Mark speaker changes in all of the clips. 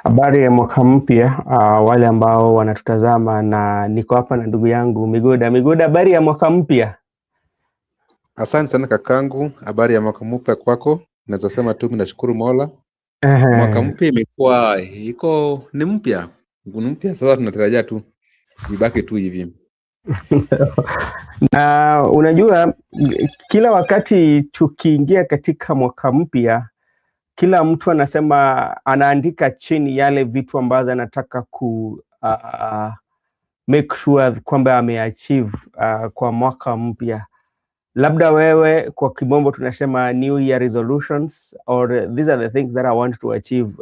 Speaker 1: Habari ya mwaka mpya, wale ambao wanatutazama, na niko hapa na ndugu yangu Migoda. Migoda, habari ya mwaka mpya?
Speaker 2: Asante sana kakangu, habari ya mwaka mpya kwako. Naweza sema tu mimi nashukuru Mola. Mwaka mpya imekuwa ni mpya. Sasa tunatarajia tu ibaki tu hivi.
Speaker 1: Na unajua kila wakati tukiingia katika mwaka mpya, kila mtu anasema, anaandika chini yale vitu ambazo anataka ku make sure kwamba ameachieve kwa mwaka mpya. Labda wewe kwa kimombo tunasema New Year resolutions, or these are the things that I want to achieve.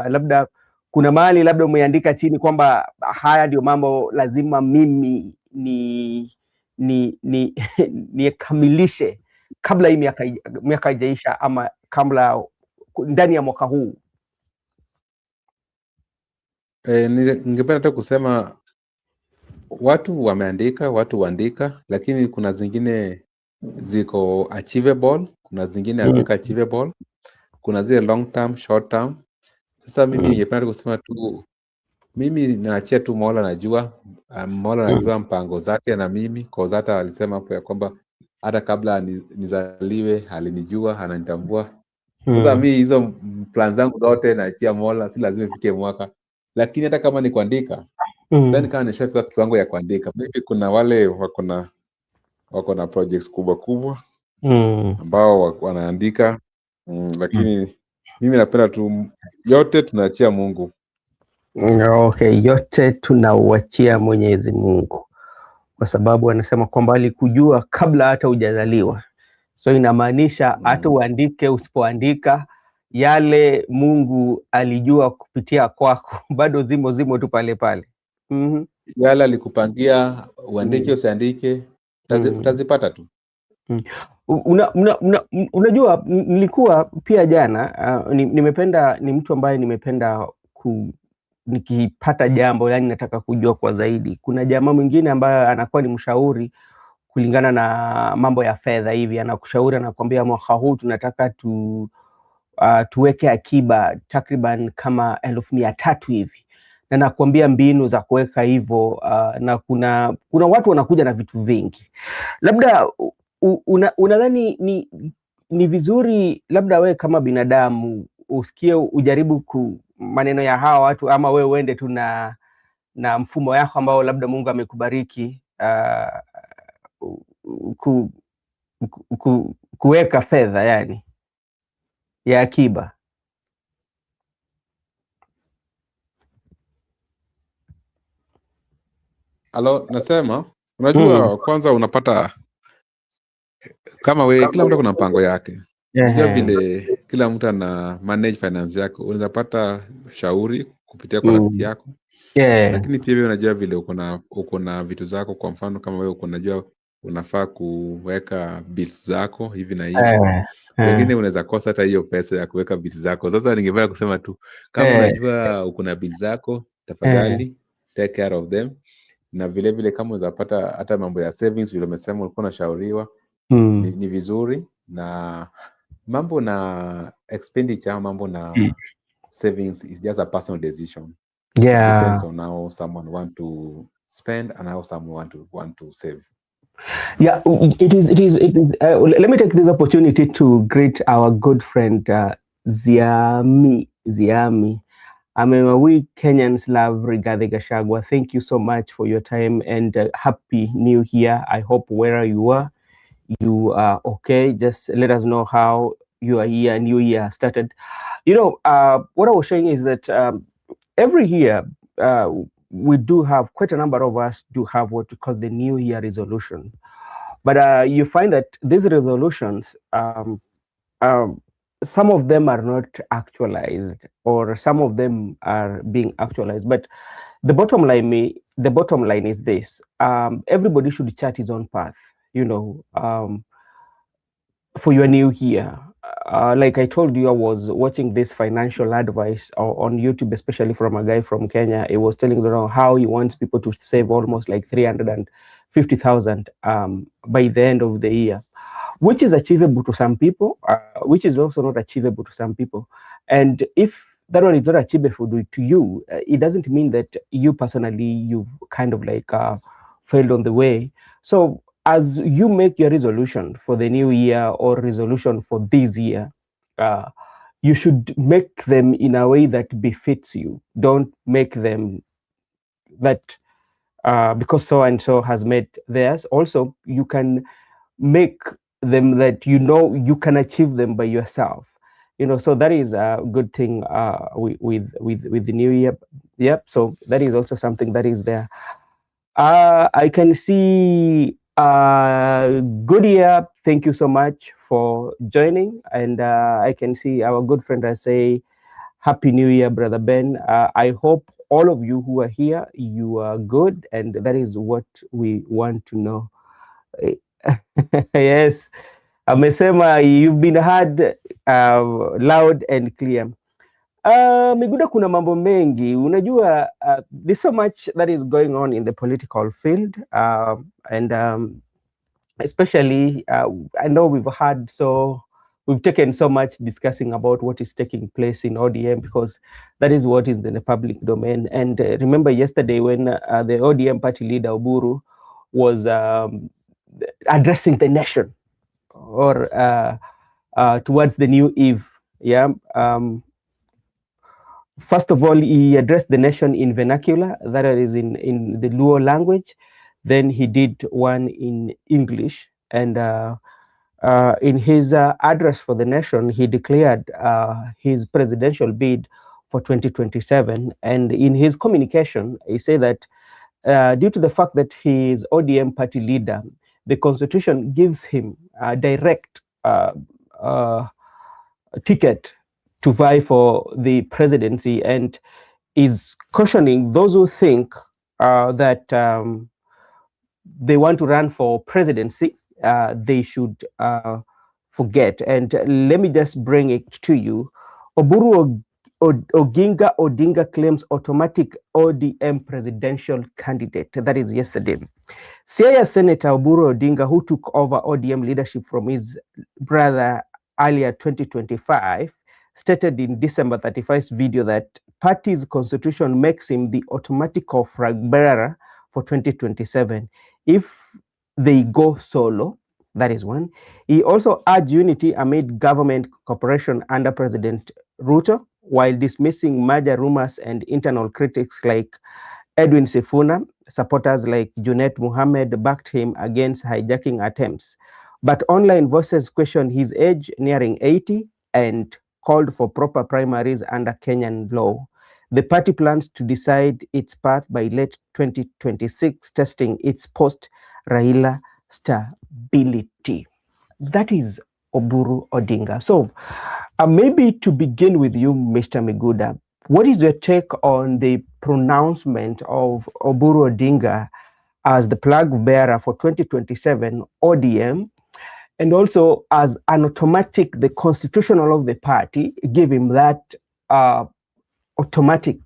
Speaker 1: Labda kuna mahali labda umeandika chini kwamba haya ndio mambo lazima mimi nikamilishe kabla hii miaka haijaisha, ama kabla ndani ya mwaka huu.
Speaker 2: Ningependa tu kusema watu huandika, lakini kuna zingine ziko achievable, kuna zingine haziko achievable, kuna zile long term, short term. Sasa mimi ningependa kusema tu mimi naachia tu Mola, najua mpango zake na mimi, kwa sababu hata alisema hapo ya kwamba hata kabla nizaliwe alinijua, ananitambua. Sasa mimi hizo plan zangu zote naachia Mola, si lazima ifike mwaka. Lakini hata kama ni kuandika, sidhani kama nishafika kiwango ya kuandika. Maybe kuna wale wako na projects kubwa ambao wanaandika, lakini mimi napenda tu yote tunaachia Mungu.
Speaker 1: Okay, yote tunauachia Mwenyezi Mungu, kwa sababu anasema kwamba alikujua kabla hata hujazaliwa. So inamaanisha hata uandike, usipoandika, yale Mungu alijua kupitia kwako bado zimo tu pale pale.
Speaker 2: Yale alikupangia uandike usiandike, utazipata tu.
Speaker 1: Unajua nilikuwa pia jana, ni mtu ambaye nimependa nikipata jambo, yani nataka kujua kwa zaidi. Kuna jamaa mwingine ambaye anakuwa ni mshauri kulingana na mambo ya fedha hivi, anakushauri, anakuambia mwaka huu tunataka tuweke akiba takriban kama 1,300 hivi, na nakuambia mbinu za kuweka hivyo. Na kuna watu wanakuja na vitu vingi. Labda unadhani ni vizuri labda we kama binadamu usikie, ujaribu maneno ya hawa watu, ama we uende tu na mfumo yako ambao labda Mungu amekubariki kuweka fedha yani ya akiba?
Speaker 2: Nasema unajua, kwanza unapata kama kila mtu kuna mpango yake. Unajua vile kila mtu ana manage finance yako, unaweza pata shauri kupitia kwa rafiki yako. Lakini pia wewe unajua vile uko na vitu zako. Kwa mfano kama wewe unajua unafaa kuweka bills zako hivi na hivi, wengine unaweza kosa hata hiyo pesa ya kuweka bills zako. Sasa ningependa kusema tu kama unajua uko na bills zako, tafadhali take care of them. Na vile vile kama unaweza pata hata mambo ya savings, vile umesema ulikuwa unashauriwa, ni vizuri. Na mambo na expenditure, mambo na savings is just a personal decision. It depends on how someone want to spend and how someone want to save.
Speaker 1: Yeah, it is. Let me take this opportunity to greet our good friend Ziami. I mean, we Kenyans love Rigathi Gachagua. Thank you so much for your time, and happy New Year. I hope wherever you are okay. Just let us know how your New Year started. You know, what I was saying is that every year we do have, quite a number of us do have what we call the New Year resolution. But you find that these resolutions, some of them are not actualized, or some of them are being actualized. But the bottom line is this: everybody should chart his own path, for your new year. Like I told you, I was watching this financial advice on YouTube, especially from a guy from Kenya. He was telling them how he wants people to save almost like 350,000 by the end of the year, which is achievable to some people, which is also not achievable to some people. And if that one is not achievable to you, it doesn't mean that you personally, you've kind of like failed on the way. So as you make your resolution for the new year or resolution for this year, you should make them in a way that befits you. Don't make them that because so and so has made theirs. Also, you can make them that you can achieve them by yourself. So that is a good thing with the new year. Yep. So that is also something that is there. I can see good year. Thank you so much for joining, and I can see our good friend I say Happy New Year, Brother Ben. I hope all of you who are here, you are good, and that is what we want to know. Yes, amesema you've been heard loud and clear. Miguda, kuna mambo mengi unajua, there's so much that is going on in the political field, and especially I know we've taken so much discussing about what is taking place in ODM, because that is what is in the public domain. And remember yesterday when the ODM party leader Oburu was addressing the nation, or towards the new eve. Yeah. First of all, he addressed the nation in vernacular, that is in the Luo language. Then he did one in English, and in his address for the nation, he declared his presidential bid for 2027. And in his communication, he said that due to the fact that he is ODM party leader, the constitution gives him a direct ticket to vie for the presidency, and is cautioning those who think that they want to run for presidency, they should forget. And let me just bring it to you. Oburu Oginga Odinga claims automatic ODM presidential candidate. That is yesterday. Siaya Senator Oburu Odinga, who took over ODM leadership from his brother earlier 2025, stated in December 31st video that party's constitution makes him the automatic flag bearer for 2027 if they go solo. That is one. He also urged unity amid government cooperation under President Ruto, while dismissing merger rumors and internal critics like Edwin Sifuna. Supporters like Junet Muhammad backed him against hijacking attempts. But online voices questioned his age, nearing 80, and called for proper primaries under Kenyan law. The party plans to decide its path by late 2026, testing its post-Raila stability. That is Oburu Odinga. So maybe to begin with you, Mr. Miguda, what is your take on the pronouncement of Oburu Odinga as the flag bearer for 2027 ODM, and also as an automatic, the constitutional of the party give him that automatic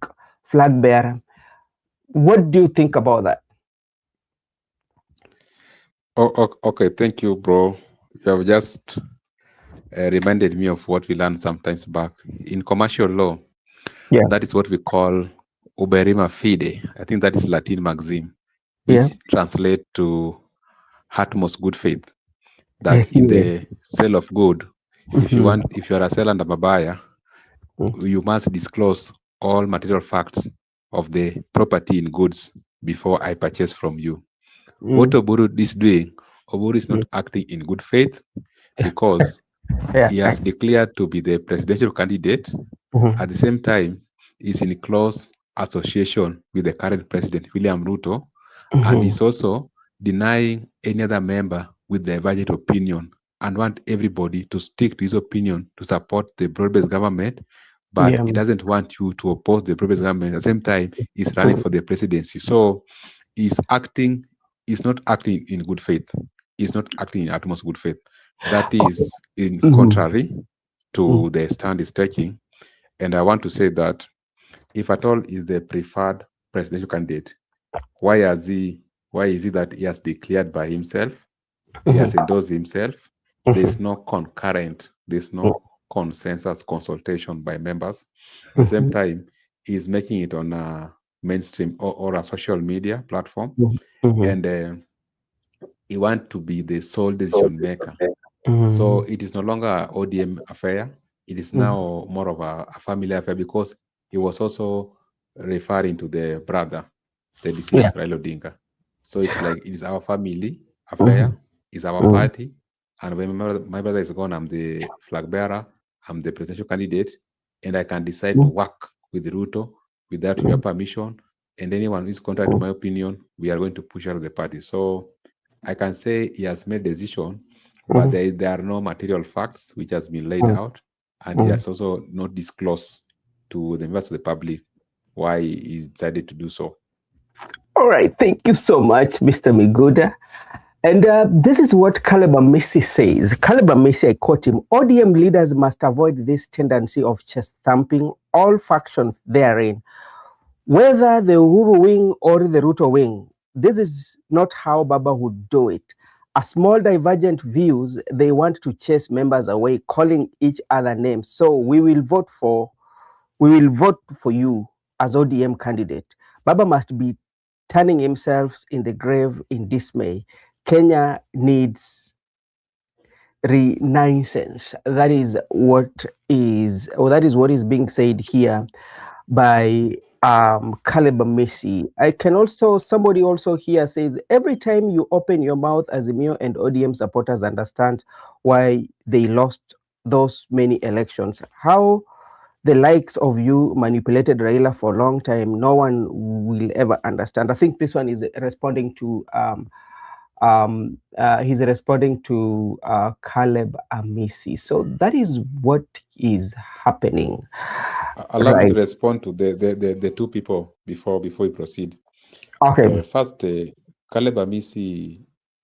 Speaker 1: flag bearer? What do you think about that?
Speaker 2: Okay, thank you, bro. You have just reminded me of what we learned sometimes back in commercial law. Yeah, that is what we call uberima fide. I think that is Latin maxim, which translates to utmost good faith. That in the sale of good, if you are a seller and a buyer, you must disclose all material facts of the property in goods before I purchase from you. What Oburu is doing, Oburu is not acting in good faith, because he has declared to be the presidential candidate. At the same time, he's in close association with the current president, William Ruto, and he's also denying any other member with divergent opinion, and want everybody to stick to his opinion to support the broad-based government, but he doesn't want you to oppose the broad-based government. At the same time, he's running for the presidency. So he's not acting in good faith. He's not acting in utmost good faith. That is in contrary to the stand he's taking. And I want to say that if at all is the preferred presidential candidate, why is it that he has declared by himself? He has endorsed himself. There's no concurrent, there's no consensus consultation by members. At the same time, he's making it on a mainstream or a social media platform, and he wants to be the sole decision maker. So it is no longer an ODM affair. It is now more of a family affair, because he was also referring to the brother, the deceased Raila Odinga. So it's like, it is our family affair, it's our party, and when my brother is gone, I'm the flag bearer, I'm the presidential candidate, and I can decide to work with Ruto without your permission, and anyone who is contrary to my opinion, we are going to push out of the party. So I can say he has made a decision, but there are no material facts which has been laid out, and he has also not disclosed to the members of the public why he decided to do so.
Speaker 1: All right, thank you so much, Mr. Miguda. And this is what Caleb Amisi says. Caleb Amisi, I quote him, ODM leaders must avoid this tendency of chest thumping all factions therein, whether the Uhuru wing or the Ruto wing. This is not how Baba would do it. A small divergent views, they want to chase members away, calling each other names. So we will vote for you as ODM candidate. Baba must be turning himself in the grave in dismay. Kenya needs renaissance. That is what is being said here by Caleb Messi. Somebody also here says, every time you open your mouth, Azimio and ODM supporters understand why they lost those many elections. How the likes of you manipulated Raila for a long time, no one will ever understand. I think this one is responding to he's responding to Caleb Amisi. So that is what is happening.
Speaker 2: Allow me to respond to the two people before we proceed.
Speaker 1: Okay.
Speaker 2: First, Caleb Amisi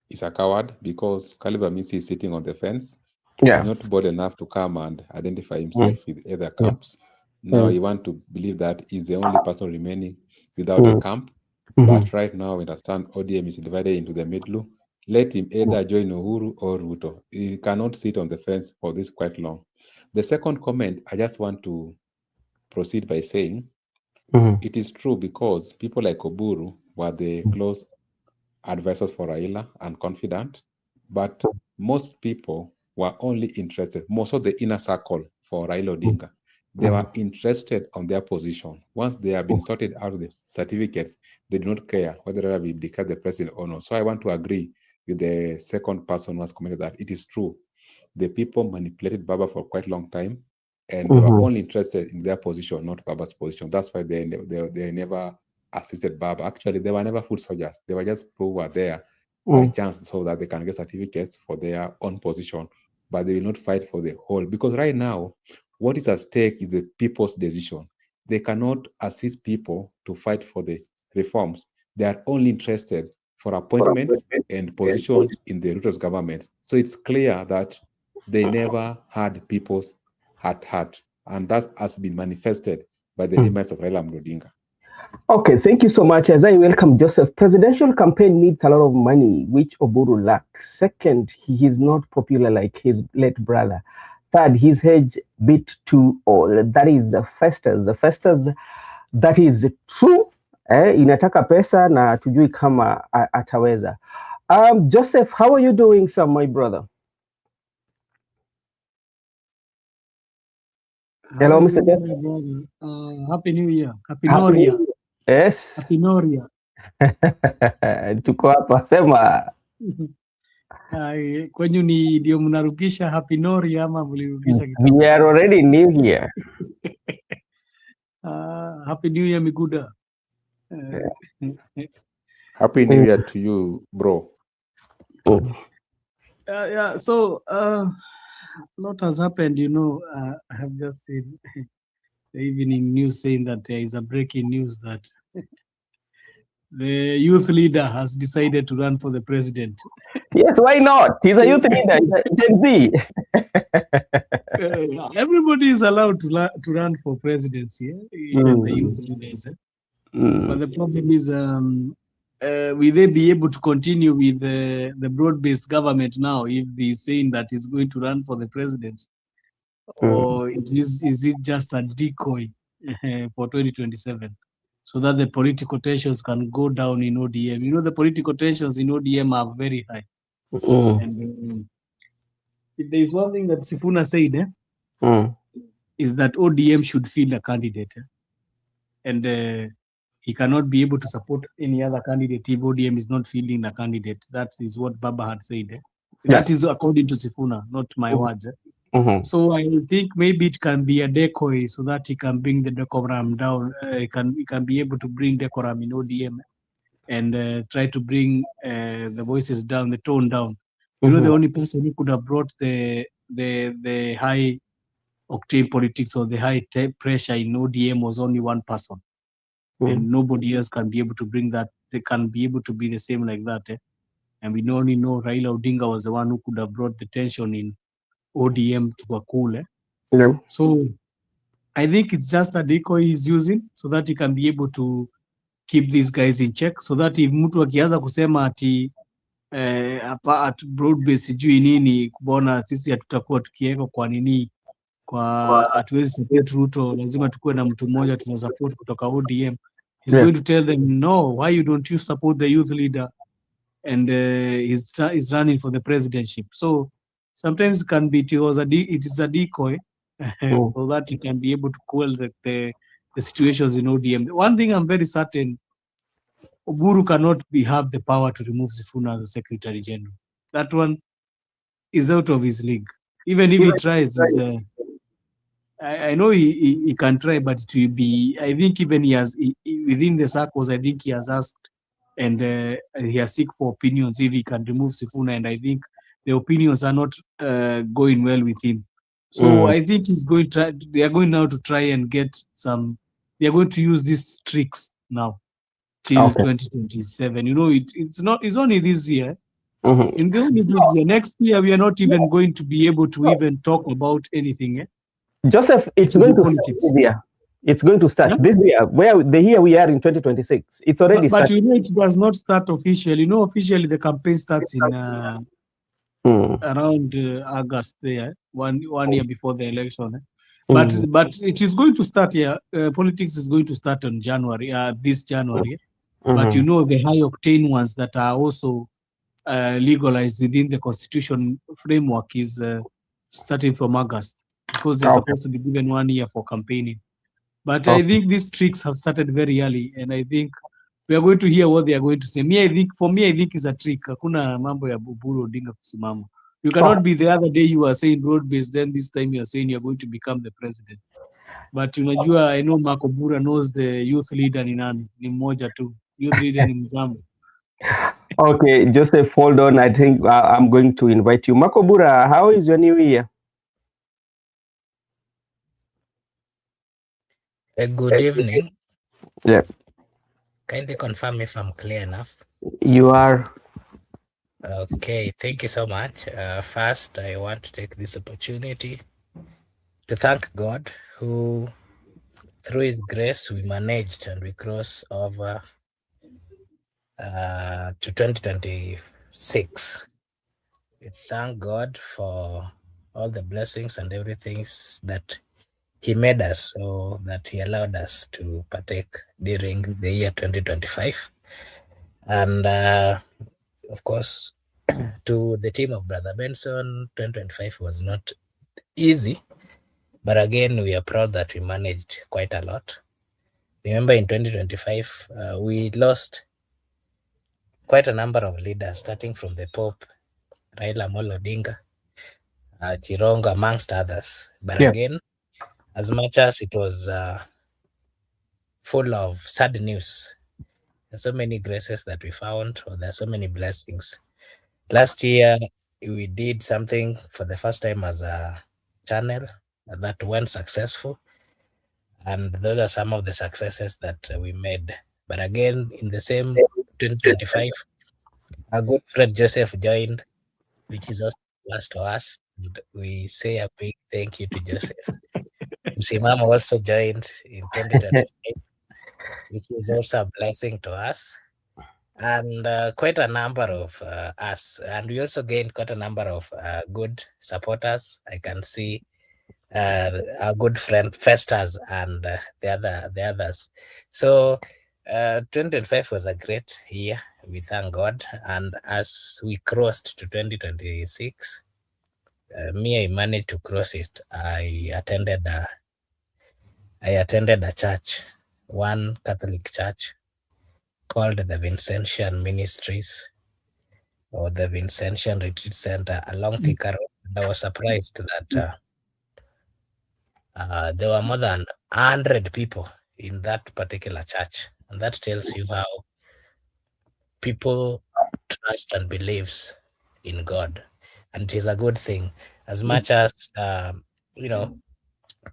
Speaker 2: is a coward, because Caleb Amisi is sitting on the fence. He's not bold enough to come and identify himself with either camps. Now he wants to believe that he's the only person remaining without a camp. But right now, we understand ODM is divided into the middle. Let him either join Uhuru or Ruto. He cannot sit on the fence for this quite long. The second comment, I just want to proceed by saying, it is true, because people like Oburu were the close advisors for Raila and confident, but most people were only interested, most of the inner circle for Raila Odinga, they were interested on their position. Once they have been sorted out of the certificates, they do not care whether Raila will become the president or not. So I want to agree with the second person who has commented that it is true. The people manipulated Baba for quite a long time, and they were only interested in their position, not Baba's position. That's why they never assisted Baba. Actually, they were never foot soldiers. They were just people who were there by chance so that they can get certificates for their own position, but they will not fight for the whole. Because right now, what is at stake is the people's decision. They cannot assist people to fight for the reforms. They are only interested for appointments and positions in the Ruto's government. So it's clear that they never had people's heart, and that has been manifested by the demise of Raila Odinga.
Speaker 1: Okay, thank you so much. As I welcome Joseph, presidential campaign needs a lot of money, which Oburu lacks. Second, he is not popular like his late brother. Third, his age bit too old. That is the Festus. That is true. Inataka pesa na tujui kama ataweza. Joseph, how are you doing, sir, my brother? Hello, Mr.
Speaker 3: Jeff. Happy New Year. Happy Noria.
Speaker 1: Yes.
Speaker 3: Happy Noria.
Speaker 1: Tuko hapa sema.
Speaker 3: Kwenyu ni ndio mnarukisha Happy Noria ama mlirukisha kitambo?
Speaker 1: We are already new here.
Speaker 3: Happy New Year, Miguda.
Speaker 2: Happy New Year to you, bro.
Speaker 3: Yeah, so a lot has happened, you know. I have just seen the evening news saying that there is a breaking news that the youth leader has decided to run for the president.
Speaker 1: Yes, why not? He's a youth leader. He's a Gen Z.
Speaker 3: Everybody is allowed to run for presidency, even the youth leaders. But the problem is, will they be able to continue with the broad-based government now if they're saying that he's going to run for the presidency? or is it just a decoy for 2027 so that the political tensions can go down in ODM? You know, the political tensions in ODM are very high. And if there is one thing that Sifuna said, is that ODM should field a candidate. And he cannot be able to support any other candidate if ODM is not fielding the candidate. That is what Baba had said. That is according to Sifuna, not my words. So I think maybe it can be a decoy so that he can bring the decorum down. He can be able to bring decorum in ODM and try to bring the voices down, the tone down. You know, the only person who could have brought the high octane politics or the high pressure in ODM was only one person, and nobody else can be able to bring that. They can be able to be the same like that. And we only know Raila Odinga was the one who could have brought the tension in ODM to a cool. So I think it's just a decoy he's using so that he can be able to keep these guys in check, so that if mtu akianza kusema ati at broad base sijui nini, kubona sisi hatutakuwa tukiweka kwa nini, kwa hatuwezi support Ruto, lazima tukuwe na mtu mmoja tuna support kutoka ODM. He's going to tell them, no, why you don't you support the youth leader and he's running for the presidency. So sometimes it is a decoy so that you can be able to quell the situations in ODM. One thing I'm very certain, Oburu cannot have the power to remove Sifuna as the Secretary General. That one is out of his league. Even if he tries, I know he can try, but it will be, I think even within the circles, I think he has asked and he has seek for opinions if he can remove Sifuna, and I think the opinions are not going well with him. So I think they are going now to try and get some, they are going to use these tricks now till 2027. You know, it's only this year. In the only this year, next year we are not even going to be able to even talk about anything.
Speaker 1: Joseph, it's going to start this year. It's going to start this year. The year we are in 2026, it's already started.
Speaker 3: But you know, it does not start officially. You know, officially the campaign starts in around August there, one year before the election. But it is going to start here. Politics is going to start on January, this January. But you know, the high octane ones that are also legalized within the constitution framework is starting from August, because they're supposed to be given 1 year for campaigning. But I think these tricks have started very early, and I think we are going to hear what they are going to say. I think it's a trick. Hakuna mambo ya Oburu Odinga kusimama. You cannot be the other day you are saying broad based, then this time you are saying you are going to become the president. But unajua, I know Marco Bura knows the youth leader ni nani, ni mmoja tu. Youth leader ni Mzambo.
Speaker 1: Okay, Joseph, hold on. I think I'm going to invite you. Marco Bura, how is your new year?
Speaker 4: Good evening.
Speaker 1: Yeah.
Speaker 4: Kindly confirm if I'm clear enough.
Speaker 1: You are.
Speaker 4: Okay, thank you so much. First, I want to take this opportunity to thank God who, through His grace, we managed and we crossed over to 2026. We thank God for all the blessings and everything that He made us, so that He allowed us to partake during the year 2025. And of course, to the team of Brother Benson, 2025 was not easy, but again, we are proud that we managed quite a lot. Remember, in 2025, we lost quite a number of leaders, starting from the Pope, Raila Amolo Odinga, Chirongo, amongst others. But again, as much as it was full of sad news, there's so many graces that we found, or there's so many blessings. Last year, we did something for the first time as a channel that went successful. And those are some of the successes that we made. But again, in the same 2025, our good friend Joseph joined, which is also last to us. And we say a big thank you to Joseph. Msimamo also joined in 2025, which is also a blessing to us. And quite a number of us. And we also gained quite a number of good supporters. I can see our good friend Festus and the others. So 2025 was a great year. We thank God. And as we crossed to 2026, I managed to cross it. I attended a church, one Catholic church called the Vincentian Ministries or the Vincentian Retreat Center along Thika Road. And I was surprised that there were more than 100 people in that particular church. And that tells you how people trust and believes in God. And it is a good thing. As much as,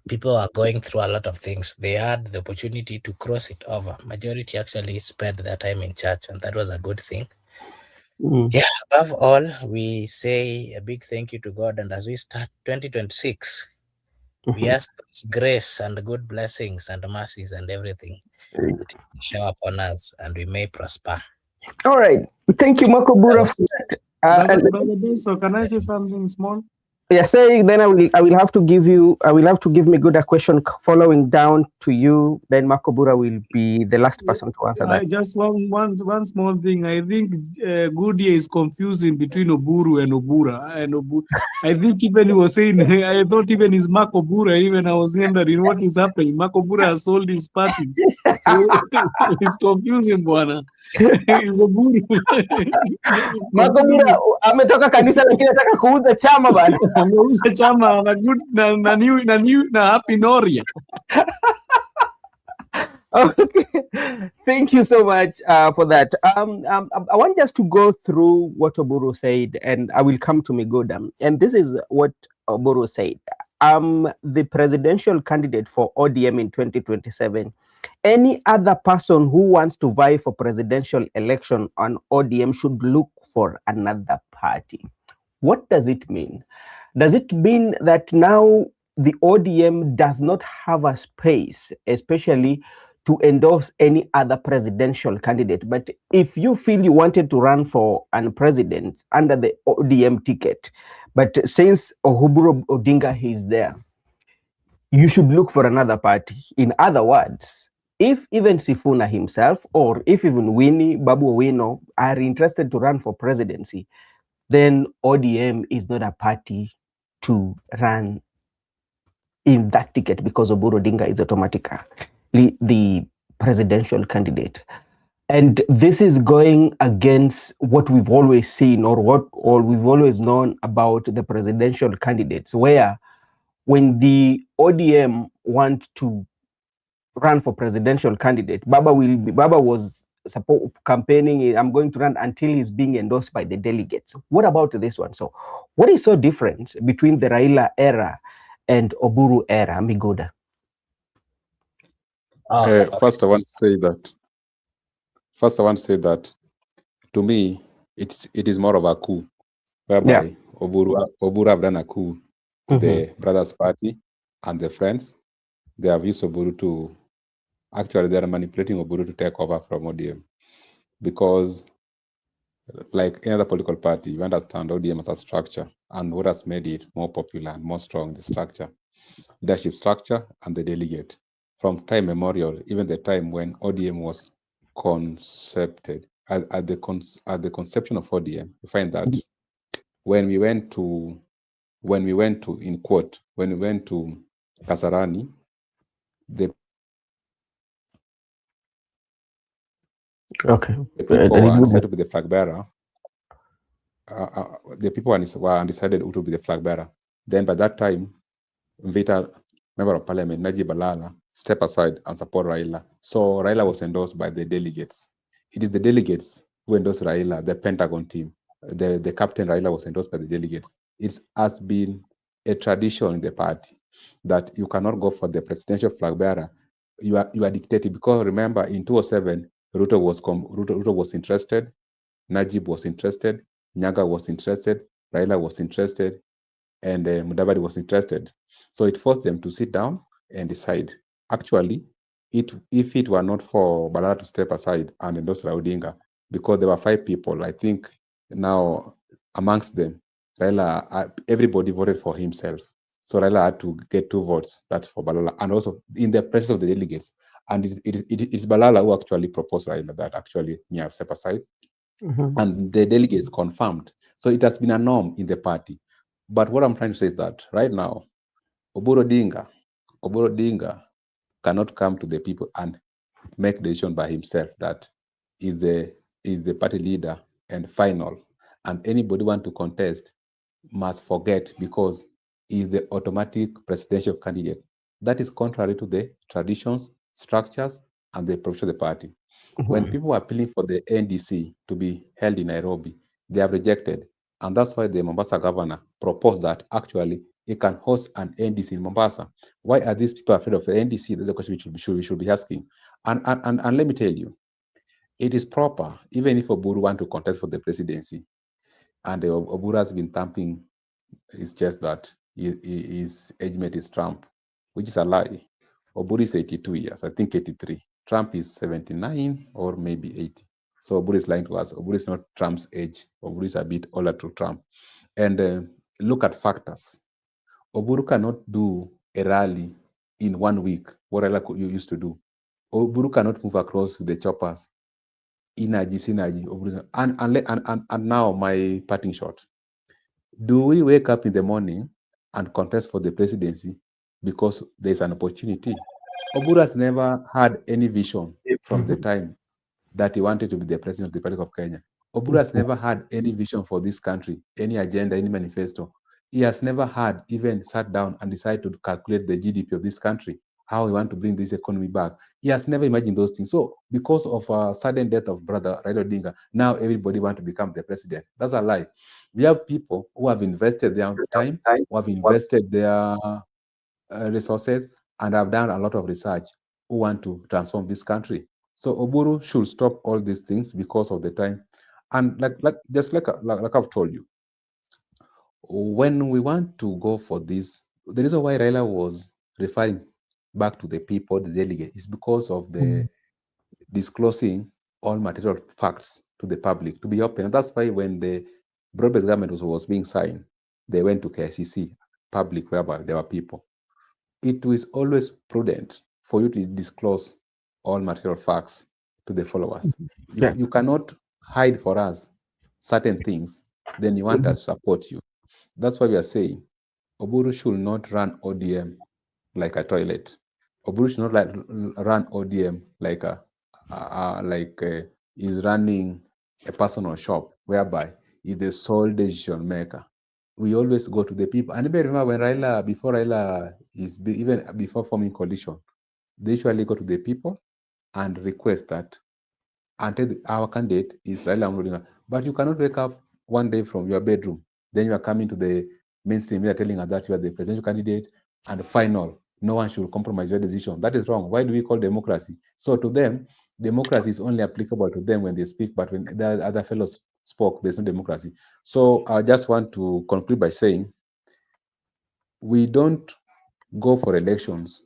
Speaker 4: people are going through a lot of things, they had the opportunity to cross it over. Majority actually spent their time in church, and that was a good thing. Yeah, above all, we say a big thank you to God. And as we start 2026, we ask His grace and good blessings and mercies and everything that He shower upon us, and we may prosper.
Speaker 1: All right. Thank you, Marco Bura, for that.
Speaker 3: Brother Benso, can I say something small?
Speaker 1: Yeah, saying then I will have to give me good a question following down to you. Then Marco Bura will be the last person to answer that.
Speaker 3: Just one small thing. I think Goodyear is confusing between Oburu and Obura. And I think even he was saying, I thought even is Marco Bura. Even I was wondering what is happening. Marco Bura has sold his party, so it's confusing, bwana. It's Oburu.
Speaker 1: Marco Bura ametoka kanisa lakini anataka kuuza chama bana.
Speaker 3: Ameuza chama na good na happy Noria.
Speaker 1: Okay, thank you so much for that. I want just to go through what Oburu said, and I will come to Migoda. And this is what Oburu said. The presidential candidate for ODM in 2027. Any other person who wants to vie for presidential election on ODM should look for another party. What does it mean? Does it mean that now the ODM does not have a space, especially to endorse any other presidential candidate? But if you feel you wanted to run for a president under the ODM ticket, but since Oburu Odinga is there, you should look for another party. In other words, if even Sifuna himself, or if even Winnie, Babu Owino are interested to run for presidency, then ODM is not a party to run in that ticket because Oburu Odinga is automatically the presidential candidate. And this is going against what we've always seen or we've always known about the presidential candidates, where when the ODM want to run for presidential candidate, Baba was campaigning, I'm going to run until he's being endorsed by the delegates. What about this one? So what is so different between the Raila era and Oburu era, Migoda?
Speaker 2: First, I want to say that to me, it is more of a coup, whereby Oburu have done a coup to the Brothers Party and the Friends. They have used Oburu to, actually they are manipulating Oburu to take over from ODM, because like any other political party, you understand ODM as a structure, and what has made it more popular and more strong, the structure, leadership structure and the delegate. From time memorial, even the time when ODM was concepted, at the conception of ODM, you find that when we went to Kasarani, the people were undecided to be the flag bearer. The people were undecided who to be the flag bearer. Then by that time, Mvita, Member of Parliament, Najib Balala, step aside and support Raila. So Raila was endorsed by the delegates. It is the delegates who endorsed Raila, the Pentagon team. The Captain Raila was endorsed by the delegates. It has been a tradition in the party that you cannot go for the presidential flag bearer. You are dictated, because remember in 2007, Ruto was interested, Najib was interested, Nyaga was interested, Raila was interested, and Mudavadi was interested. So it forced them to sit down and decide. Actually, if it were not for Balala to step aside and endorse Odinga, because there were 5 people, I think now amongst them, Raila, everybody voted for himself. So Raila had to get 2 votes. That's for Balala, and also in the presence of the delegates. And it's Balala who actually proposed Raila that actually have step aside. And the delegates confirmed. So it has been a norm in the party. But what I'm trying to say is that right now, Oburu Odinga cannot come to the people and make the decision by himself that is the party leader and final. And anybody want to contest must forget because he is the automatic presidential candidate. That is contrary to the traditions, structures, and the approach of the party. When people are appealing for the NDC to be held in Nairobi, they have rejected. And that's why the Mombasa governor proposed that actually he can host an NDC in Mombasa. Why are these people afraid of the NDC? That's a question we should be asking. And let me tell you, it is proper, even if Oburu want to contest for the presidency, and Oburu has been thumping his chest that his age mate is Trump, which is a lie. Oburu is 82 years, I think 83. Trump is 79 or maybe 80. So Oburu is lying to us. Oburu is not Trump's age. Oburu is a bit older to Trump. And look at factors. Oburu cannot do a rally in 1 week, what you used to do. Oburu cannot move across with the choppers. Synergy. And now my parting shot. Do we wake up in the morning and contest for the presidency because there's an opportunity? Oburu has never had any vision from the time that he wanted to be the president of the Republic of Kenya. Oburu has never had any vision for this country, any agenda, any manifesto. He has never had even sat down and decided to calculate the GDP of this country, how we want to bring this economy back. He has never imagined those things. So because of a sudden death of brother Raila Odinga, now everybody wants to become the president. That's a lie. We have people who have invested their time, who have invested their resources, and have done a lot of research, who want to transform this country. So Oburu should stop all these things because of the time. And like I've told you, when we want to go for this, the reason why Raila was referring back to the people, the delegate, is because of the disclosing all material facts to the public, to be open. And that's why when the broad-based government was being signed, they went to KICC, public, whereby there were people. It is always prudent for you to disclose all material facts to the followers. You cannot hide for us certain things, then you want us to support you. That's why we are saying Oburu should not run ODM like a toilet. Oburu should not run ODM like he's running a personal shop whereby he's the sole decision maker. We always go to the people. And even remember when before Raila even before forming coalition, they usually go to the people and request that until our candidate is Raila Odinga. But you cannot wake up one day from your bedroom, then you are coming to the mainstream media telling us that you are the presidential candidate and final. No one should compromise your decision. That is wrong. Why do we call democracy? So to them, democracy is only applicable to them when they speak, but when the other fellows spoke, there's no democracy. So I just want to conclude by saying we don't go for elections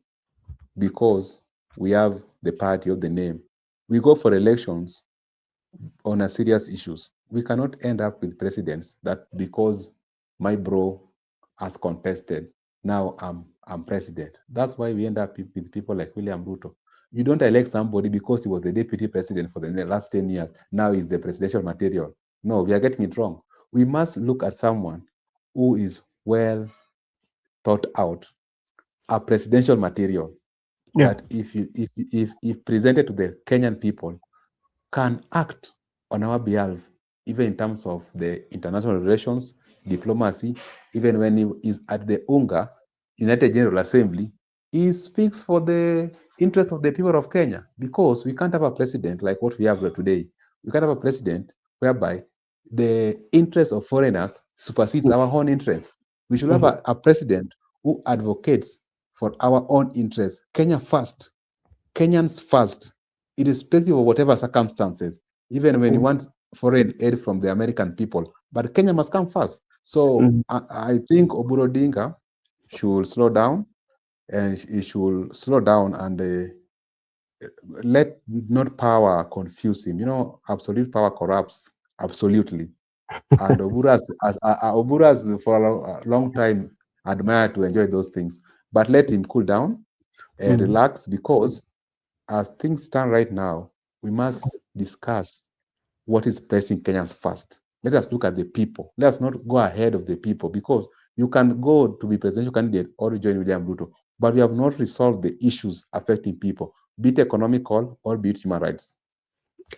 Speaker 2: because we have the party or the name. We go for elections on a serious issues. We cannot end up with presidents that because my bro has contested, now I'm president. That's why we end up with people like William Ruto. You don't elect somebody because he was the deputy president for the last 10 years. Now he's the presidential material. No, we are getting it wrong. We must look at someone who is well thought out, a presidential material that if presented to the Kenyan people can act on our behalf, even in terms of the international relations, diplomacy, even when he is at the UNGA, United General Assembly, he speaks for the interest of the people of Kenya, because we can't have a president like what we have today. We can't have a president whereby the interest of foreigners supersedes our own interests. We should have a president who advocates for our own interests. Kenya first, Kenyans first, irrespective of whatever circumstances, even when you want foreign aid from the American people. But Kenya must come first. So I think Oburu Odinga should slow down, and he should slow down and let not power confuse him. You know, absolute power corrupts absolutely. And Oburu has for a long time admire, to enjoy those things. But let him cool down and relax, because as things stand right now, we must discuss what is pressing Kenyans first. Let us look at the people. Let us not go ahead of the people, because you can go to be presidential candidate or join William Ruto, but we have not resolved the issues affecting people, be it economical or be it human rights.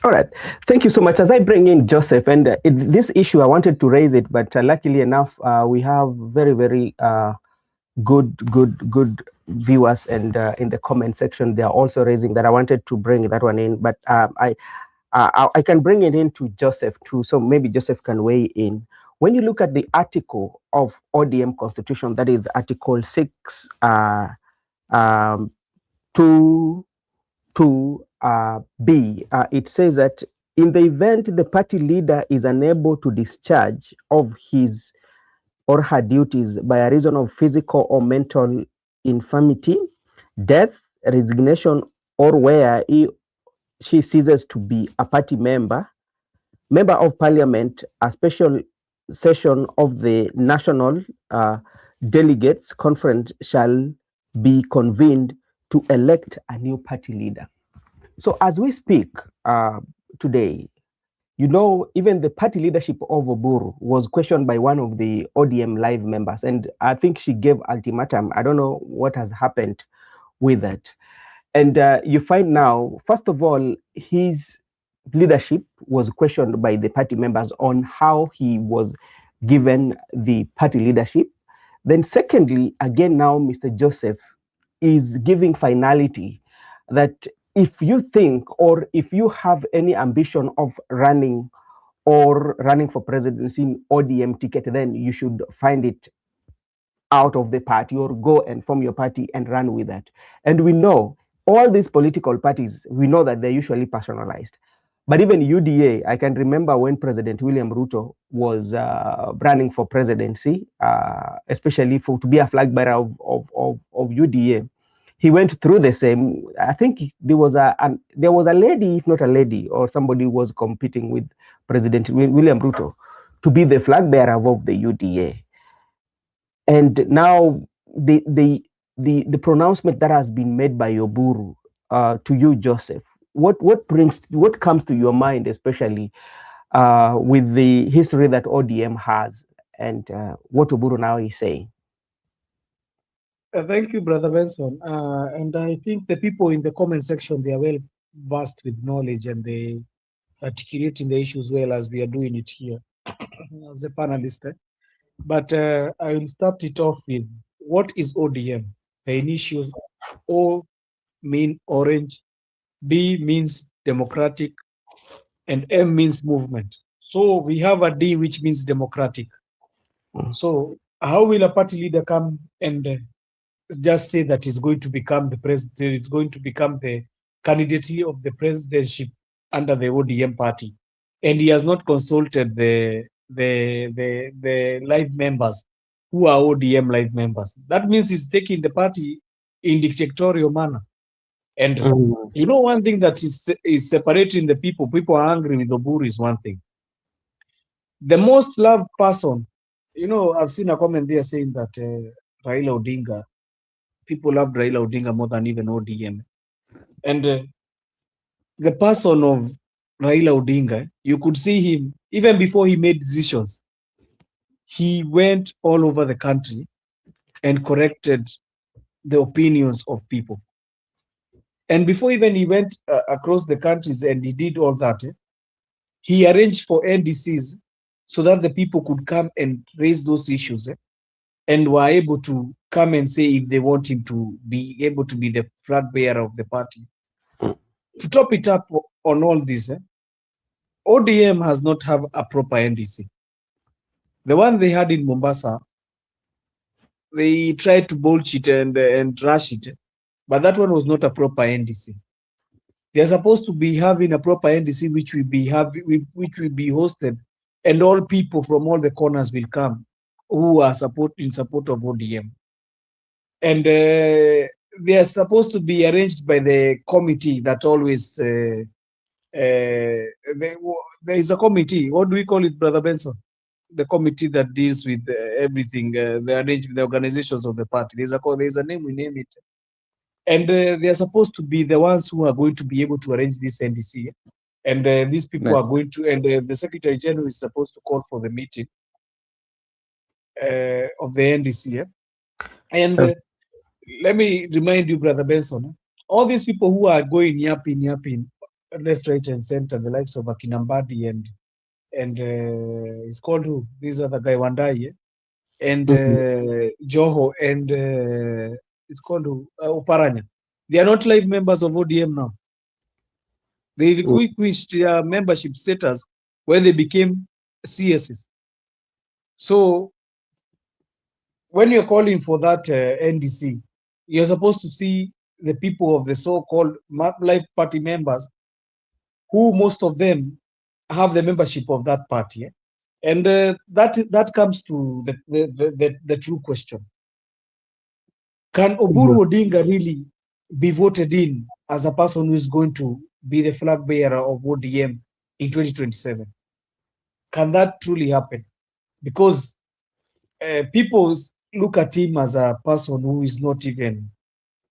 Speaker 1: All right. Thank you so much. As I bring in Joseph, and this issue, I wanted to raise it, but luckily enough, we have very, very good viewers, and in the comment section, they are also raising that. I wanted to bring that one in, but I can bring it in to Joseph too, so maybe Joseph can weigh in. When you look at the article of ODM Constitution, that is Article 6, 2B, it says that in the event the party leader is unable to discharge of his or her duties by a reason of physical or mental infirmity, death, resignation, or where she ceases to be a party member of parliament, a special session of the National Delegates Conference shall be convened to elect a new party leader. So as we speak today, you know, even the party leadership of Oburu was questioned by one of the ODM Live members, and I think she gave ultimatum. I don't know what has happened with that. And you find now, first of all, his leadership was questioned by the party members on how he was given the party leadership. Then secondly, again now, Mr. Joseph is giving finality that if you think, or if you have any ambition of running for presidency in ODM ticket, then you should find it out of the party or go and form your party and run with that. And we know all these political parties, we know that they're usually personalized. But even UDA, I can remember when President William Ruto was running for presidency, especially to be a flag bearer of UDA. He went through the same. I think there was a lady, if not a lady, or somebody was competing with President William Ruto to be the flag bearer of the UDA. And now the pronouncement that has been made by Oburu to you, Joseph, what comes to your mind, especially with the history that ODM has, and what Oburu now is saying?
Speaker 3: Thank you, Brother Benson. And I think the people in the comment section, they are well versed with knowledge, and they articulating the issues well, as we are doing it here as a panelist. But I will start it off with, what is ODM? The initials: O mean orange, D means democratic, and M means movement. So we have a D, which means democratic. So how will a party leader come and just say that he's going to become the president, is going to become the candidate of the presidency under the ODM party, and he has not consulted the live members who are ODM live members? That means he's taking the party in dictatorial manner. And you know, one thing that is separating the people are angry with Oburu is one thing. The most loved person, you know, I've seen a comment there saying that Raila Odinga, people loved Raila Odinga more than even ODM. And the person of Raila Odinga, you could see him, even before he made decisions, he went all over the country and corrected the opinions of people. And before even he went across the countries and he did all that, he arranged for NDCs so that the people could come and raise those issues and were able to come and say if they want him to be able to be the flag bearer of the party. To top it up on all this, ODM has not have a proper NDC. The one they had in Mombasa, they tried to bullshit and rush it, but that one was not a proper NDC. They're supposed to be having a proper NDC which will be hosted, and all people from all the corners will come who are in support of ODM. And they are supposed to be arranged by the committee that always there is a committee. What do we call it, Brother Benson? the committee that deals with everything, the organizations of the party. There's a name, we name it. And they are supposed to be the ones who are going to be able to arrange this NDC. And these people are going to, and the Secretary General is supposed to call for the meeting of the NDC. And let me remind you, Brother Benson, all these people who are going yapping, left, right, and center, the likes of Akinambadi and it's called who? These are the guy Wandai, and Joho, and it's called who? Oparanya. They are not live members of ODM now. They relinquished their membership status when they became CSs. So when you're calling for that NDC, you're supposed to see the people of the so-called live party members, who most of them have the membership of that party. And that comes to the true question. Can Oburu Odinga really be voted in as a person who is going to be the flag bearer of ODM in 2027? Can that truly happen? Because people look at him as a person who is not even,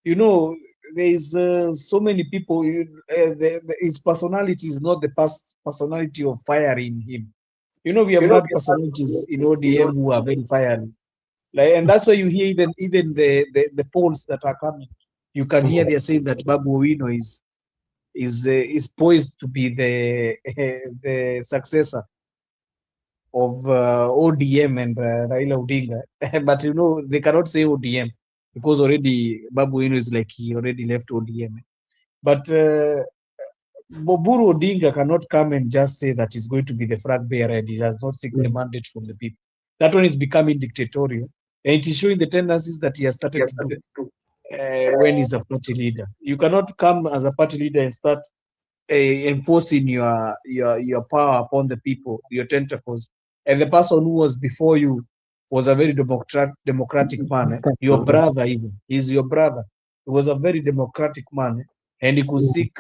Speaker 3: there is so many people, his personality is not the personality of fire in him. We have had personalities in ODM who are very fiery. And that's why you hear even the polls that are coming. You can hear they're saying that Babu Owino is poised to be the successor of ODM and Raila Odinga. But they cannot say ODM because already Babu Owino is like he already left ODM. But Oburu Odinga cannot come and just say that he's going to be the flag bearer and he has not seek the mandate from the people. That one is becoming dictatorial, and it is showing the tendencies that he has started to do when he's a party leader. You cannot come as a party leader and start enforcing your power upon the people, your tentacles. And the person who was before you was a very democratic man. Your brother even, he's your brother. He was a very democratic man, and he could seek.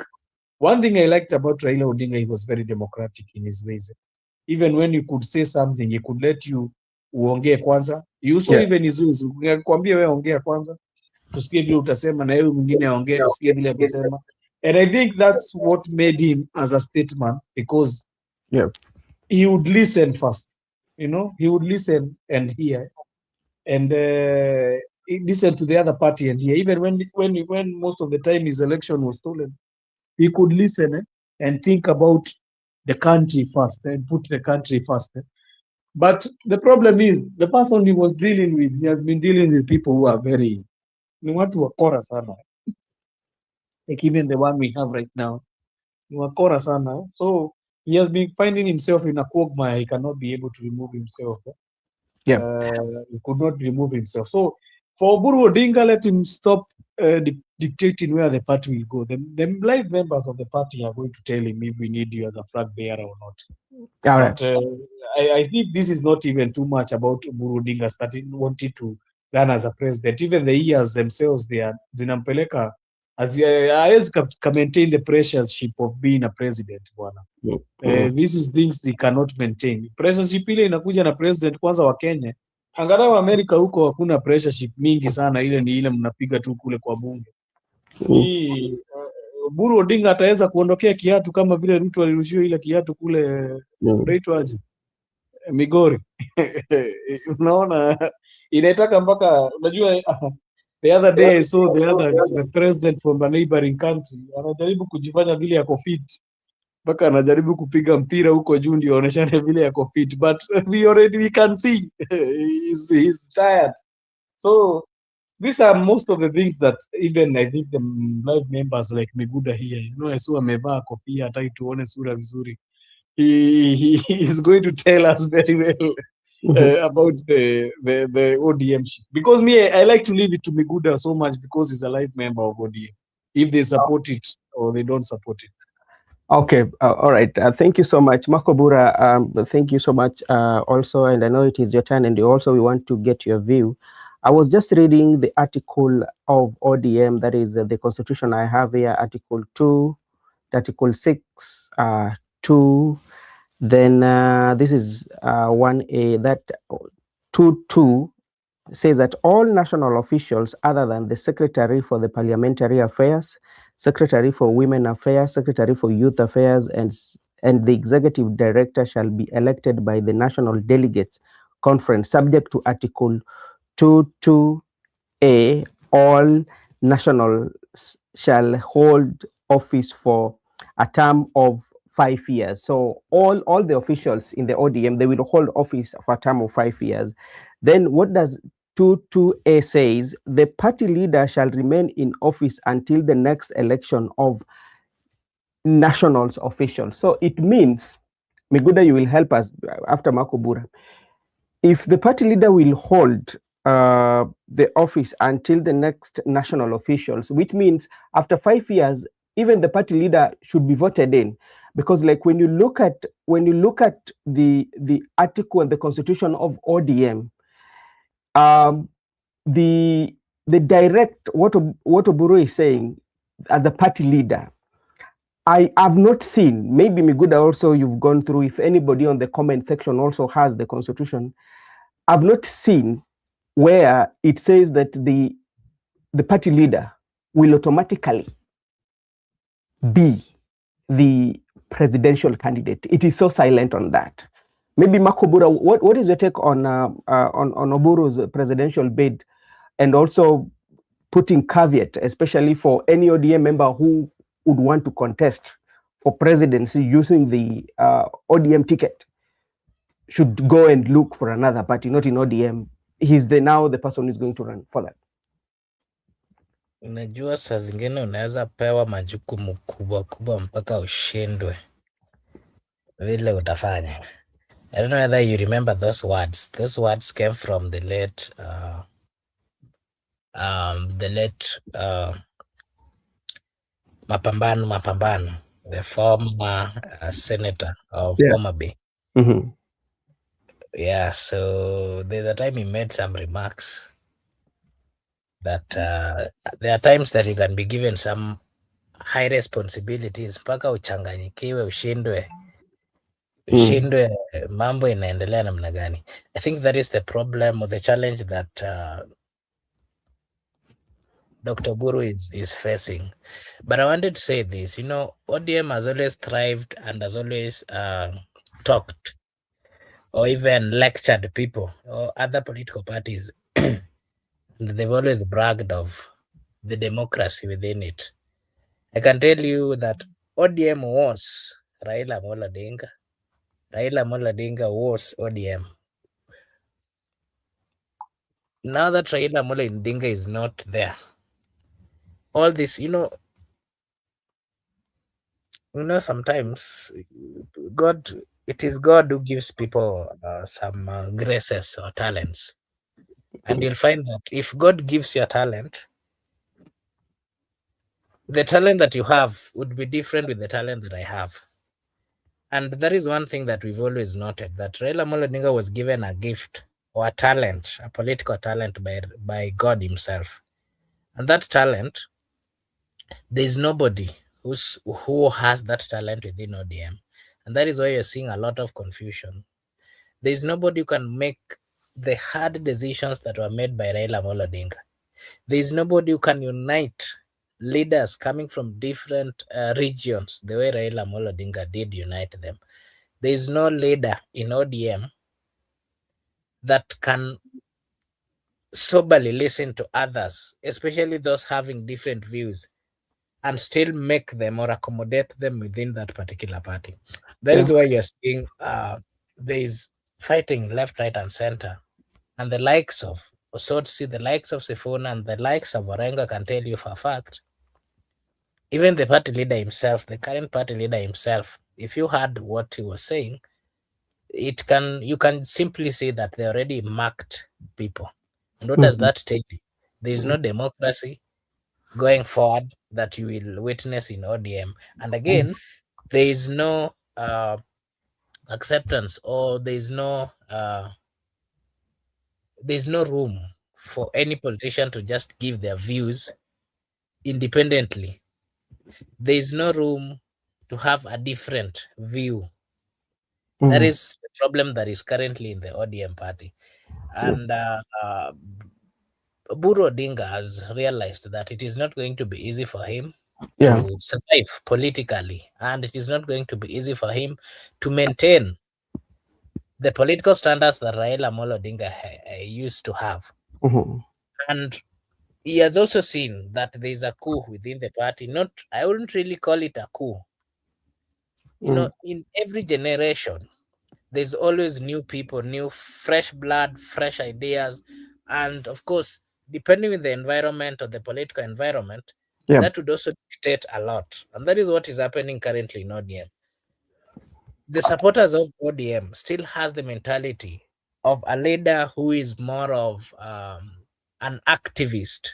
Speaker 3: One thing I liked about Raila Odinga, he was very democratic in his ways. Even when you could say something, he could let you uongee kwanza. You saw even his ways. Kwambia wewe ongea kwanza, tusikie vile utasema, na yeye mwingine aongee, tusikie vile atasema. And I think that's what made him as a statesman, because he would listen first. He would listen and hear, and listen to the other party and hear. Even when most of the time his election was stolen, he could listen and think about the country first and put the country first. But the problem is, the person he was dealing with, he has been dealing with people who are very, ni watu wakora sana. Like even the one we have right now, ni wakora sana. So he has been finding himself in a quagmire. He cannot be able to remove himself. He could not remove himself. So for Oburu Odinga, let him stop dictating where the party will go. The live members of the party are going to tell him if we need you as a flag bearer or not. But I think this is not even too much about Oburu Odinga wanting to run as a president. Even the years themselves, they are zinampeleka as maintain the pressureship of being a president. This is things they cannot maintain. Pressureship ile inakuja na president kwanza wa Kenya. Angalau Amerika huko hakuna pressureship mingi sana, ile ni ile mnapiga tu kule kwa bunge. Oburu Odinga ataweza kuondokea kiatu kama vile Ruto alirushiwa ile kiatu kule Reitwaje Migori. Unaona inaitaka mpaka, unajua the other day I saw the president from a neighboring country anajaribu kujifanya vile yako fit, mpaka anajaribu kupiga mpira huko juu ndio aoneshane vile yako fit, but we can see he's tired. So these are most of the things that even I think the live members like Miguda here, I saw amevaa kofia hataki tuone sura vizuri. He is going to tell us very well about the ODM shit. Because me, I like to leave it to Miguda so much because he's a live member of ODM. If they support it or they don't support it.
Speaker 1: Okay, all right. Thank you so much, Makobura. Thank you so much also, and I know it is your turn, and also we want to get your view. I was just reading the article of ODM, that is the constitution I have here, Article 2, Article 6, 2, Then this is 1A, that 2.2 says that all national officials other than the Secretary for the Parliamentary Affairs, Secretary for Women Affairs, Secretary for Youth Affairs, and the Executive Director shall be elected by the National Delegates Conference, subject to Article 2.2A. All nationals shall hold office for a term of 5 years. So all the officials in the ODM, they will hold office for a term of 5 years. Then what does 2.2A says? The party leader shall remain in office until the next election of nationals officials. So it means, Miguda, you will help us after Makobura. If the party leader will hold the office until the next national officials, which means after 5 years, even the party leader should be voted in, because like when you look at the article and the constitution of ODM, the direct what Oburu is saying as the party leader, I have not seen. Maybe Miguda also you've gone through. If anybody on the comment section also has the constitution, I've not seen where it says that the party leader will automatically be the presidential candidate. It is so silent on that. Maybe Makobura, what is your take on Oburu's presidential bid, and also putting caveat, especially for any ODM member who would want to contest for presidency using the ODM ticket, should go and look for another party, not in ODM. He's now the person who's going to run for that.
Speaker 4: Unajua saa zingine unaweza pewa majukumu kubwa kubwa mpaka ushindwe vile utafanya. I don't know whether you remember those words. Those words came from the late Mapambano, the former senator of Homa Bay.
Speaker 1: Mm-hmm.
Speaker 4: Yeah, so there's a time he made some remarks that there are times that you can be given some high responsibilities mpaka uchanganyikiwe, ushindwe mambo inaendelea namna gani. I think that is the problem or the challenge that Dr. Buru is facing. But I wanted to say this, ODM has always thrived and has always talked or even lectured people or other political parties. And they've always bragged of the democracy within it. I can tell you that ODM was Raila Amolo Odinga. Raila Amolo Odinga was ODM. Now that Raila Amolo Odinga is not there, all this, sometimes it is God who gives people some graces or talents. And you'll find that if God gives you a talent, the talent that you have would be different with the talent that I have. And that is one thing that we've always noted, that Raila Amolo Odinga was given a gift or a talent, a political talent by God himself. And that talent, there's nobody who has that talent within ODM. And that is why you're seeing a lot of confusion. There's nobody who can make the hard decisions that were made by Raila Amolo Odinga. There's nobody who can unite leaders coming from different regions the way Raila Amolo Odinga did unite them. There's no leader in ODM that can soberly listen to others, especially those having different views, and still make them or accommodate them within that particular party. That is why you're seeing there is fighting left, right, and center. And the likes of Osotsi, the likes of Sifuna, and the likes of Orenga can tell you for a fact. Even the party leader himself, the current party leader himself, if you heard what he was saying, you can simply say that they already marked people. And what does that tell you? There is no democracy going forward that you will witness in ODM. And again, there is no acceptance, or there's no room for any politician to just give their views independently. There is no room to have a different view That is the problem that is currently in the ODM party. And Buru Odinga has realized that it is not going to be easy for him to survive politically, and it is not going to be easy for him to maintain the political standards that Raila Amolo Odinga used to have. And he has also seen that there is a coup within the party. Not, I wouldn't really call it a coup. You know, in every generation, there's always new people, new fresh blood, fresh ideas. And of course, depending on the environment or the political environment, that would also dictate a lot. And that is what is happening currently in ODM. The supporters of ODM still has the mentality of a leader who is more of an activist,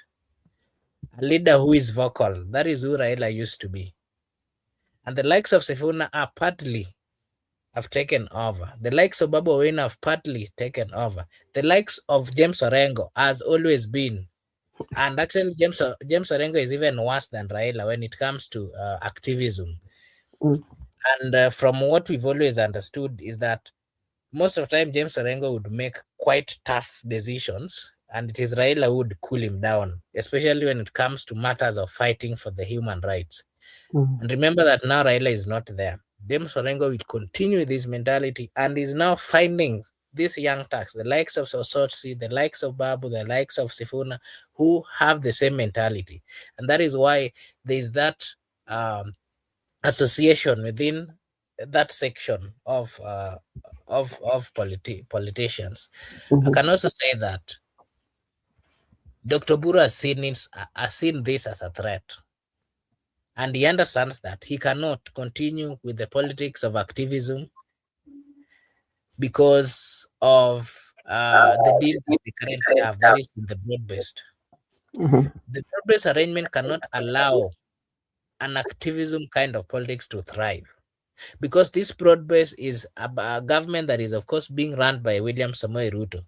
Speaker 4: a leader who is vocal. That is who Raila used to be. And the likes of Sifuna are partly have taken over. The likes of Babu Owino have partly taken over. The likes of James Orengo has always been. And actually, James Orengo is even worse than Raila when it comes to activism. And from what we've always understood is that most of the time, James Orengo would make quite tough decisions, and it is Raila who would cool him down, especially when it comes to matters of fighting for the human rights. And remember that now Raila is not there. James Orengo will continue with this mentality and is now finding these young thugs, the likes of Sosotsi, the likes of Babu, the likes of Sifuna, who have the same mentality. And that is why there is that association within that section of politicians. I can also say that Dr. Buru has seen this as a threat. And he understands that he cannot continue with the politics of activism because of the deal that they currently have, that is in the broad-based. The broad-based arrangement cannot allow an activism kind of politics to thrive, because this broad-based is a government that is, of course, being run by William Samoei Ruto.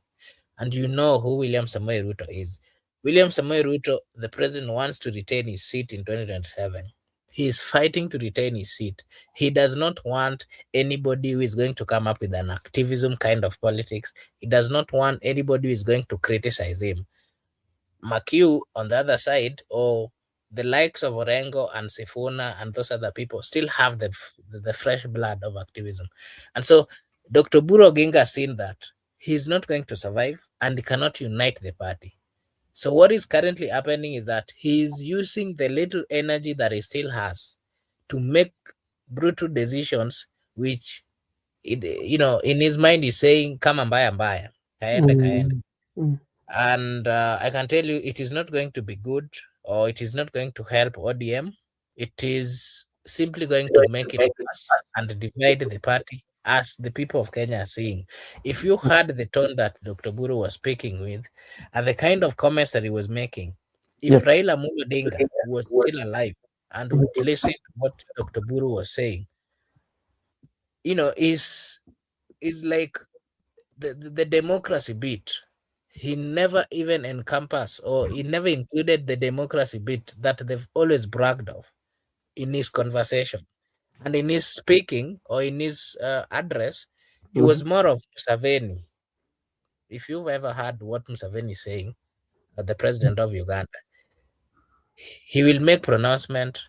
Speaker 4: And you know who William Samoei Ruto is. William Samoei Ruto, the president, wants to retain his seat in 2027. He is fighting to retain his seat. He does not want anybody who is going to come up with an activism kind of politics. He does not want anybody who is going to criticize him. Makiu, on the other side, or the likes of Orengo and Sifuna and those other people still have the fresh blood of activism. And so Dr. Buru Oginga has seen that he's not going to survive and he cannot unite the party. So what is currently happening is that he's using the little energy that he still has to make brutal decisions, which, in his mind is saying, come and buy, kaende. And I can tell you, it is not going to be good, or it is not going to help ODM. It is simply going to make it worse and divide the party, as the people of Kenya are seeing. If you heard the tone that Dr. Buru was speaking with and the kind of comments that he was making, if Raila Amolo Odinga was still alive and would listen to what Dr. Buru was saying, is like the democracy bit. He never even encompassed, or he never included the democracy bit that they've always bragged of in his conversation. And in his speaking, or in his address, he was more of Museveni. If you've ever heard what Museveni is saying, the president of Uganda, he will make pronouncement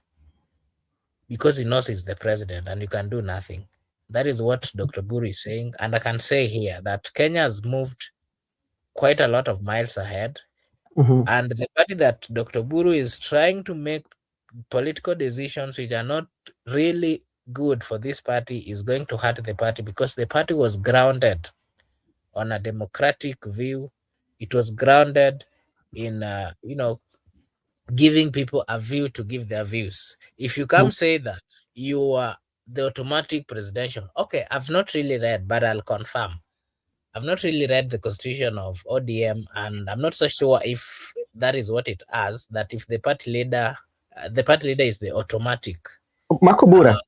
Speaker 4: because he knows he's the president and you can do nothing. That is what Dr. Buri is saying. And I can say here that Kenya has moved quite a lot of miles ahead. And the party that Dr. Buru is trying to make political decisions which are not really good for this party is going to hurt the party, because the party was grounded on a democratic view. It was grounded in, giving people a view to give their views. If you come say that you are the automatic presidential, okay, I've not really read, but I'll confirm. I've not really read the constitution of ODM, and I'm not so sure if that is what it has, that if the party leader is the automatic.
Speaker 1: Makobura.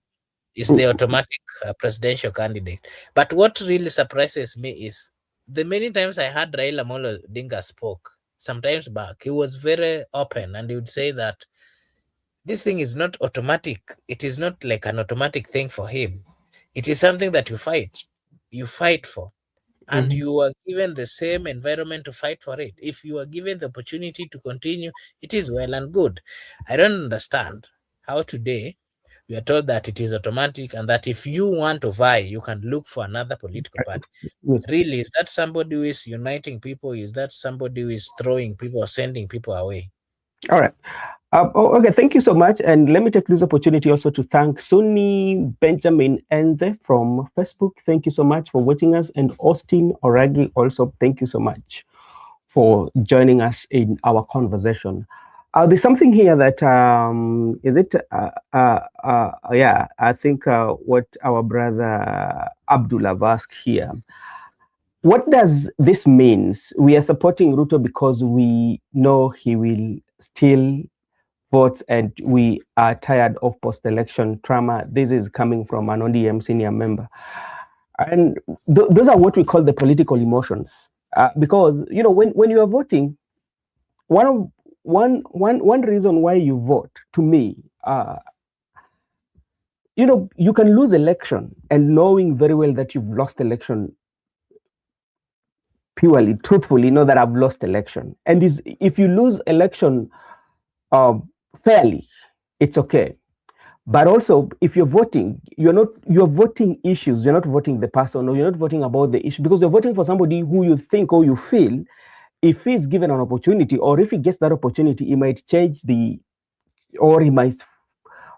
Speaker 4: Is the automatic presidential candidate. But what really surprises me is the many times I heard Raila Amolo Odinga spoke sometimes back, he was very open and he would say that this thing is not automatic. It is not like an automatic thing for him. It is something that you fight for, and you are given the same environment to fight for it. If you are given the opportunity to continue, it is well and good. I don't understand how today we are told that it is automatic and that if you want to vie, you can look for another political party.
Speaker 1: Yes.
Speaker 4: Really, is that somebody who is uniting people? Is that somebody who is throwing people or sending people away?
Speaker 1: All right. Okay, thank you so much. And let me take this opportunity also to thank Sunni Benjamin Enze from Facebook. Thank you so much for watching us. And Austin Oragi also, thank you so much for joining us in our conversation. There's something here that, yeah, I think what our brother Abdullah asked here. What does this mean? We are supporting Ruto because we know he will still vote, and we are tired of post-election trauma. This is coming from an ODM senior member. And those are what we call the political emotions. Because, you know, when you are voting, one reason why you vote, to me, you know, you can lose election and knowing very well that you've lost election purely, truthfully, know that I've lost election. And if you lose election fairly, it's okay. But also, if you're voting, you're voting issues. You're not voting the person, or you're not voting about the issue, because you're voting for somebody who you think or you feel, if he's given an opportunity, or if he gets that opportunity, he might change or he might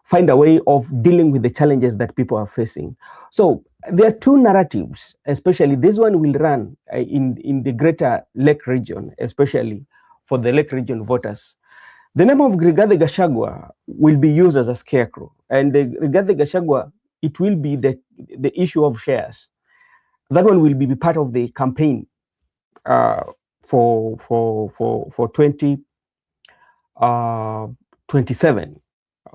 Speaker 1: find a way of dealing with the challenges that people are facing. So there are two narratives, especially this one will run in the greater Lake region, especially for the Lake region voters. The name of Rigathi Gachagua will be used as a scarecrow, and the Rigathi Gachagua, it will be the issue of shares. That one will be part of the campaign for 2027,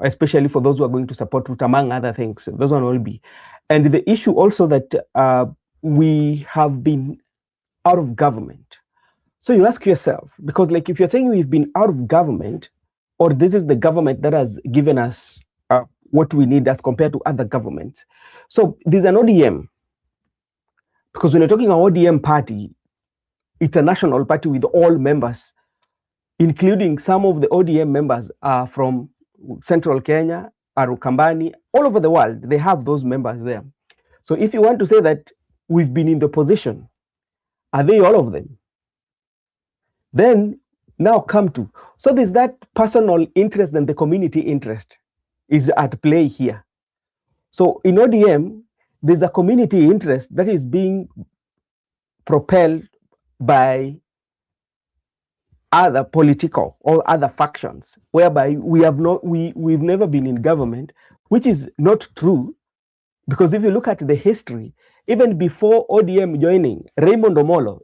Speaker 1: especially for those who are going to support Ruto, among other things. Those one will be, and the issue also that we have been out of government. So you ask yourself, because like if you're saying we've been out of government, or this is the government that has given us what we need as compared to other governments. So there's an ODM, because when you're talking about ODM party, it's a national party with all members, including some of the ODM members are from Central Kenya, Arukambani, all over the world. They have those members there. So if you want to say that we've been in the position, are they all of them? Then now come to, so there's that personal interest and the community interest is at play here. So in ODM, there's a community interest that is being propelled by other political or other factions, whereby we've never been in government, which is not true, because if you look at the history, even before ODM joining, Raymond Omolo,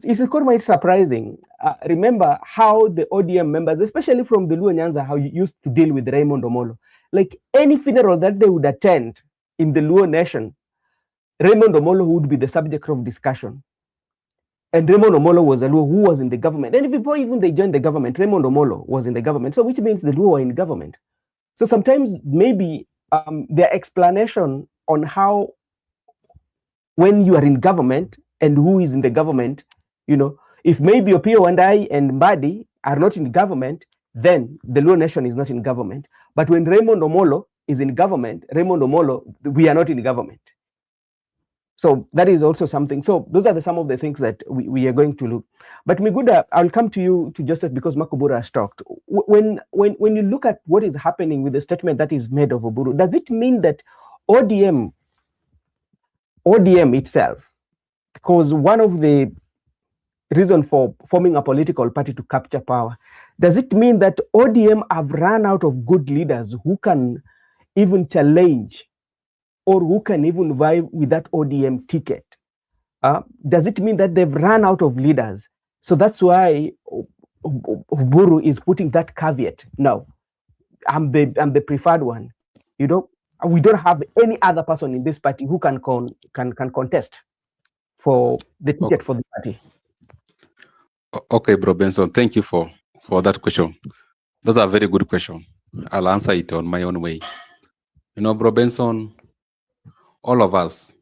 Speaker 1: it's quite surprising. Remember how the ODM members, especially from the Luo Nyanza, how you used to deal with Raymond Omolo. Like any funeral that they would attend in the Luo nation, Raymond Omolo would be the subject of discussion. And Raymond Omolo was a Luo who was in the government. And before even they joined the government, Raymond Omolo was in the government. So which means the Luo were in government. So sometimes maybe their explanation on how, when you are in government and who is in the government, if maybe Opio and I and Mbadi are not in government, then the Luo nation is not in government. But when Raymond Omolo is in government, Raymond Omolo, we are not in government. So that is also something. So those are some of the things that we are going to look. But Miguda, I'll come to you, to Joseph, because Makubura has talked. When you look at what is happening with the statement that is made of Oburu, does it mean that ODM itself, because one of the reasons for forming a political party to capture power, does it mean that ODM have run out of good leaders who can even challenge or who can even vie with that ODM ticket? Does it mean that they've run out of leaders? So that's why Oburu is putting that caveat. No, I'm the preferred one. We don't have any other person in this party who can contest for the ticket for the party.
Speaker 2: Okay, Bro Benson, thank you for that question. That's a very good question. I'll answer it on my own way. You know, Bro Benson, all of us,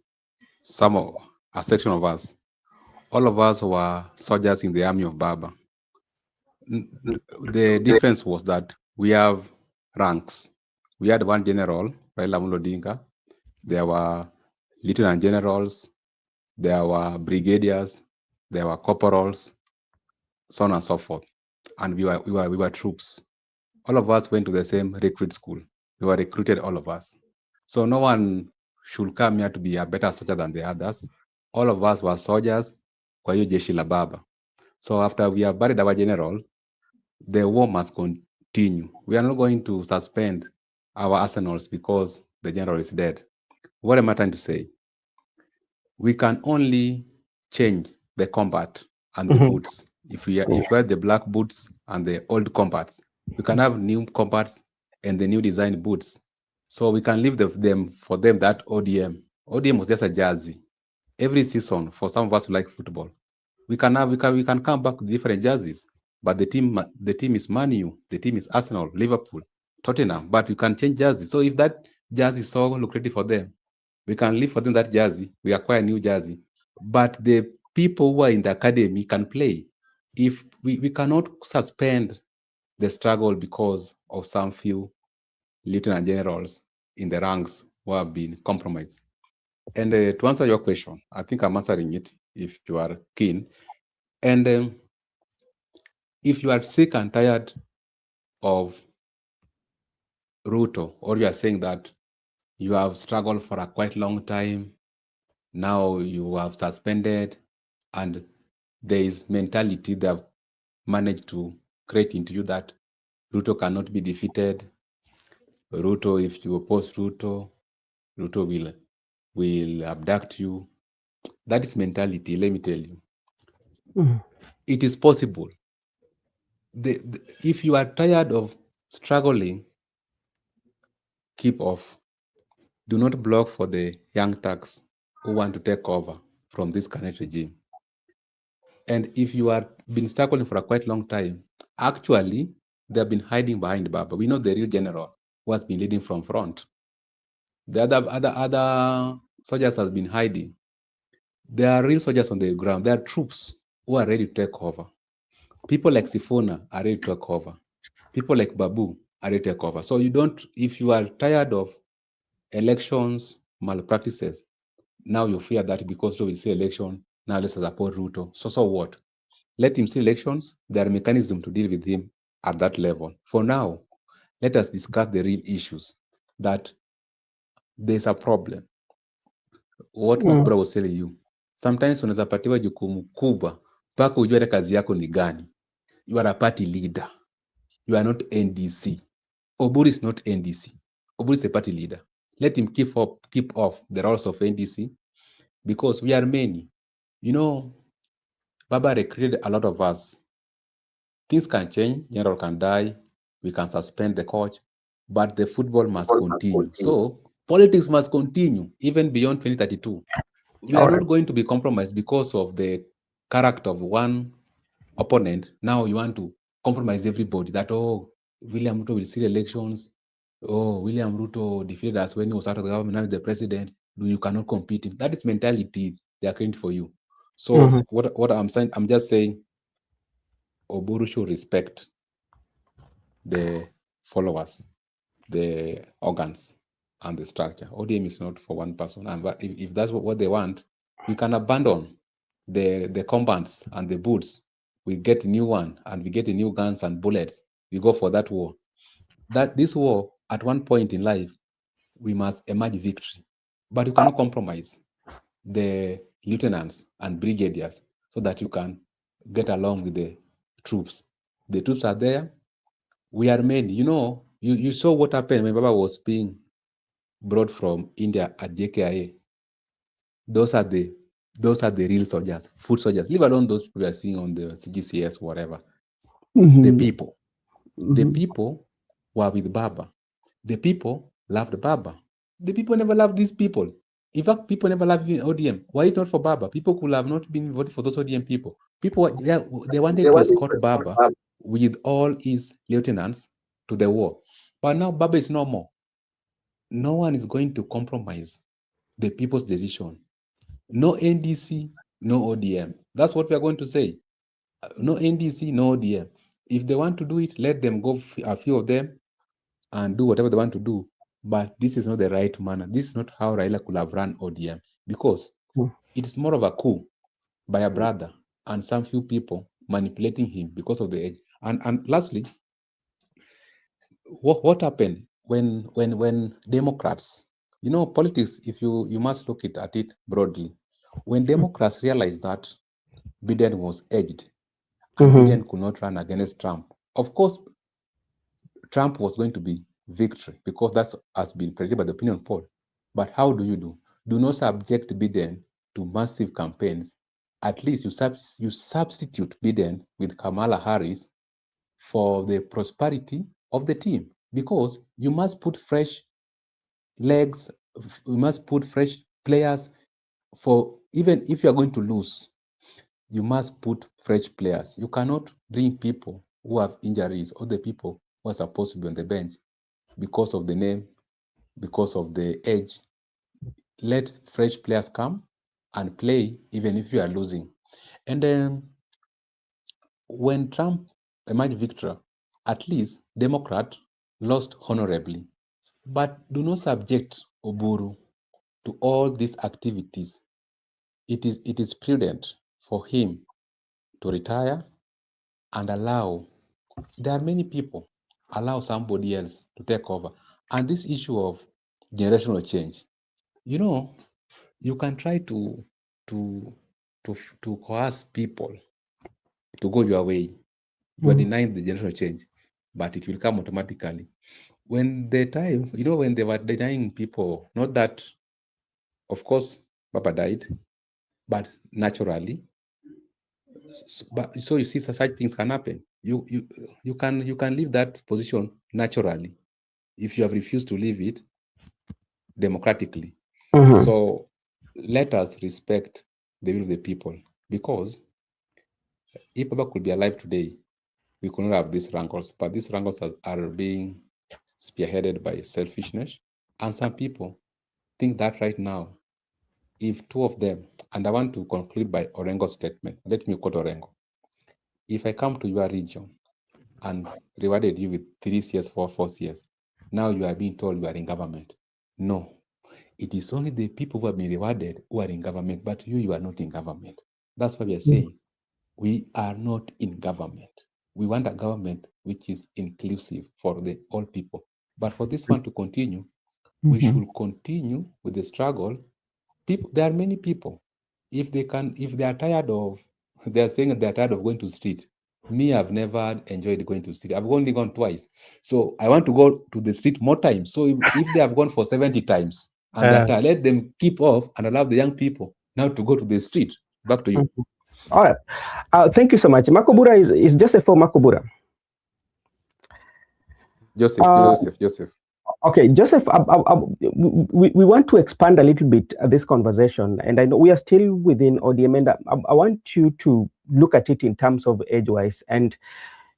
Speaker 2: a section of us, all of us were soldiers in the army of Baba. The difference was that we have ranks. We had one general, Raila Amolo Odinga. There were lieutenant generals, there were brigadiers, there were corporals, so on and so forth. And we were troops. All of us went to the same recruit school. We were recruited, all of us. So no one should come here to be a better soldier than the others. All of us were soldiers kwa hiyo jeshi la Baba. So after we have buried our general, the war must continue. We are not going to suspend our arsenals because the general is dead. What am I trying to say? We can only change the combat and the boots. If we have the black boots and the old combats, we can have new combats and the new design boots. So we can leave them for them that ODM. ODM was just a jersey. Every season, for some of us who like football, we can come back with different jerseys. But the team is Man U, the team is Arsenal, Liverpool, Tottenham. But you can change jersey. So if that jersey is so lucrative for them, we can leave for them that jersey. We acquire a new jersey. But the people who are in the academy can play. If we cannot suspend the struggle because of some few lieutenant generals in the ranks who have been compromised. And to answer your question, I think I'm answering it if you are keen. And if you are sick and tired of Ruto, or you are saying that you have struggled for a quite long time, now you have suspended, and there is mentality they have managed to create into you that Ruto cannot be defeated. Ruto, if you oppose Ruto, Ruto will abduct you. That is mentality, let me tell you. It is possible. If you are tired of struggling, keep off. Do not block for the young thugs who want to take over from this current regime. And if you have been struggling for a quite long time, actually, they have been hiding behind Baba. We know the real general who has been leading from front. The other soldiers have been hiding. There are real soldiers on the ground. There are troops who are ready to take over. People like Sifuna are ready to take over. People like Babu are ready to take over. So if you are tired of elections, malpractices, now you fear that because we see election, now let's support Ruto. So what? Let him see elections. There are mechanisms to deal with him at that level. For now, let us discuss the real issues. That there's a problem. What my brother was telling you. Sometimes unaweza patiwa jukumu kubwa mpaka ujue hata kazi yako ni gani. You are a party leader. You are not NDC. Oburu is not NDC. Oburu is a party leader. Let him keep off the roles of NDC because we are many. You know, Baba recruited a lot of us. Things can change, general can die, we can suspend the coach, but the football must continue. So politics must continue even beyond 2032. We are not going to be compromised because of the character of one opponent. Now you want to compromise everybody that, oh, William Ruto will see elections. Oh, William Ruto defeated us when he was out of the government, now he's the president. You cannot compete him. That is mentality they are creating for you. So what I'm saying, I'm just saying, Oburu should respect the followers, the organs, and the structure. ODM is not for one person. And if that's what they want, we can abandon the combats and the boots. We get a new one, and we get a new guns and bullets. We go for that war. This war, at one point in life, we must emerge victory. But you cannot compromise the lieutenants and brigadiers so that you can get along with the troops. The troops are there. We are many. You know, you saw what happened when Baba was being brought from India at JKIA. Those are the real soldiers, foot soldiers. Leave alone those people we are seeing on the CGCS, whatever. The people were with Baba. The people loved Baba. The people never loved these people. In fact, people never loved ODM. Why not for Baba? People could have not been voted for those ODM people. They wanted to escort Baba with all his lieutenants to the war. But now Baba is no more. no one is going to compromise the people's decision. No NDC, no ODM. That's what we are going to say. No NDC, no ODM. If they want to do it, let them go, a few of them, and do whatever they want to do. But this is not the right manner. This is not how Raila could have run ODM, because it is more of a coup by a brother and some few people manipulating him because of the age. And lastly, what happened when Democrats, politics, if you must look at it broadly. When Democrats realized that Biden was aged and Biden could not run against Trump, of course, Trump was going to be victory, because that has been predicted by the opinion poll. But how do you do? Do not subject Biden to massive campaigns. At least you substitute Biden with Kamala Harris for the prosperity of the team, because you must put fresh legs, you must put fresh players. For even if you are going to lose, you must put fresh players. You cannot bring people who have injuries, or the people who are supposed to be on the bench because of the name, because of the age. Let fresh players come and play even if you are losing. And then when Trump emerged victor, at least Democrat lost honorably. But do not subject Oburu to all these activities. It is prudent for him to retire and allow, there are many people, allow somebody else to take over. And this issue of generational change, you can try to coerce people to go your way. You are denying the generational change, but it will come automatically. When the time, when they were denying people, not that, of course, Papa died, but naturally. So you see, such things can happen. You can leave that position naturally if you have refused to leave it democratically. So let us respect the will of the people, because if Papa could be alive today, we could not have these rankles. But these rankles are being spearheaded by selfishness, and some people think that right now, if two of them, and I want to conclude by Orengo's statement. Let me quote Orengo. If I come to your region and rewarded you with 3 years, 4 years, now you are being told you are in government. No, it is only the people who have been rewarded who are in government, but you are not in government. That's why we are saying we are not in government. We want a government which is inclusive for all people. But for this one to continue, we should continue with the struggle. There are many people, if they are tired of, they are saying they are tired of going to street. Me, I've never enjoyed going to street. I've only gone twice. So I want to go to the street more times. So if they have gone for 70 times and they are tired, let them keep off and allow the young people now to go to the street. Back to you.
Speaker 1: All right. Thank you so much. Makobura is Joseph or Makobura?
Speaker 2: Joseph.
Speaker 1: Okay, Joseph, we want to expand a little bit this conversation, and I know we are still within ODM, and I want you to look at it in terms of age-wise, and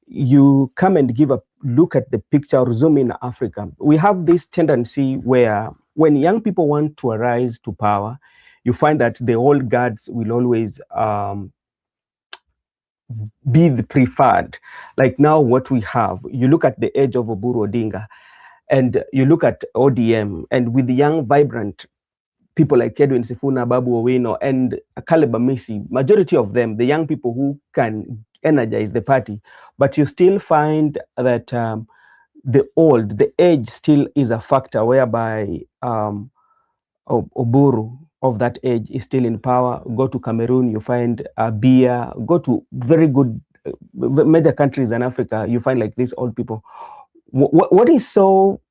Speaker 1: you come and give a look at the picture or zoom in Africa. We have this tendency where when young people want to arise to power, you find that the old guards will always be the preferred. Like now what we have, you look at the age of Oburu Odinga, and you look at ODM, and with the young, vibrant people like Edwin Sifuna, Babu Owino, and Caleb Amisi, majority of them, the young people who can energize the party, but you still find that the age still is a factor whereby Oburu of that age is still in power. Go to Cameroon, you find Biya. Go to very good major countries in Africa, you find like these old people. What is so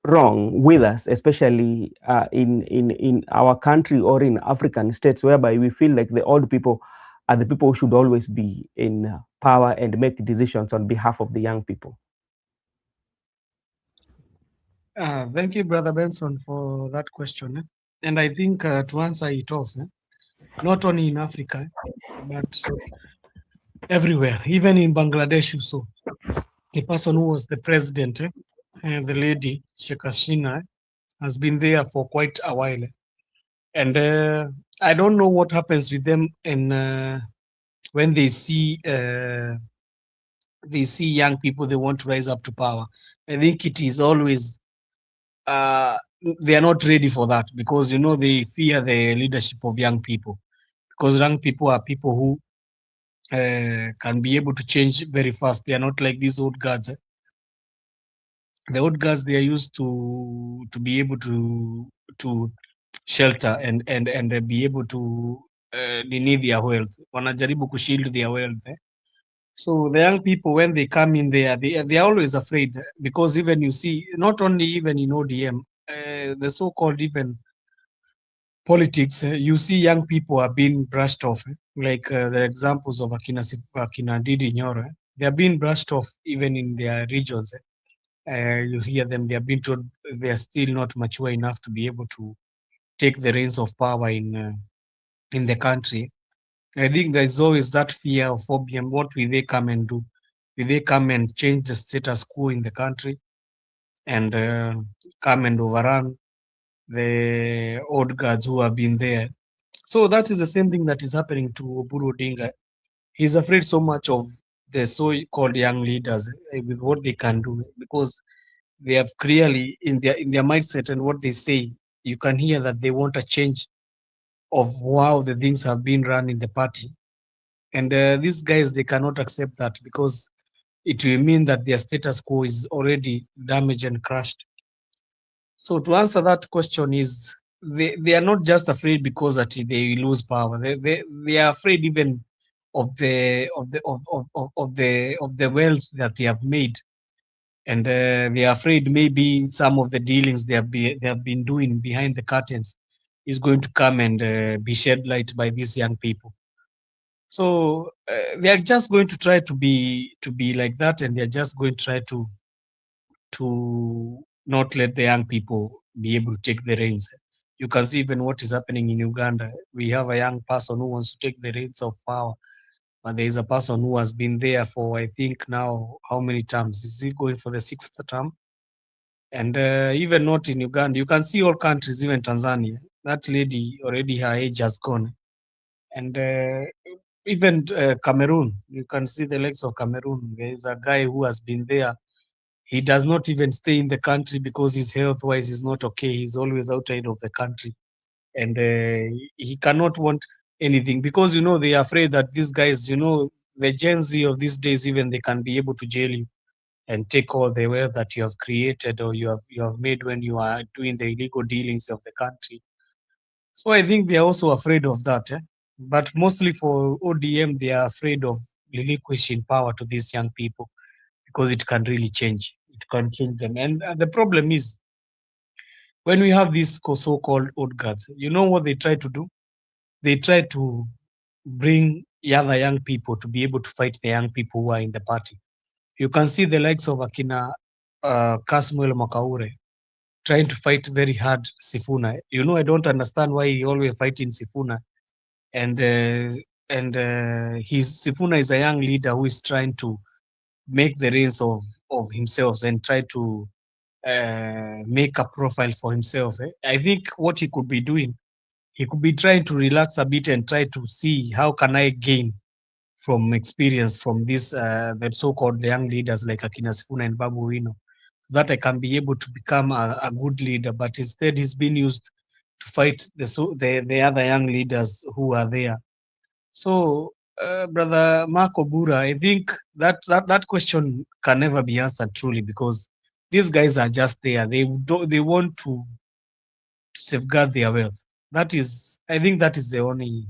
Speaker 1: wrong with us, especially in our country or in African states, whereby we feel like the old people are the people who should always be in power and make decisions on behalf of the young people?
Speaker 3: Thank you, Brother Benson, for that question. And I think to answer it off, not only in Africa, but everywhere, even in Bangladesh, you saw the person who was the president the lady Shekashina has been there for quite a while, and I don't know what happens with them in when they see young people they want to rise up to power. I think it is always they are not ready for that, because they fear the leadership of young people, because young people are people who can be able to change very fast. They are not like these old guards. The old guards, they are used to be able to shelter and be able to nini their wealth, wanajaribu kushield their wealth. So the young people, when they come in there, they are always afraid, because even you see, not only even in ODM, the so-called even politics, you see young people are being brushed off. Like the examples of Akina Didi Nyoro, they are being brushed off even in their regions. You hear them, they are being told they are still not mature enough to be able to take the reins of power in the country. I think there's always that fear of OBM. What will they come and do? Will they come and change the status quo in the country and come and overrun the old guards who have been there? So that is the same thing that is happening to Oburu Odinga. He's afraid so much of the so-called young leaders with what they can do, because they have clearly in their mindset and what they say, you can hear that they want a change of how the things have been run in the party. And these guys, they cannot accept that, because it will mean that their status quo is already damaged and crushed. So to answer that question is, they are not just afraid because that they lose power. They are afraid even of the wealth that they have made, and they are afraid maybe some of the dealings they have been doing behind the curtains is going to come and be shed light by these young people. So they are just going to try to be like that, and they are just going to try to not let the young people be able to take the reins. You can see even what is happening in Uganda. We have a young person who wants to take the reins of power, but there is a person who has been there for, I think now, how many terms? Is he going for the 6th term? And even not in Uganda, you can see all countries, even Tanzania, that lady already her age has gone. And even Cameroon, you can see the likes of Cameroon. There is a guy who has been there. He does not even stay in the country because his health wise is not okay. He's always outside of the country, and he cannot want anything, because they are afraid that these guys, the Gen Z of these days, even they can be able to jail you and take all the wealth that you have created or you have made when you are doing the illegal dealings of the country. So I think they are also afraid of that. But mostly for ODM, they are afraid of relinquishing power to these young people, because it can really change. It can change them. And the problem is, when we have these so-called old guards, you know what they try to do? They try to bring other young people to be able to fight the young people who are in the party. You can see the likes of Akina Kasmuel Makaure trying to fight very hard Sifuna. I don't understand why he always fighting Sifuna. And Sifuna is a young leader who is trying to make the reins of himself and try to make a profile for himself. I think what he could be doing, he could be trying to relax a bit and try to see how can I gain from experience from this the so-called young leaders like Akina Sifuna and Babu Wino, so that I can be able to become a good leader. But instead, he's been used to fight the other young leaders who are there. So, Brother Marco Bura, I think that question can never be answered truly, because these guys are just there. They want to safeguard their wealth. That is, I think, that is the only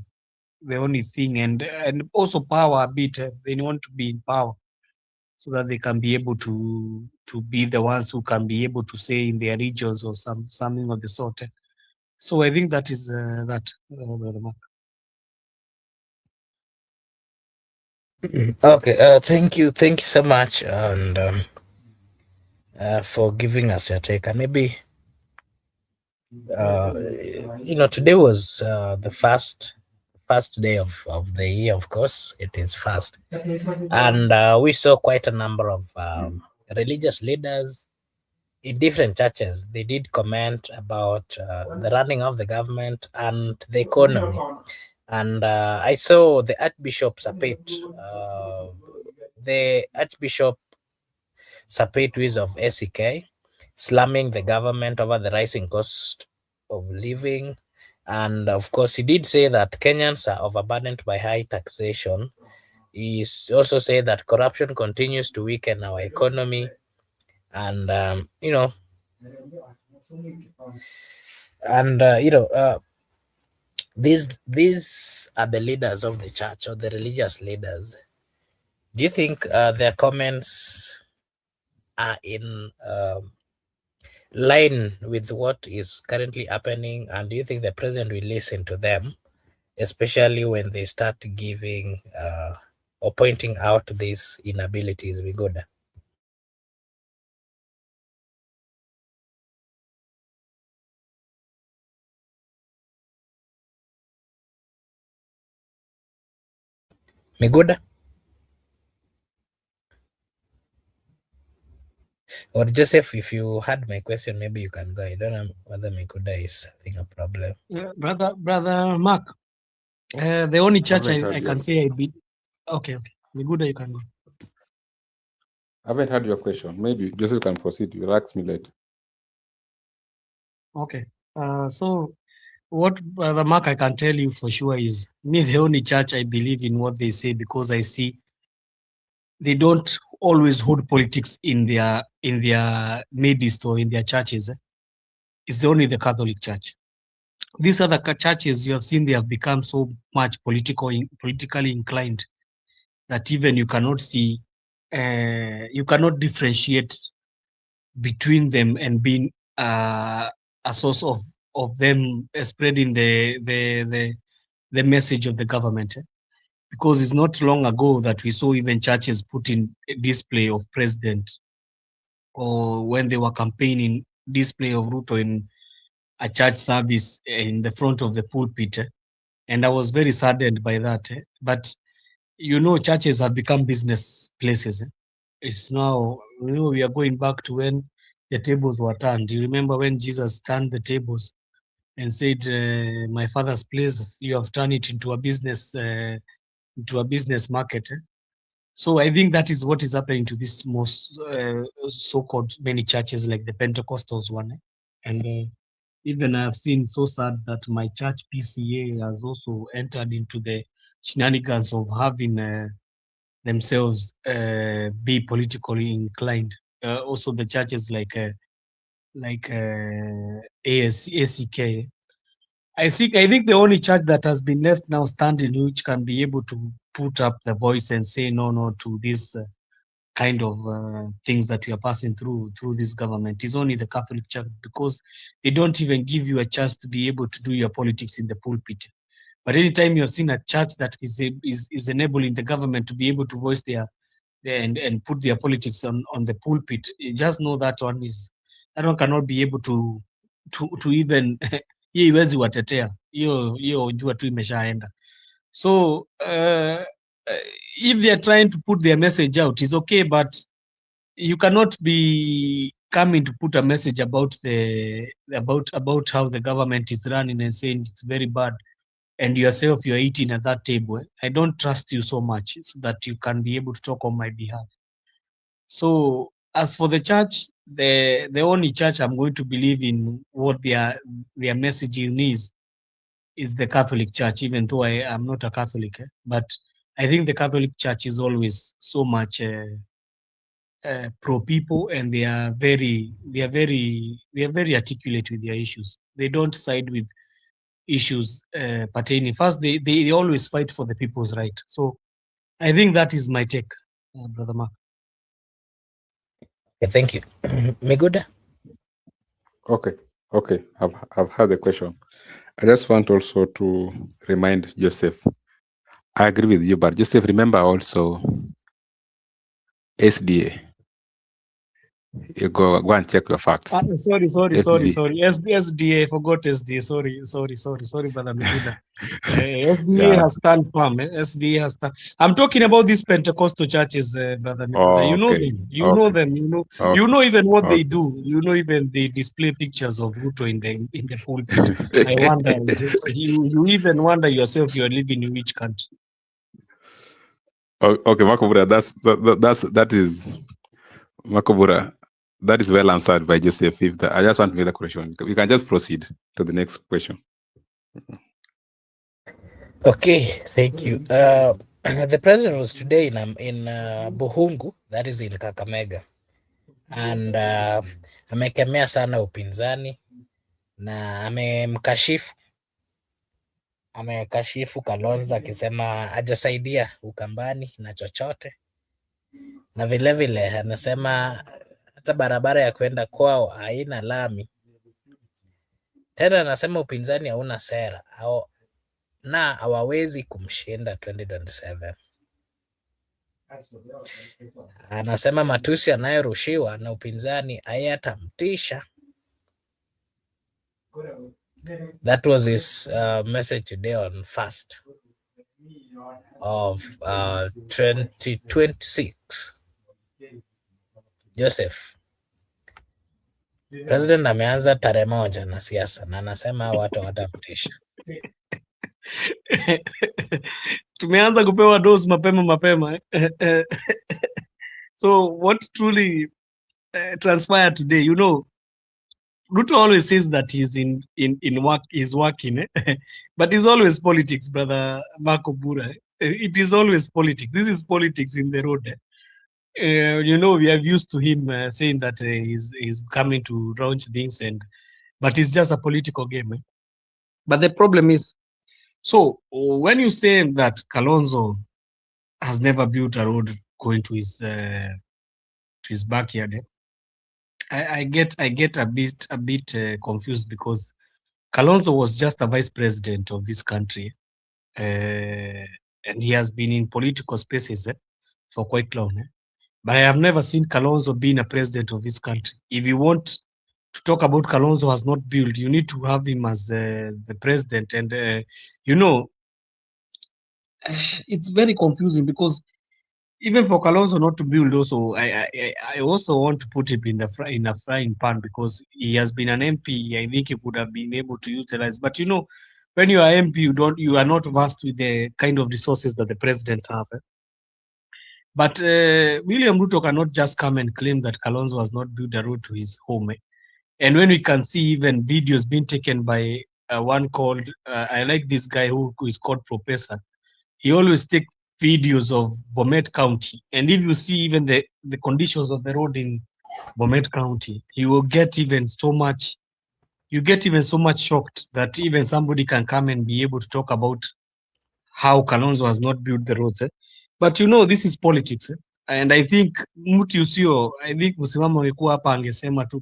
Speaker 3: thing, and also power a bit. They want to be in power so that they can be able to be the ones who can be able to say in their regions or something of the sort. So I think that is that. Brother Marco.
Speaker 4: Okay, thank you so much, and for giving us your take. And maybe today was the first day of the year. Of course, it is fast, and we saw quite a number of religious leaders in different churches, they did comment about the running of the government and the economy. And I saw the Archbishop Sapet, of SEK, slamming the government over the rising cost of living. And of course, he did say that Kenyans are overburdened by high taxation. He also said that corruption continues to weaken our economy. And, these are the leaders of the church, or the religious leaders. Do you think their comments are in line with what is currently happening? And do you think the president will listen to them, especially when they start giving or pointing out these inabilities? We go there. Miguda? Or Joseph, if you had my question, maybe you can go. I don't know whether Miguda is having a problem.
Speaker 3: Brother Mark, the only church I can say I be. Okay. Miguda, you can go.
Speaker 2: I haven't heard your question. Maybe Joseph can proceed. You'll ask me later.
Speaker 3: Okay. So what Brother Mark I can tell you for sure is me, the only church I believe in what they say, because I see they don't always hold politics in their midst or in their churches. It's only the Catholic Church. These other churches you have seen, they have become so much politically inclined that even you cannot see, you cannot differentiate between them and being a source of them spreading the message of the government. Because it's not long ago that we saw even churches put in a display of president, or when they were campaigning, display of Ruto in a church service in the front of the pulpit. And I was very saddened by that. But churches have become business places. It's now, we are going back to when the tables were turned. Do you remember when Jesus turned the tables and said, my father's place, you have turned it into a business market? So I think that is what is happening to this most so-called many churches like the Pentecostals one. And even I've seen so sad that my church PCA has also entered into the shenanigans of having themselves be politically inclined. Also the churches like ACK. I think the only church that has been left now standing, which can be able to put up the voice and say no to this kind of things that we are passing through this government, is only the Catholic Church, because they don't even give you a chance to be able to do your politics in the pulpit. But anytime you have seen a church that is enabling the government to be able to voice their and put their politics on the pulpit, you just know that one cannot be able to even hiyo iwezi watetea, hiyo jua tu imeshaenda. So if they are trying to put their message out, it's okay, but you cannot be coming to put a message about how the government is running and saying it's very bad, and yourself you're eating at that table. I don't trust you so much so that you can be able to talk on my behalf. So as for the church, the only church I'm going to believe in what their messaging is the Catholic Church, even though I am not a Catholic. But I think the Catholic Church is always so much pro people, and they are very articulate with their issues. They don't side with issues pertaining. First, they always fight for the people's right. So I think that is my take, Brother Mark.
Speaker 4: Okay, thank you. Miguda?
Speaker 2: Okay. I've heard the question. I just want also to remind Joseph. I agree with you, but Joseph, remember also SDA. You go and check your facts.
Speaker 3: Sorry.
Speaker 2: SDA.
Speaker 3: SDA, I forgot SDA. Sorry, Brother Mituda. SDA
Speaker 2: Yeah.
Speaker 3: has stand firm. SDA has stand. I'm talking about these Pentecostal churches, Brother Mituda. You know
Speaker 2: Okay.
Speaker 3: them. You know them.
Speaker 2: Okay.
Speaker 3: You know even what they
Speaker 2: Okay.
Speaker 3: do. You know even they display pictures of Ruto in the pulpit. I wonder. You even wonder yourself. You are living in which country?
Speaker 2: Okay, Makobura, that is Makobura. That is well answered by Joseph. I just want to make the question. We can just proceed to the next question.
Speaker 4: Okay, thank you. The president was today in Buhungu, that is in Kakamega, and amekemea sana upinzani na amekashifu Kalonzo akisema hajasaidia Ukambani na chochote, na vilevile anasema hata barabara ya kwenda kwao haina lami. Tena anasema upinzani hauna sera na hawawezi kumshinda 2027. Anasema matusi anayorushiwa na upinzani hayatamtisha. That was his message today on 1st of 2026. Joseph, president ameanza tarehe 1 na siasa na anasema watu hawatamtisha.
Speaker 3: Tumeanza kupewa dose mapema. So what truly transpired today, you know, Ruto always says that he's in work, he's working, but it's always politics, Brother Marco Bura. It is always politics. This is politics in the road. You know, we are used to him saying that he's coming to launch things, but it's just a political game. But the problem is, so when you say that Kalonzo has never built a road going to his backyard, I get a bit confused, because Kalonzo was just a vice president of this country, and he has been in political spaces for quite long. But I have never seen Kalonzo being a president of this country. If you want to talk about Kalonzo has not built, you need to have him as the president. And you know, it's very confusing, because even for Kalonzo not to build, also I also want to put him in a frying pan, because he has been an MP. I think he could have been able to utilize. But you know, when you are MP, you are not vast with the kind of resources that the president have. But William Ruto cannot just come and claim that Kalonzo has not built a road to his home. And when we can see even videos being taken by one called, I like this guy who is called Professor. He always take videos of Bomet County. And if you see even the conditions of the road in Bomet County, you will get even so much shocked that even somebody can come and be able to talk about how Kalonzo has not built the roads. But you know, this is politics. And I think msimamo wekuwa hapa angesema tu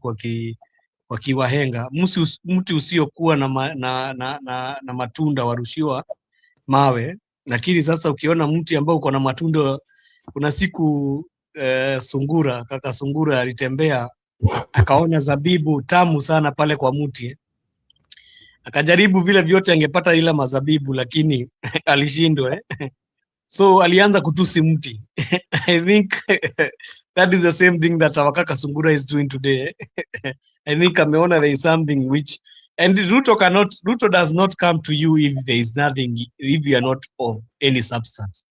Speaker 3: kwa kiwahenga, mti usiokuwa na matunda warushiwa mawe. Lakini sasa ukiona mti ambao uko na matunda, kuna siku kaka Sungura alitembea akaona zabibu tamu sana pale kwa mti, akajaribu vile vyote angepata ila mazabibu, lakini alishindwa. So alianza kutusi mti. I think that is the same thing that our kaka Sungura is doing today. I think ameona there is something which, and Ruto does not come to you if there is nothing, if you are not of any substance.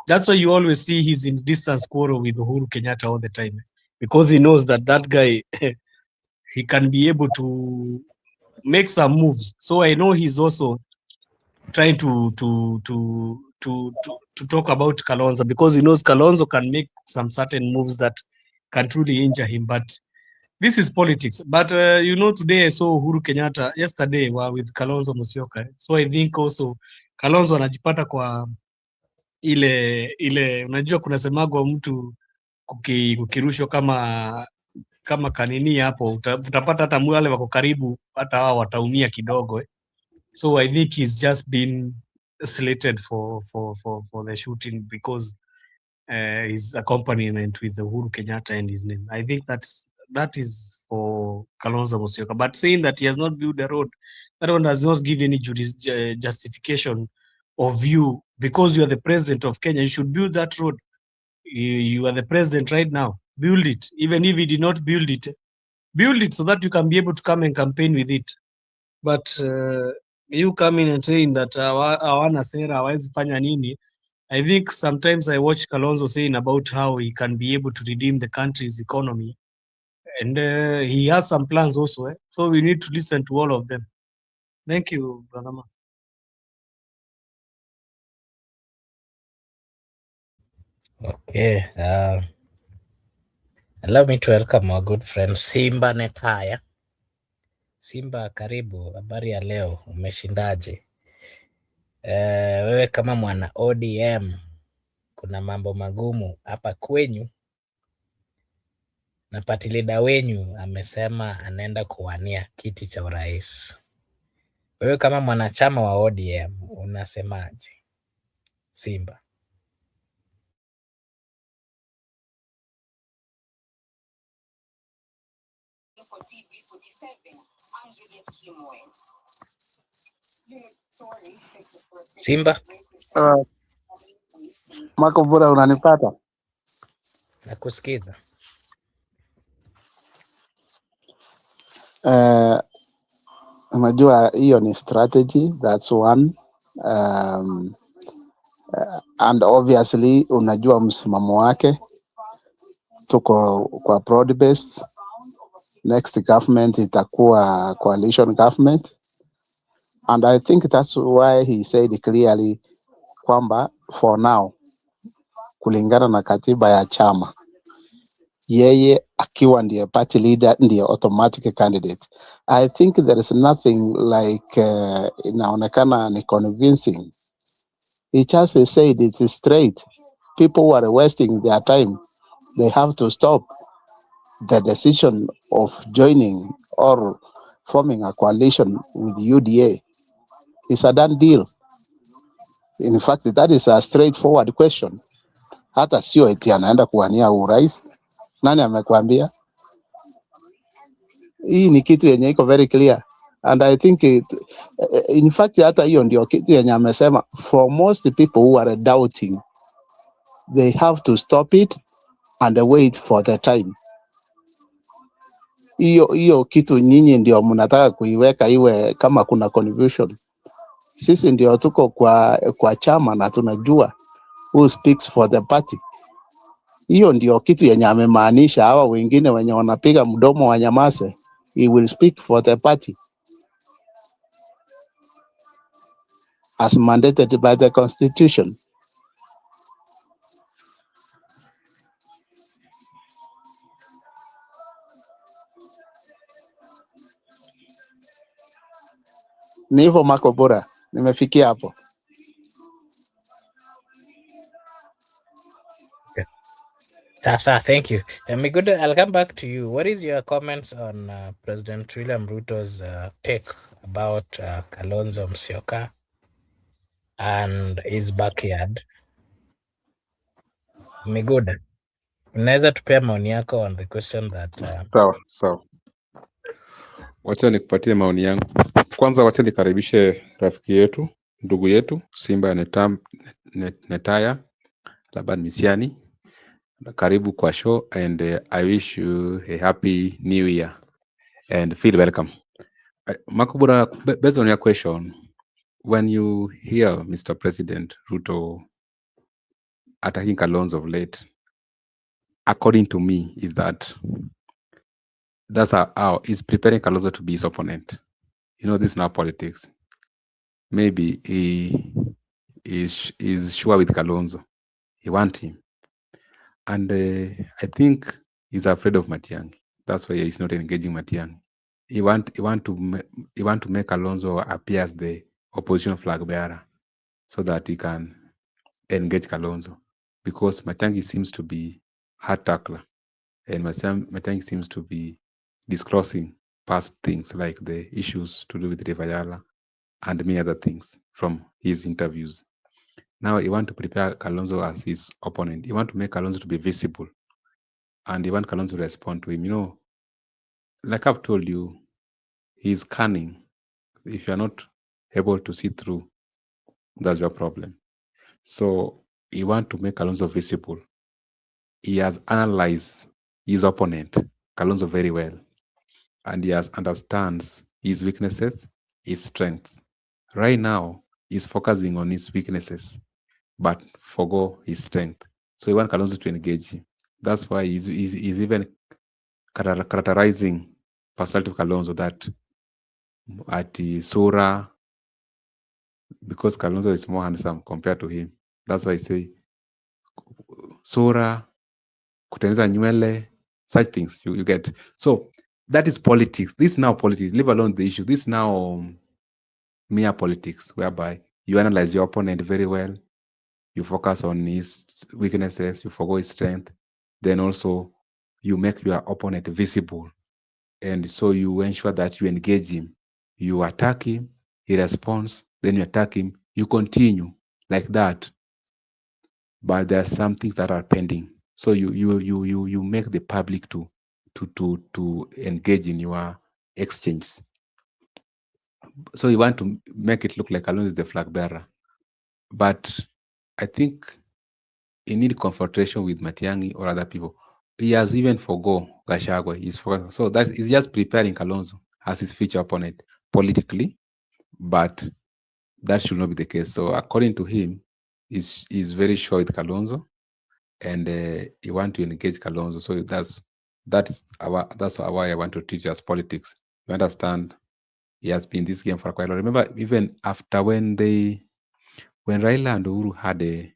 Speaker 3: That's why you always see he's in distance quarrel with Uhuru Kenyatta all the time, because he knows that guy he can be able to make some moves. So I know he's also trying to talk about Kalonzo, because he knows Kalonzo can make some certain moves that can truly injure him. But this is politics. But you know, today I saw Uhuru Kenyatta, yesterday with Kalonzo Musyoka. So I think also Kalonzo anajipata kwa ile unajua kuna semagwa mtu kukirushwa kama kanini hapo, utapata hata wale wako karibu hata wao wataumia kidogo. So I think he's just been slated for the shooting because his accompaniment with Uhuru Kenyatta and his name. I think that's that is for Kalonzo Musyoka. But saying that he has not built the road, that one does not give any justification of you, because you are the president of Kenya. You should build that road. You are the president right now. Build it. Even if you did not build it so that you can be able to come and campaign with it. But you coming and saying that hawana sera, hawezi fanya nini. I think sometimes I watch Kalonzo saying about how he can be able to redeem the country's economy. And he has some plans also. So we need to listen to all of them. Thank you, Brother Ma.
Speaker 4: Okay. Allow me to welcome our good friend Simba Netaya. Simba, karibu. Habari ya leo, umeshindaje? Wewe kama mwana ODM, kuna mambo magumu hapa kwenyu, na party leader wenyu amesema anaenda kuwania kiti cha urais. Wewe kama mwanachama wa ODM unasemaje, Simba? Simba,
Speaker 5: Marco Bora, unanipata?
Speaker 4: nakusikiza.
Speaker 5: Unajua hiyo ni strategy, that's one. And obviously unajua msimamo wake, tuko kwa broad based. Next government itakuwa coalition government, and I think that's why he said clearly kwamba for now, kulingana na katiba ya chama, yeye akiwa ndiye party leader ndiye automatic candidate. I think there is nothing like inaonekana ni convincing. He just said it is straight. People who are wasting their time, they have to stop. The decision of joining or forming a coalition with UDA is a done deal. In fact, that is a straightforward question. Hata sio eti anaenda kuwania urais. Nani amekwambia? Hii ni kitu yenye iko very clear, and I think in fact hata hiyo ndio kitu yenye amesema, for most people who are doubting, they have to stop it and wait for the time. Hiyo kitu nyinyi ndio mnataka kuiweka iwe kama kuna confusion. Sisi ndio tuko kwa chama na tunajua who speaks for the party. Hiyo ndio kitu yenye amemaanisha. Hawa wengine wenye wanapiga mdomo wa nyamase, he will speak for the party as mandated by the constitution. Ni hivyo Marco Bora, nimefikia hapo.
Speaker 4: Sasa, thank you. Miguel, I'll come back to you. What is your comments on President William Ruto's take about Kalonzo Musyoka and his backyard? Miguel, unaweza tupea maoni yako on the question that
Speaker 2: Sawa. Wacha nikupatie maoni yangu. Kwanza wacha nikaribishe rafiki yetu, ndugu yetu Simba Netaya Laban Misiani. Karibu kwa show, and I wish you a happy new year and feel welcome. Makubura, based on your question, when you hear Mr. President Ruto attacking Kalonzo of late, according to me, is that's how he's preparing Kalonzo to be his opponent. You know, this is now politics. Maybe he is sure with Kalonzo. He wants him. And I think he's afraid of Matiang'i. That's why he's not engaging Matiang'i. He want to make Kalonzo appear as the opposition flag bearer, so that he can engage Kalonzo, because Matiang'i seems to be hard tackler, and Matiang'i seems to be disclosing past things like the issues to do with River Yala and many other things from his interviews. Now he want to prepare Kalonzo as his opponent. He want to make Kalonzo to be visible, and he want Kalonzo to respond to him. You know, like I've told you, he's cunning. If you're not able to see through, that's your problem. So he want to make Kalonzo visible. He has analyzed his opponent, Kalonzo, very well, and he has understands his weaknesses, his strengths. Right now, he's focusing on his weaknesses, but forgo his strength. So he wants Kalonzo to engage him. That's why he's even characterizing personality of Kalonzo that at the Sura, because Kalonzo is more handsome compared to him. That's why I say Sura, kutengeneza nywele, such things you get. So that is politics. This is now politics. Leave alone the issue. This is now mere politics, whereby you analyze your opponent very well, you focus on his weaknesses, you forgo his strength, then also you make your opponent visible. And so you ensure that you engage him. You attack him, he responds, then you attack him, you continue like that. But there are some things that are pending. So you make the public to engage in your exchange. So you want to make it look like Kalonzo is the flag bearer. But I think he need confrontation with Matiang'i or other people. He has even forgo Gachagua. So that is just preparing Kalonzo as his future opponent politically, but that should not be the case. So according to him, he's very sure with Kalonzo, and he want to engage Kalonzo. So that's why I want to teach us politics. You understand? He has been in this game for quite a while. Remember, even after when Raila and Uhuru had a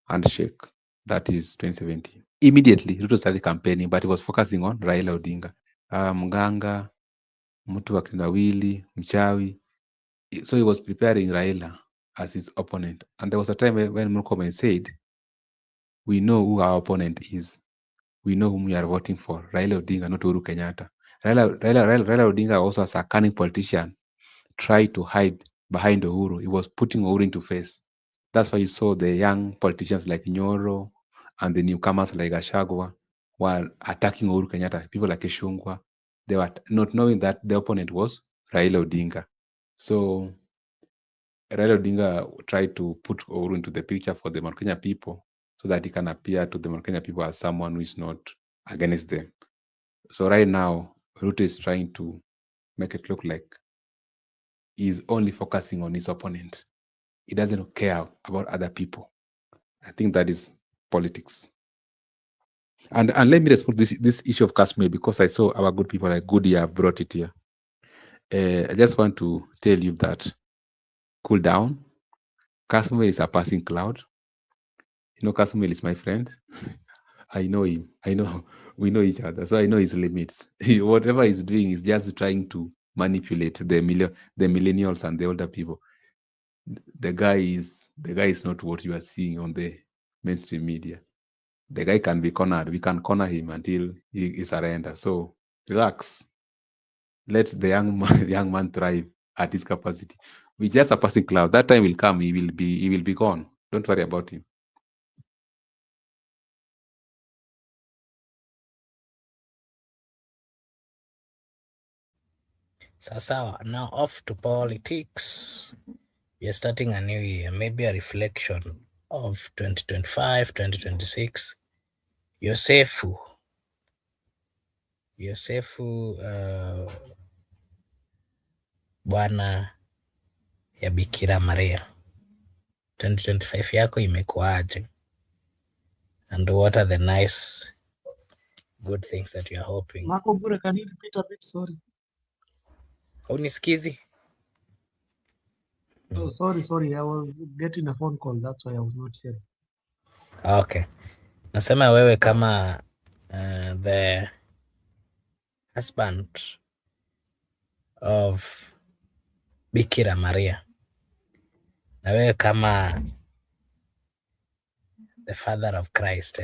Speaker 2: handshake, that is 2017. Immediately, Ruto started campaigning, but he was focusing on Raila Odinga. Mganga, mtu wa kitendawili, mchawi. So he was preparing Raila as his opponent. And there was a time when Murkomen said, we know who our opponent is. We know whom we are voting for. Raila Odinga, not Uhuru Kenyatta. Raila Odinga also, as a cunning politician, tried to hide behind Uhuru. He was putting Uhuru into face. That's why you saw the young politicians like Nyoro and the newcomers like Gachagua were attacking Uhuru Kenyatta. People like Keshungwa, they were not knowing that the opponent was Raila Odinga. So Raila Odinga tried to put Uhuru into the picture for the Mount Kenya people so that he can appear to the Mount Kenya people as someone who is not against them. So right now, Ruto is trying to make it look like he's only focusing on his opponent. He doesn't care about other people. I think that is politics. And let me respond this issue of Kashmir, because I saw our good people like Goody have brought it here. I just want to tell you that cool down. Kashmir is a passing cloud. You know, Kashmir is my friend. I know him. I know we know each other, so I know his limits. Whatever he's doing is just trying to manipulate the millennials and the older people. The guy is not what you are seeing on the mainstream media. The guy can be cornered. We can corner him until he surrenders. So relax. Let the young man thrive at his capacity. We just a passing cloud. That time will come. He will be gone. Don't worry about him.
Speaker 4: Sasa, now off to politics. We are starting a new year, maybe a reflection of 2025, 2026. Yosefu, bwana ya Bikira Maria, 2025 yako imekuaje? And what are the nice good things that you are hoping?
Speaker 3: Marco Bure, can you repeat a bit? Sorry.
Speaker 4: Haunisikizi?
Speaker 3: Oh, sorry. I was getting a phone call. That's why I was not here.
Speaker 4: Okay. Nasema wewe kama the husband of Bikira Maria, na wewe kama the father of Christ,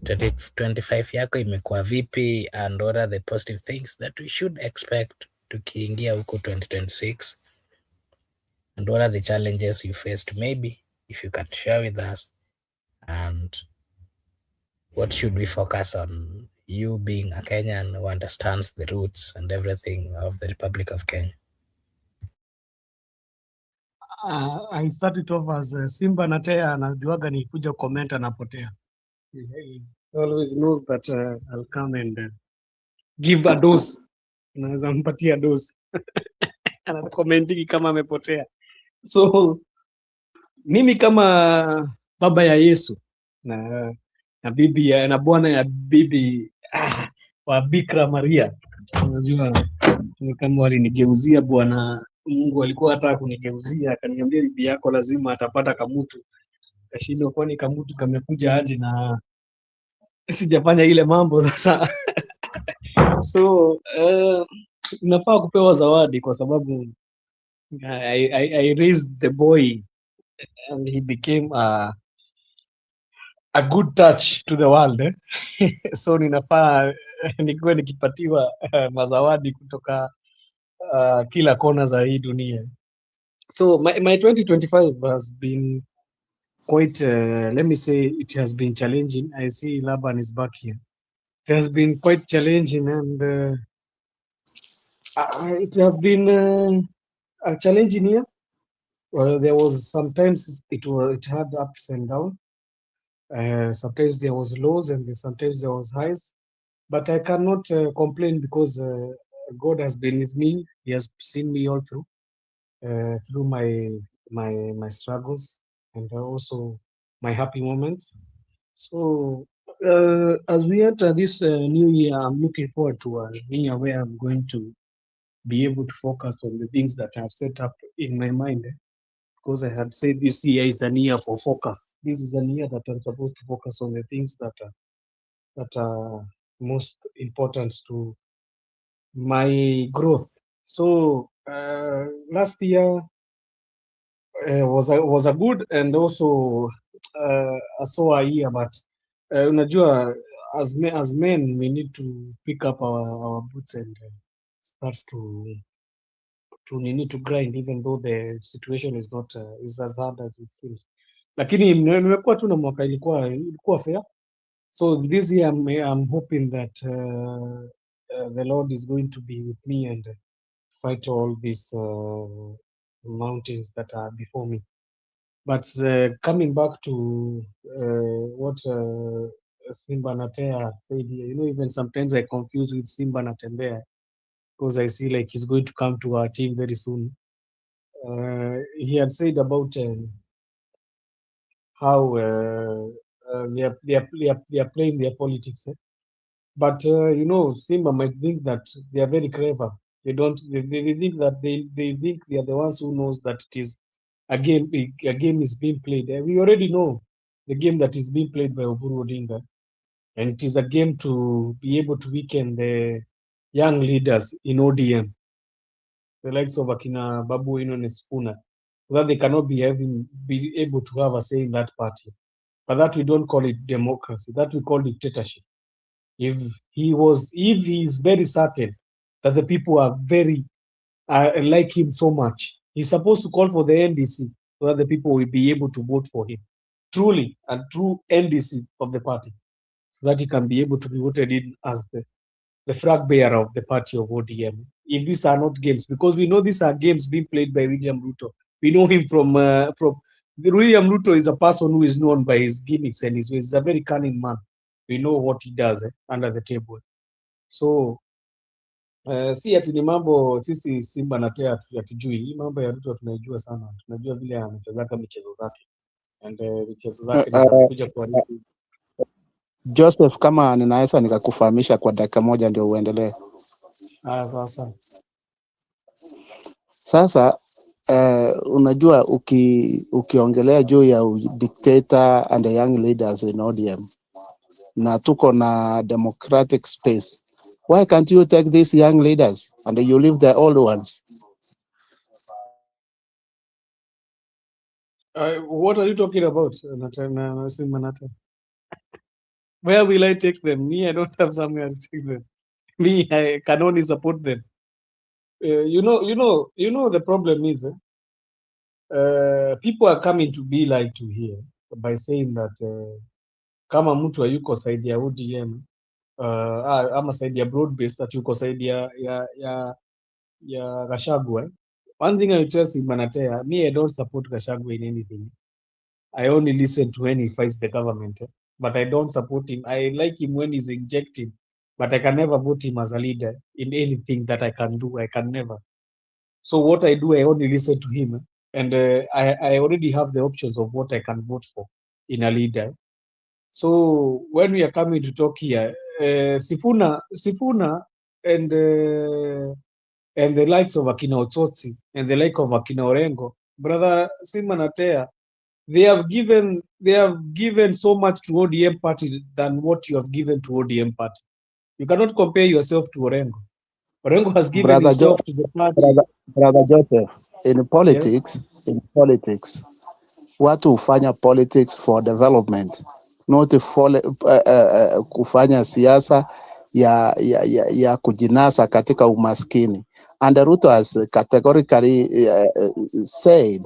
Speaker 4: 2025 yako imekuwa vipi, and what are the positive things that we should expect tukiingia huko 2026, and what are the challenges you faced, maybe if you can share with us, and what should we focus on you being a Kenyan who understands the roots and everything of the Republic of Kenya?
Speaker 3: I started off as Simba Natea anajuaga nikuja comment anapotea. He always knows that I'll come and give a dose. Naweza mpatia dose. Anakomentiki kama amepotea. So mimi kama baba ya Yesu na bibi na bwana ya bibi wa Bikira Maria, unajua ni kama walinigeuzia Bwana Mungu alikuwa hata kunigeuzia, akaniambia bibi yako lazima atapata kamutu. Kashindwa, kwani kamutu kamekuja aje na sijafanya ile mambo sasa. So nafaa kupewa zawadi kwa sababu I raised the boy and he became a good touch to the world. So ninafaa nikuwe nikipatiwa mazawadi kutoka kila kona za hii dunia. So my 2025 has been quite, let me say, it has been challenging. I see Laban is back here. It has been quite challenging, and it has been a challenging year. Well, there was sometimes it had ups and downs. Sometimes there was lows and sometimes there was highs. But I cannot complain because God has been with me. He has seen me all through my struggles and also my happy moments. So as we enter this new year, I'm looking forward to a year where I'm going to be able to focus on the things that I've set up in my mind. Because I had said this year is a year for focus. This is a year that I'm supposed to focus on the things that are most important to my growth. So last year was a good and also a sour year, but unajua as men we need to pick up our boots and start to need to grind, even though the situation is not is as hard as it seems. Lakini nimekuwa tu na mwaka ilikuwa fair. So this year I'm hoping that the Lord is going to be with me and fight all these mountains that are before me. But coming back to what Simba Natea said here, even sometimes I confuse with Simba Natembea because I see like he's going to come to our team very soon. He had said about how they are playing their politics. But Simba might think that they are very clever. They don't. They think that they think they are the ones who knows that it is a game. A game is being played. We already know the game that is being played by Oburu Odinga, and it is a game to be able to weaken the young leaders in ODM, the likes of Akina Babu Wino and Sifuna, so that they cannot be able to have a say in that party. But that we don't call it democracy. That we call dictatorship. If he is very certain that the people are very like him so much, he's supposed to call for the NDC so that the people will be able to vote for him. Truly, a true NDC of the party, so that he can be able to be voted in as the flag bearer of the party of ODM. If these are not games, because we know these are games being played by William Ruto. We know him from William Ruto is a person who is known by his gimmicks and his ways. He's a very cunning man. We know what he does under the table. So si ati ni mambo sisi Simba na Tea hatujui. Hii mambo ya Ruto tunaijua sana. Tunajua vile anachezaka michezo zake. And michezo zake zinakuja kwa nini.
Speaker 5: Joseph, kama ninaweza nikakufahamisha kwa dakika moja ndio uendelee. Sasa unajua ukiongelea juu ya dictator and the young leaders in ODM na tuko na democratic space, why can't you take these young leaders and you leave the old ones?
Speaker 3: What are you talking about? Where will I take them? Me, I don't have somewhere to take them. Me, I can only support them. The problem is people are coming to be lied to here by saying that kama mtu hayuko side ya ODM ama side ya broad based ati uko side ya Gachagua. One thing I will tell Simanatea, me I don't support Gachagua in anything. I only listen to when he fights the government, but I don't support him. I like him when he's injecting, but I can never vote him as a leader in anything that I can do. I can never. So what I do, I only listen to him, and I already have the options of what I can vote for in a leader. So when we are coming to talk here, Sifuna, and the likes of Akina Otsotsi and the like of Akina Orengo, brother Simanatea, they have given so much to ODM party than what you have given to ODM party. You cannot compare yourself to Orengo. Orengo has given himself to the party.
Speaker 5: Brother Joseph, in
Speaker 3: Yes.
Speaker 5: politics, watu hufanya politics for development, not kufanya siasa ya kujinasa katika umaskini. And Ruto has categorically said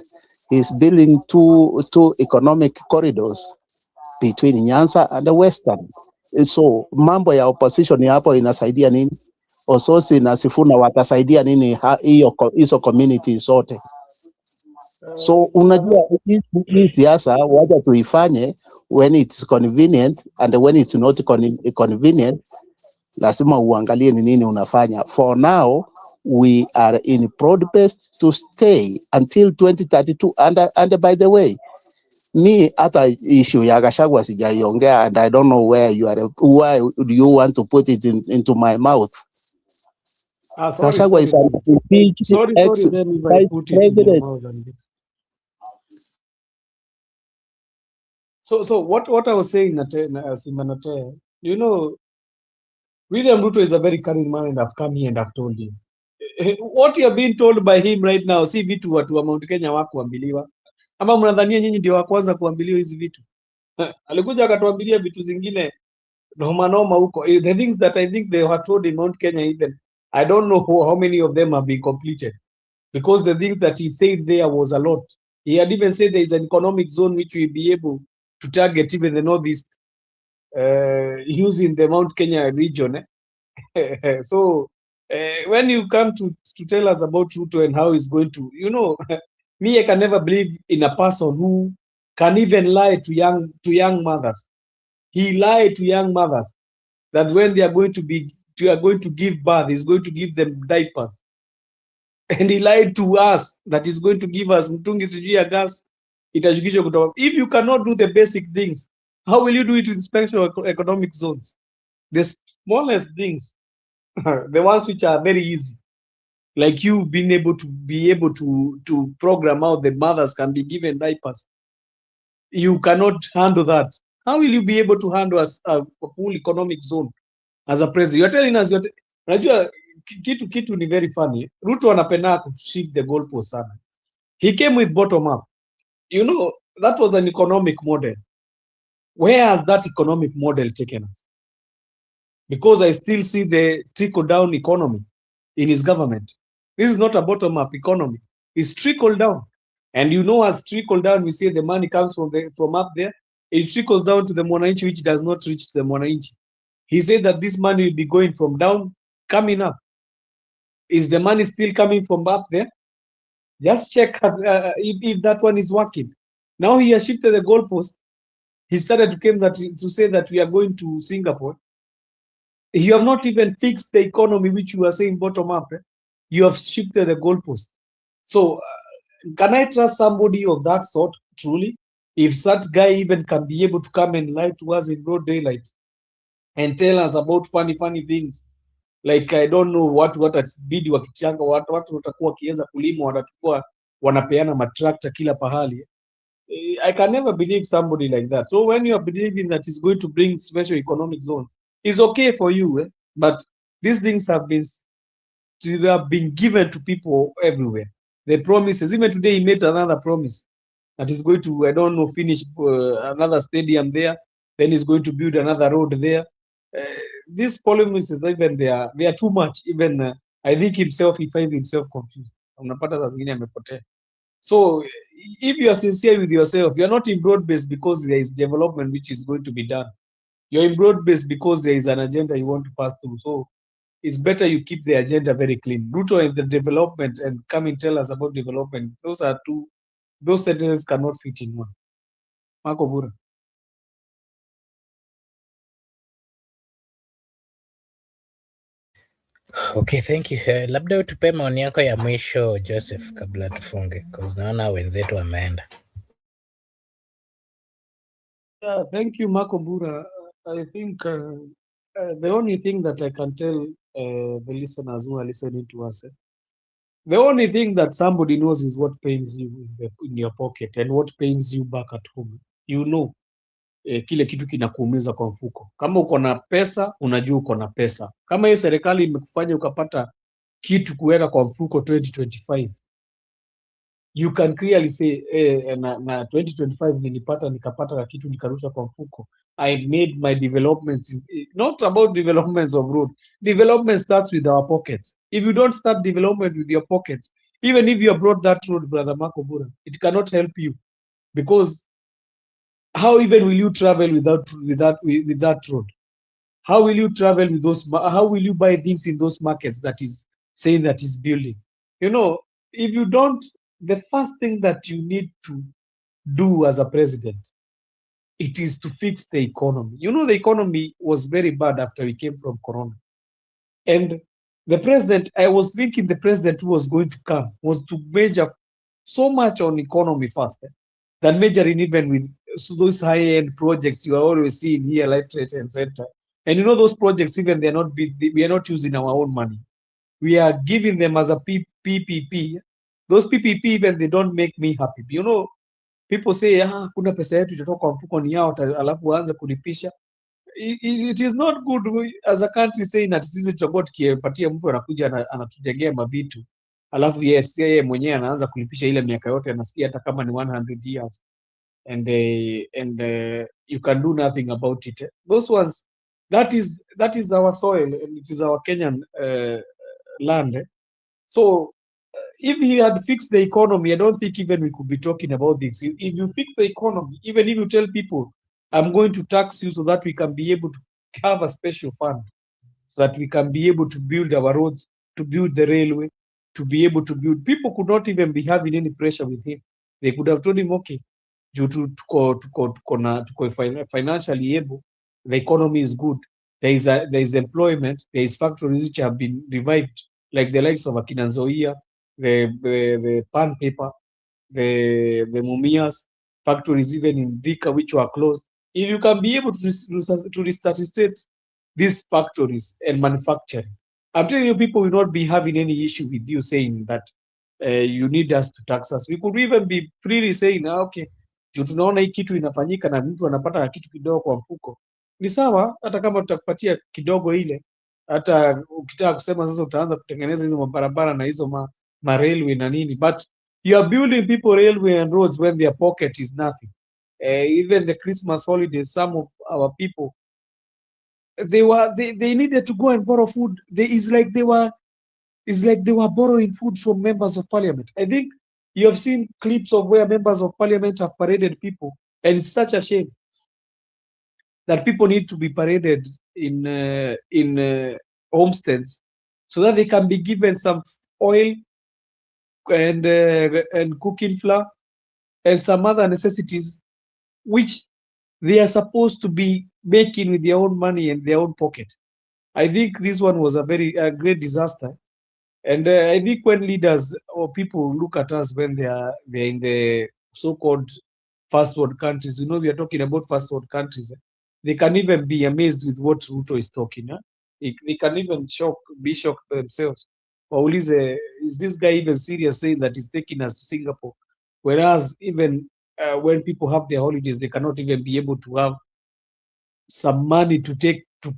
Speaker 5: he's building two economic corridors between Nyanza and the Western. So mambo ya opposition hapo inasaidia nini? Ososi na Sifuna watasaidia nini hizo community zote? So unajua hii siasa wacha tuifanye when it's convenient, and when it's not convenient lazima uangalie ni nini unafanya. For now we are in broad based to stay until 2032, and by the way, me hata issue ya Gachagua sijaiongea, and I don't know why do you want to put it into my mouth? Gachagua is an impeached ex-vice president.
Speaker 3: So what I was saying, Simanate, you know, William Ruto is a very caring man, and I've come here and I've told him. What you are being told by him right now, si vitu watu wa Mount Kenya hawakuambiliwa. Ama mnadhania nyinyi ndio wa kwanza kuambiliwa hizi vitu? Alikuja akatuambilia vitu zingine noma huko. The things that I think they were told in Mount Kenya, even I don't know how many of them have been completed, because the things that he said there was a lot. He had even said there is an economic zone which will be able to target even the northeast using the Mount Kenya region. So when you come to tell us about Ruto and how he's going to, you know, me, I can never believe in a person who can even lie to young mothers. He lied to young mothers that when they are going to give birth, he's going to give them diapers. And he lied to us that he's going to give us mtungi sijui ya gas itashukishwa kutoka. If you cannot do the basic things, how will you do it with special economic zones? The smallest things, the ones which are very easy, like you being able to program out the mothers can be given diapers. You cannot handle that. How will you be able to handle a full economic zone as a president? You're telling us, unajua kitu ni very funny. Ruto anapenda kushift the goalpost sana. He came with bottom up. You know, that was an economic model. Where has that economic model taken us? Because I still see the trickle down economy in his government. This is not a bottom up economy. It's trickle down. And you know, as trickle down, we say the money comes from up there. It trickles down to the mwananchi, which does not reach the mwananchi. He said that this money will be going from down, coming up. Is the money still coming from up there? Just check if that one is working. Now he has shifted the goalpost. He started to say that we are going to Singapore. You have not even fixed the economy, which you are saying bottom up. You have shifted the goalpost. So can I trust somebody of that sort, truly? If such guy even can be able to come and lie to us in broad daylight and tell us about funny things, like I don't know what atabidi wakichanga watu watakuwa wakiweza kulima, watakuwa wanapeana matrakta kila pahali. I can never believe somebody like that. So when you are believing that it's going to bring special economic zones, it's okay for you, but these things have been given to people everywhere. The promises, even today he made another promise that he's going to, I don't know, finish another stadium there, then he's going to build another road there. These promises, even they are too much. Even I think himself, he finds himself confused. So if you are sincere with yourself, you are not in broad base because there is development which is going to be done. You're in broad-based because there is an agenda you want to pass through. So it's better you keep the agenda very clean. Ruto and the development and come and tell us about development. Those sentences cannot fit in one. Marco Bura.
Speaker 4: Okay, thank you. Labda utupe maoni yako ya mwisho Joseph kabla tufunge, because naona wenzetu wameenda.
Speaker 3: Yeah, thank you, Marco Bura. I think the only thing that I can tell the listeners who are listening to us, the only thing that somebody knows is what pains you in your pocket and what pains you back at home. You know, kile kitu kinakuumiza kwa mfuko. Kama uko na pesa, unajua uko na pesa. Kama hiyo serikali imekufanya ukapata kitu kuweka kwa mfuko 2025, you can clearly say na 2025 nilipata nikapata kitu nikarusha kwa mfuko. I made my developments, not about developments of road. Development starts with our pockets. If you don't start development with your pockets, even if you have brought that road, brother Marco Bura, it cannot help you, because how even will you travel with that road? How will you travel with those? How will you buy things in those markets that is saying that is building? You know, if you don't, the first thing that you need to do as a president, it is to fix the economy. You know, the economy was very bad after we came from Corona. And the president, I was thinking the president who was going to come was to measure so much on economy first, than measuring even with those high-end projects you are always seeing here, like Trade and Center. And you know, those projects, even they're not big, we are not using our own money. We are giving them as a PPP. Those PPP, even they don't make me happy. You know, people say, kuna pesa yetu itatoka kwa mfuko ni yao, alafu waanze kulipisha. It is not good as a country saying that sisi tutakuwa tukipatia mtu anakuja anatujengea mavitu, alafu yeye mwenyewe anaanza kulipisha ile miaka yote, anasikia hata kama ni 100 years, and you can do nothing about it. Those ones, that is our soil and it is our Kenyan land. So if he had fixed the economy, I don't think even we could be talking about this. If you fix the economy, even if you tell people, I'm going to tax you so that we can be able to have a special fund, so that we can be able to build our roads, to build the railway, to be able to build. People could not even be having any pressure with him. They could have told him, okay, due to financially able, the economy is good. There is employment. There is factories which have been revived, like the likes of Akina Nzoia, the pan paper, the Mumias factories, even in Dhika, which were closed. If you can be able to restart these factories and manufacturing, I'm telling you, people will not be having any issue with you saying that you need us to tax us. We could even be freely saying, okay, tunaona hii kitu inafanyika na mtu anapata kitu kidogo kwa mfuko, ni sawa, hata kama tutakupatia kidogo ile, hata ukitaka kusema sasa utaanza kutengeneza hizo mabarabara na hizo railway na nini, but you are building people railway and roads when their pocket is nothing. Even the Christmas holidays, some of our people, they needed to go and borrow food. It's like they were borrowing food from members of parliament. I think you have seen clips of where members of parliament have paraded people, and it's such a shame that people need to be paraded in homesteads so that they can be given some oil and cooking flour and some other necessities which they are supposed to be making with their own money and their own pocket. I think this one was a great disaster. And I think when leaders or people look at us when they're in the so-called first world countries, you know, we are talking about first world countries, they can even be amazed with what Ruto is talking. They can even be shocked themselves. Waulize, is this guy even serious saying that he's taking us to Singapore? Whereas even when people have their holidays, they cannot even be able to have some money to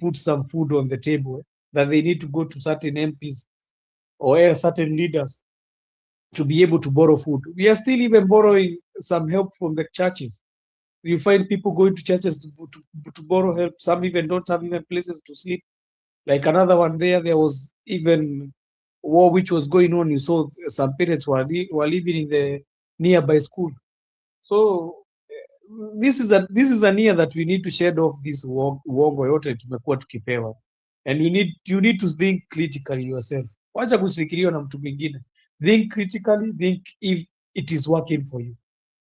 Speaker 3: put some food on the table, that they need to go to certain MPs or certain leaders to be able to borrow food. We are still even borrowing some help from the churches. You find people going to churches to borrow help. Some even don't have even places to sleep. Like another one there was even war which was going on. You saw some parents were living in the nearby school. So this is an year that we need to shed off this uongo yote tumekuwa tukipewa, and you need to think critically yourself. Wacha kufikiriwa na mtu mwingine. Think critically, think if it is working for you.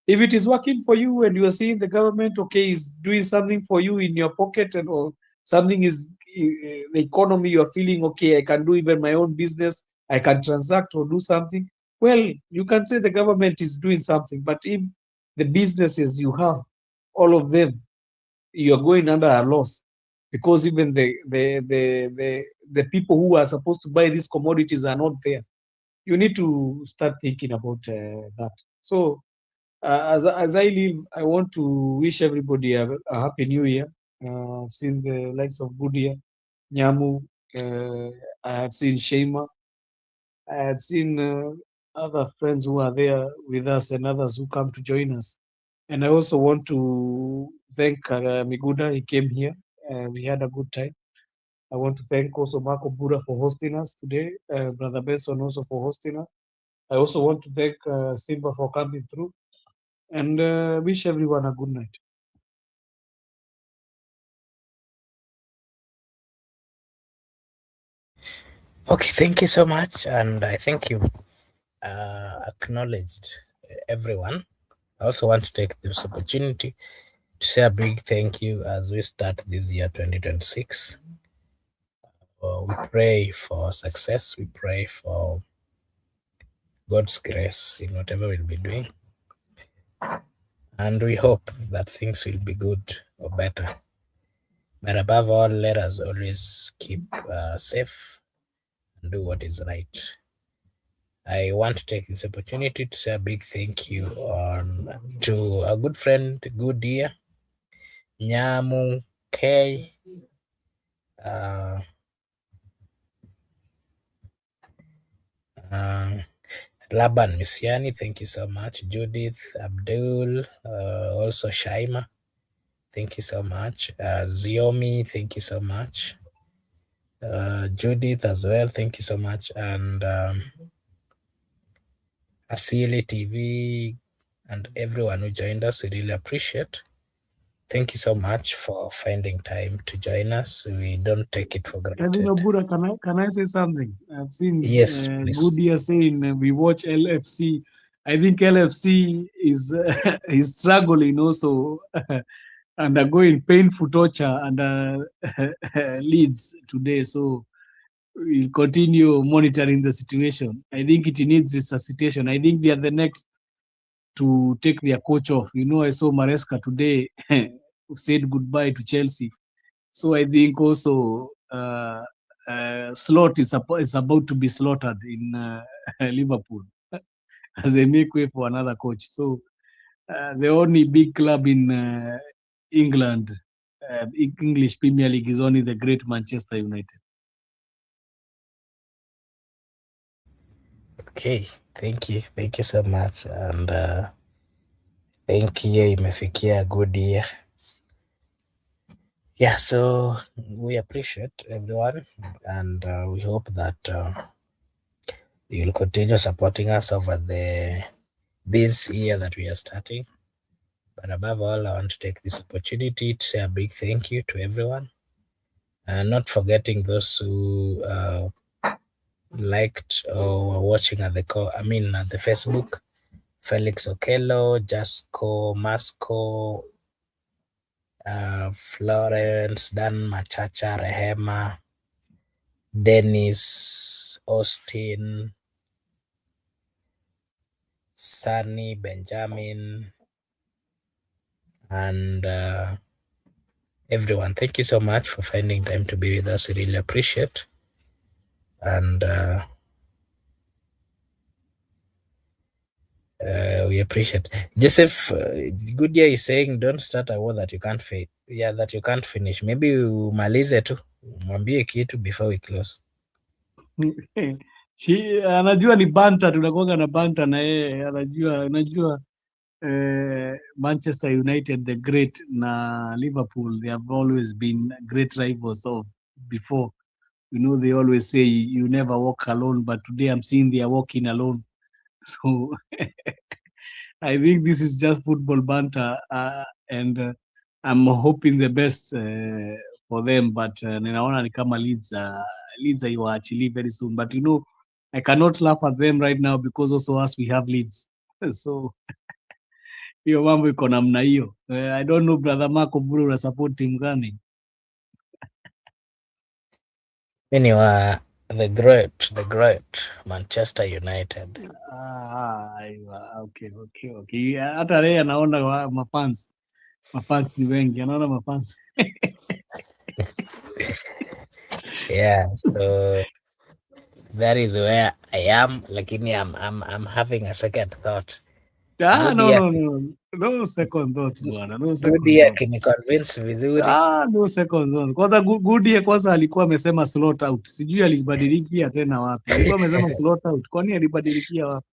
Speaker 3: If it is working for you and you are seeing the government, okay, is doing something for you in your pocket, and or something is the economy, you are feeling, okay, I can do even my own business, I can transact or do something, well, you can say the government is doing something. But if the businesses you have, all of them, you are going under a loss, because even the people who are supposed to buy these commodities are not there. You need to start thinking about that. So as I leave, I want to wish everybody a happy new year. I've seen the likes of Gudia, Nyamu, I had seen Shema, I had seen other friends who are there with us and others who come to join us. And I also want to thank Miguda, he came here, we had a good time. I want to thank also Marco Buda for hosting us today, Brother Benson also for hosting us. I also want to thank Simba for coming through, and wish everyone a good night.
Speaker 4: Okay, thank you so much, and I think you acknowledged everyone. I also want to take this opportunity to say a big thank you as we start this year 2026. We pray for success. We pray for God's grace in whatever we'll be doing. And we hope that things will be good or better. But above all, let us always keep safe and do what is right. I want to take this opportunity to say a big thank you to a good friend, good dear, Nyamu K. Laban Misiani, thank you so much. Judith, Abdul, also Shaima, thank you so much. Ziomi, thank you so much. Judith as well, thank you so much. And Asili TV and everyone who joined us, we really appreciate. Thank you so much for finding time to join us. We don't take it for granted.
Speaker 3: Buddha, can I say something? I've seen
Speaker 4: Yes, please.
Speaker 3: Budia saying we watch LFC. I think LFC is is struggling also, undergoing painful torture under Leeds today. So we'll continue monitoring the situation. I think it needs resuscitation. I think they are the next to take their coach off. You know, I saw Maresca today said goodbye to Chelsea. So I think also Slot is about to be slaughtered in Liverpool as they make way for another coach. So the only big club in England, English Premier League, is only the great Manchester United.
Speaker 4: Okay, thank you so much, and thank you. Imefikia a good year. Yeah, so we appreciate everyone, and we hope that you'll continue supporting us over this year that we are starting. But above all, I want to take this opportunity to say a big thank you to everyone, and not forgetting those who liked or were watching at the Facebook. Felix Okello, Jasco, Masco, Florence, Dan Machacha, Rehema, Dennis, Austin, Sunny, Benjamin, and everyone. Thank you so much for finding time to be with us. We really appreciate. And we appreciate. Joseph Goodyear is saying, don't start a war that you can't fight. Yeah, that you can't finish. Maybe umalize tu, mwambie kitu before we close.
Speaker 3: Anajua ni banta, tunakuanga na banta na yeye, anajua Manchester United the great na Liverpool, they have always been great rivals of before. You know, they always say you never walk alone, but today I'm seeing they are walking alone. So I think this is just football banter. and I'm hoping the best for them, but ninaona ni kama Leeds iwaachilie very soon, but I cannot laugh at them right now because also us we have Leeds so hiyo mambo iko namna hiyo. I don't know brother Marco Buru una support team gani?
Speaker 4: Mimi wa the great Manchester United.
Speaker 3: Okay. Hata Ray anaona mafans ni wengi, anaona mafans
Speaker 4: Yeah, so that is where I am, lakini I'm having a second thought.
Speaker 3: No second thoughts bwana, no second
Speaker 4: Good
Speaker 3: thoughts.
Speaker 4: akiniconvince vizuri.
Speaker 3: No second thoughts. Kwanza Goodie kwanza alikuwa amesema slot out, sijui alibadilikia tena wapi. Alikuwa amesema slot out, kwani alibadilikia wapi?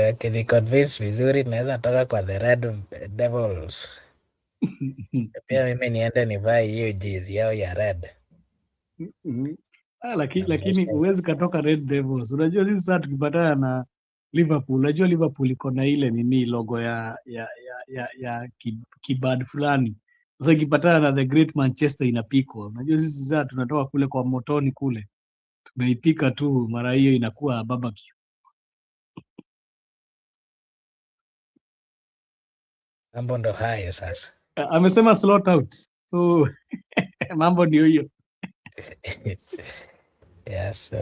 Speaker 4: Akiniconvince vizuri naweza toka kwa the Red Devils. Pia mimi niende nivae hiyo jezi yao ya red.
Speaker 3: Lakini huwezi katoka Red Devils. Unajua sisi sasa tukipatana na Liverpool, unajua Liverpool iko na ile nini logo ya kibad fulani. Sasa ikipatana na the great Manchester inapikwa. Unajua sisi sasa tunatoka kule kwa motoni kule, tumeipika tu, mara hiyo inakuwa barbecue.
Speaker 4: Mambo ndo hayo sasa.
Speaker 3: Amesema slot out, so mambo ndio hiyo.
Speaker 4: Yeah, so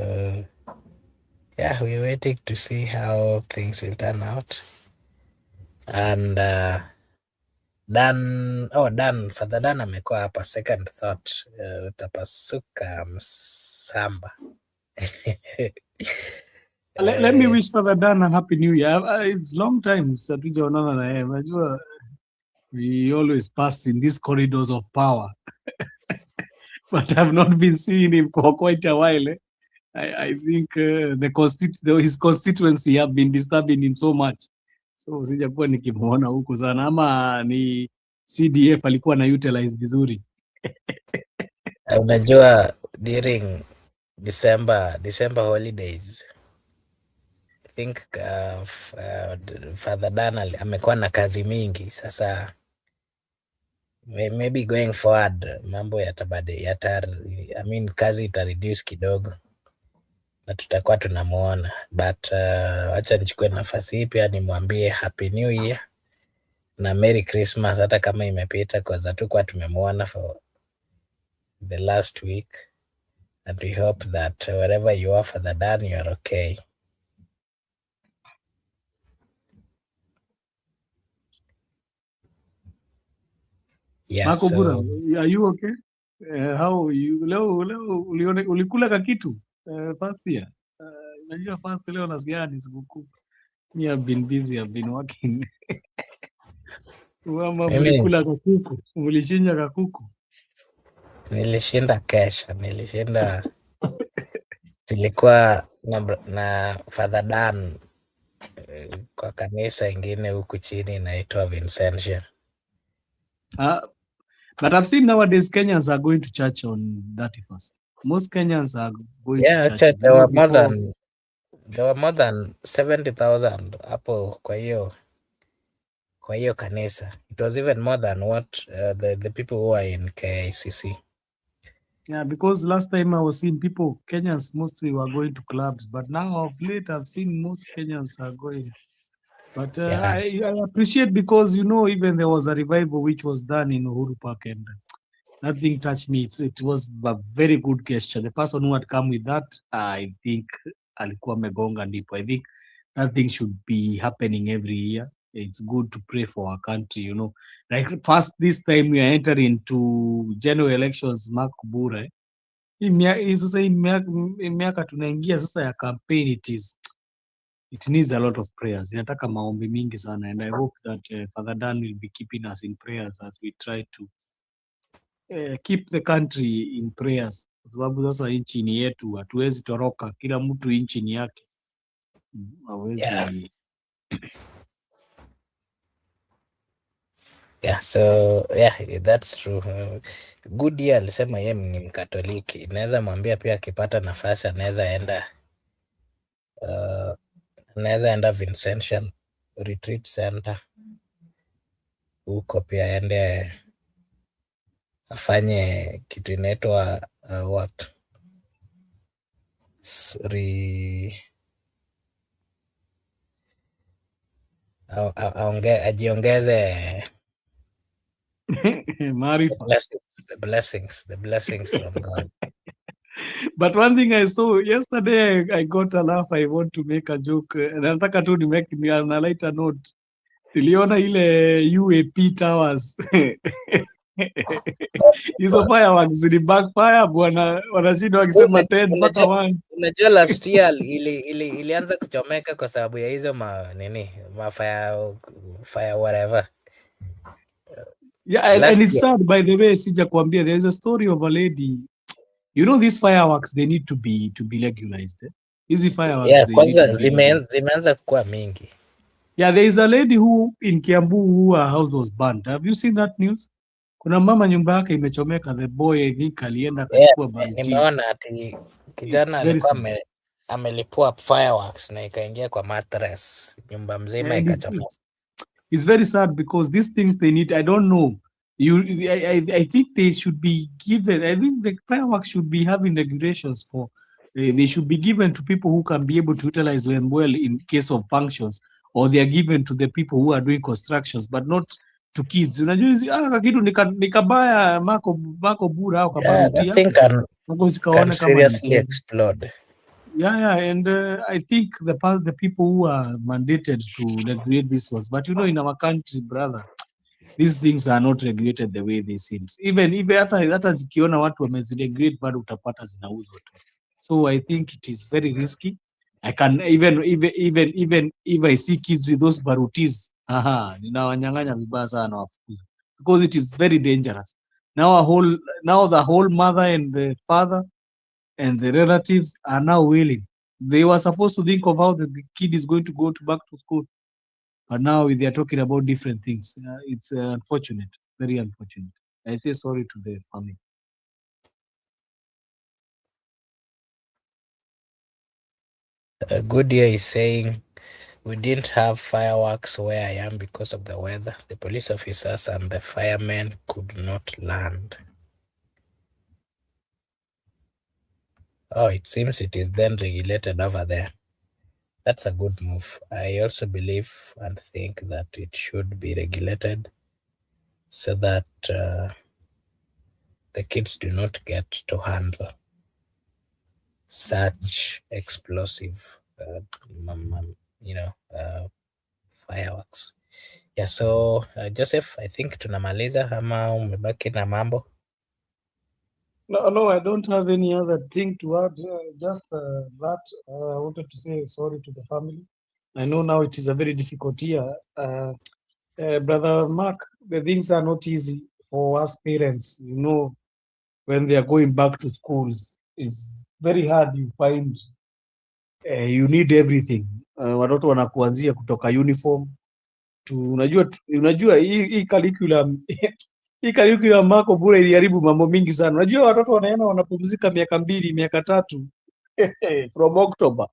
Speaker 4: yeah, we're waiting to see how things will turn out. And Father Dan amekuwa hapa. Second thought, utapasuka msamba.
Speaker 3: Let me wish Father Dan a happy new year. It's long time since hatujaonana na yeye. Unajua we always pass in these corridors of power. But I've not been seeing him for quite a while. I think his constituency have been disturbing him so much. So sijakuwa nikimuona huko sana, ama ni CDF alikuwa na utilize vizuri.
Speaker 4: Unajua during December holidays, I think Father Dan amekuwa na kazi mingi. Sasa maybe going forward mambo kazi ita reduce kidogo na tutakuwa tunamuona, but acha nichukue nafasi hii pia nimwambie happy new year na merry Christmas, hata kama imepita, kwa sababu kwa tumemuona for the last week, and we hope that wherever you are Father Dan, you are okay. Yeah,
Speaker 3: Marco
Speaker 4: so
Speaker 3: Bura, are you okay? How you leo ulikula kakitu first year? Unajua first leo nasikia ni sikukuu. Me have been busy, I've been working. Mama mlikula kakuku, mlishinda kakuku.
Speaker 4: Nilishinda kesha, tulikuwa na Father Dan kwa kanisa ingine huku chini inaitwa Vincentian.
Speaker 3: But I've seen nowadays Kenyans are going to church on 31st. Most Kenyans are going to church.
Speaker 4: There were more than 70,000 hapo kwa hiyo kanisa. It was even more than what the people who are in KICC.
Speaker 3: Yeah, because last time I was seeing people, Kenyans mostly were going to clubs, but now of late I've seen most Kenyans are going. But I appreciate, because even there was a revival which was done in Uhuru Park, and that thing touched me. It was a very good gesture. The person who had come with that, I think alikuwa megonga ndipo. I think that thing should be happening every year. It's good to pray for our country, Like first, this time we are entering into general elections, Mark Bure. Sasa hii miaka tunaingia sasa ya campaign, it needs a lot of prayers. Inataka maombi mingi sana, and I hope that Father Dan will be keeping us in prayers as we try to keep the country in prayers, kwa sababu sasa nchi ni yetu, hatuwezi toroka, kila mtu nchi ni yake. Hawezi.
Speaker 4: Yeah, so that's true. Good year alisema yeye ni Mkatoliki. Naweza mwambia pia akipata nafasi anaweza enda Vincentian Retreat Center huko pia aende afanye kitu inaitwa what ajiongeze the blessings from God.
Speaker 3: But one thing I saw yesterday, I got a laugh. I want to make a joke. Nataka tu ni make ni on a lighter note. Niliona ile UAP towers. Hizo fireworks ni backfire bwana, wanashinda wakisema 10 mpaka 1.
Speaker 4: Unajua last year ilianza kuchomeka kwa sababu ya hizo fire whatever.
Speaker 3: Yeah, and it's sad, by the way, sija kuambia, there is a story of a lady. You know, these fireworks, they need to be regularized. Easy fireworks.
Speaker 4: Yeah, kwanza zimeanza kuwa mingi.
Speaker 3: Yeah, there is a lady who in Kiambu who her house was burned. Have you seen that news? Kuna mama nyumba yake imechomeka, the boy I think alienda akachukua baruti.
Speaker 4: Nimeona ati kijana alikuwa amelipua fireworks na ikaingia kwa mattress, nyumba mzima ikachomeka.
Speaker 3: It's very sad because these things they need, I don't know. I think they should be given. I think the fireworks should be having regulations for. They should be given to people who can be able to utilize them well in case of functions, or they are given to the people who are doing constructions, but not to kids. Unajua hizi kitu nikabaya mako bura au kabarutia.
Speaker 4: I think can seriously explode.
Speaker 3: Yeah, and I think the people who are mandated to regulate this ones, but you know, in our country, brother, these things are not regulated the way they seem. Even hata zikiona watu wameziregulate bado utapata zinauzwa tu. So I think it is very risky. I can even if I see kids with those barutis, ninawanyang'anya vibaya sana wafukuza, because it is very dangerous. Now the whole mother and the father and the relatives are now willing. They were supposed to think of how the kid is going to go back to school, but now they are talking about different things. It's unfortunate, very unfortunate. I say sorry to the family.
Speaker 4: Goodyear is saying, we didn't have fireworks where I am because of the weather. The police officers and the firemen could not land. Oh, it seems it is then regulated over there. That's a good move. I also believe and think that it should be regulated so that the kids do not get to handle such explosive, fireworks. Yeah, so Joseph, I think tunamaliza ama umebaki na mambo?
Speaker 3: No, I don't have any other thing to add. Just that I wanted to say sorry to the family. I know now it is a very difficult year. Brother Mark, the things are not easy for us parents. You know, when they are going back to schools, it's very hard. You find you need everything. Watoto wanakuanzia kutoka uniform to unajua hii curriculum hii curriculum mako bure iliharibu mambo mingi sana. Unajua watoto wanaenda wanapumzika miaka 2 miaka 3 from October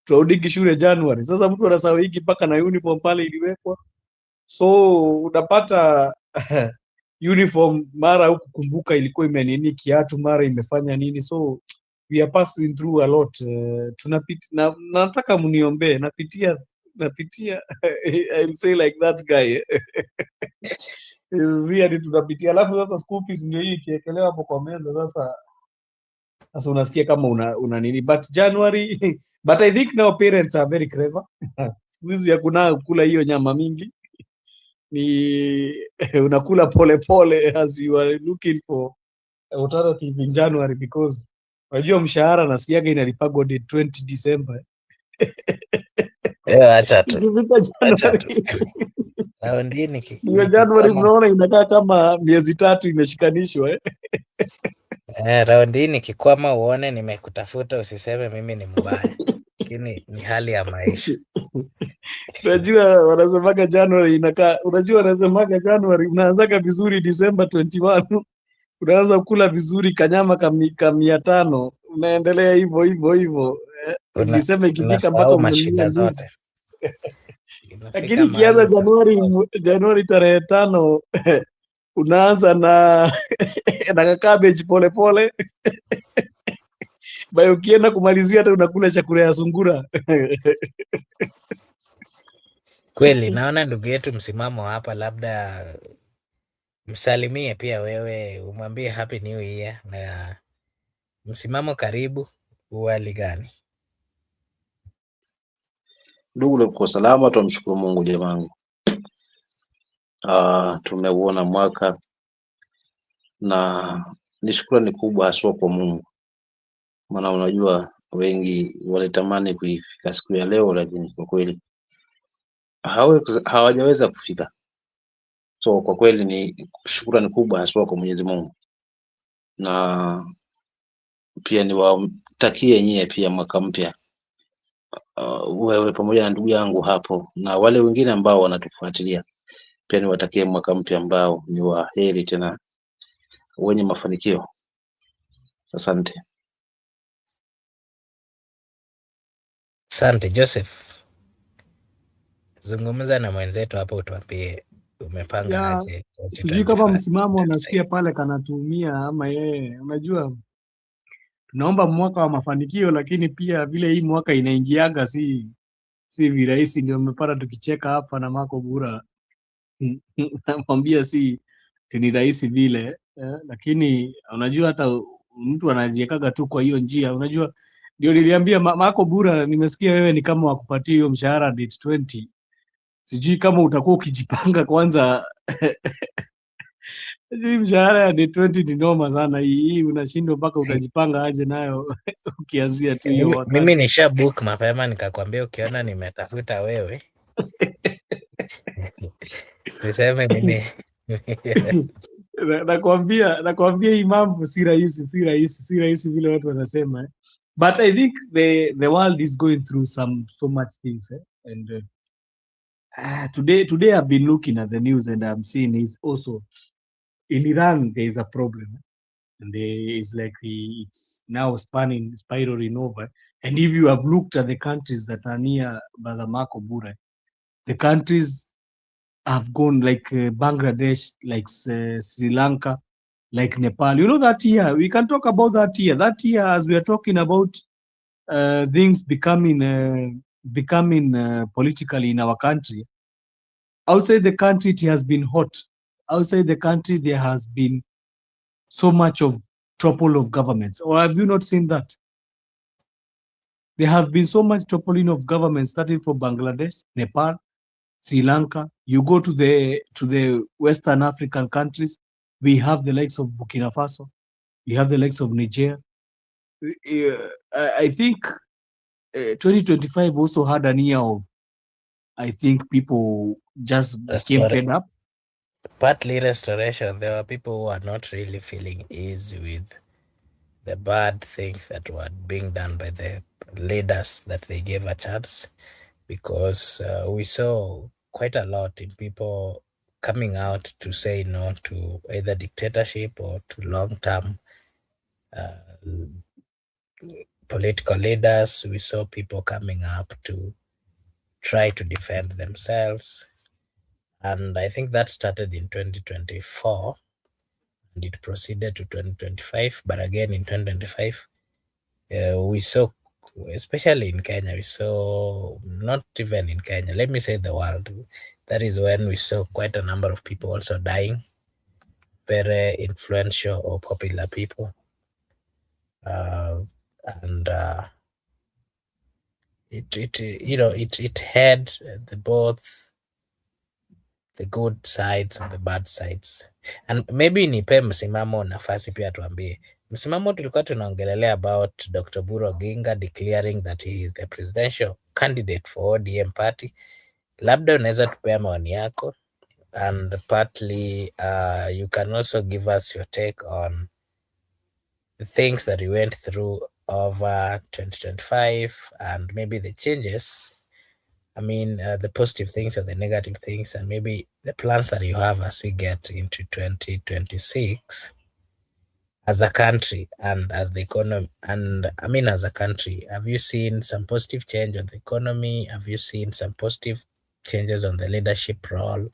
Speaker 3: turudi shule January. Sasa mtu anasahau hiki mpaka na uniform pale iliwekwa, so unapata uniform mara huku kumbuka ilikuwa imenini kiatu mara imefanya nini, so we are passing through a lot. Tunapitia nataka mniombee, napitia I'll say like that guy really tunapitia, alafu sasa school fees ndio hii ikiekelewa hapo kwa meza. Sasa unasikia kama una nini, but January but I think now parents are very clever. Siku hizi hakuna kula hiyo nyama mingi, ni unakula pole as you are looking for alternative in January, because unajua mshahara nasikiaga inalipagwa date 20 December.
Speaker 4: Acha tu.
Speaker 3: January unaona inakaa kama miezi 3 imeshikanishwa.
Speaker 4: Raundi hii nikikwama uone nimekutafuta usiseme mimi ni mbaya. Lakini ni hali ya maisha.
Speaker 3: Unajua wanasemaga January inakaa, unajua wanasemaga January unaanzaga vizuri December 21. Unaanza kula vizuri kanyama kama 500, unaendelea hivyo. December ikifika mpaka
Speaker 4: mashida zote.
Speaker 3: lakini ikianza Januari tarehe 5 unaanza na na cabbage pole pole bayo, ukienda kumalizia hata unakula chakula ya sungura.
Speaker 4: Kweli naona ndugu yetu msimamo hapa, labda msalimie pia wewe, umwambie happy new year. Na msimamo, karibu, hali gani
Speaker 6: Ndugu, kwa salama, tumshukuru Mungu jamangu. Tumeuona mwaka na ni shukrani kubwa haswa kwa Mungu, maana unajua wengi walitamani kuifika siku ya leo, lakini kwa kweli hawajaweza kufika. So kwa kweli ni shukrani kubwa haswa kwa Mwenyezi Mungu, na pia niwatakie nyie pia mwaka mpya, wewe pamoja na ndugu yangu hapo na wale wengine ambao wanatufuatilia, pia niwatakie mwaka mpya ambao ni wa heri tena wenye mafanikio. Asante.
Speaker 4: Asante Joseph, zungumza na mwenzetu hapo, utuambie umepanga aje.
Speaker 3: Sijui kama msimamo unasikia pale kanatumia ama yeye. Unajua tunaomba mwaka wa mafanikio, lakini pia vile hii mwaka inaingiaga si virahisi. Ndio umepata tukicheka hapa na Marco Bura namwambia si ni rahisi vile lakini unajua hata mtu anajiekaga tu kwa hiyo njia. Unajua ndio niliambia Marco Bura, nimesikia wewe ni kama wakupatia hiyo mshahara date 20. Sijui kama utakuwa ukijipanga kwanza sijui mshahara ya date 20 ni noma sana hii, unashindwa mpaka utajipanga aje nayo ukianzia tu hiyo wakati.
Speaker 4: Mimi nisha book mapema nikakwambia ukiona nimetafuta wewe tuseme mimi
Speaker 3: nakwambia hii mambo si rahisi vile watu wanasema but I think the world is going through so much things and today I've been looking at the news and I'm seeing is also in Iran there is a problem and there is like it's now spiraling over. And if you have looked at the countries that are near Marco Bura, the countries have gone like Bangladesh, like Sri Lanka, like Nepal. You know that year, we can talk about that year. That year, as we are talking about things becoming politically in our country, outside the country it has been hot. Outside the country there has been so much of topple of governments. Or have you not seen that? There have been so much toppling of governments, starting from Bangladesh, Nepal, Sri Lanka. You go to the Western African countries, we have the likes of Burkina Faso, we have the likes of Niger. I think 2025 also had an year of, I think people just came fed up.
Speaker 4: Partly restoration. There were people who are not really feeling easy with the bad things that were being done by the leaders that they gave a chance, because we saw quite a lot in people coming out to say no to either dictatorship or to long-term political leaders. We saw people coming up to try to defend themselves. And I think that started in 2024 and it proceeded to 2025. But again, in 2025, we saw, especially in Kenya, we saw, not even in Kenya, let me say the world, that is when we saw quite a number of people also dying, very influential or popular people. It had both the good sides and the bad sides. And maybe nipe msimamo nafasi pia tuambie. Msimamo tulikuwa tunaongelelea about Dr. Buru Oginga declaring that he is the presidential candidate for ODM party. Labda unaweza tupea maoni yako, and partly you can also give us your take on the things that we went through over 2025 and maybe the changes. I mean, the positive things or the negative things, and maybe the plans that you have as we get into 2026 as a country and as the economy. And I mean, as a country, have you seen some positive change on the economy? Have you seen some positive changes on the leadership role?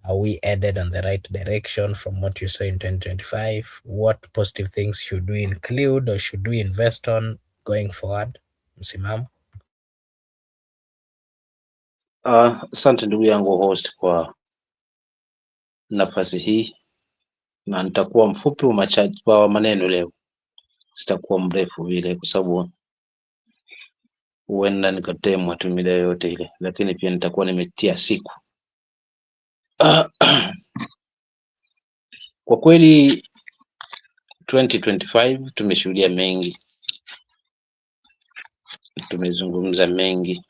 Speaker 4: Are we headed on the right direction from what you saw in 2025? What positive things should we include or should we invest on going forward? Msimamo?
Speaker 6: Asante ndugu yangu host kwa nafasi hii, na nitakuwa mfupi wa maneno leo, sitakuwa mrefu vile, kwa sababu huenda nikatemwa tu mida yoyote ile, lakini pia nitakuwa nimetia siku. Kwa kweli 2025 tumeshuhudia mengi, tumezungumza mengi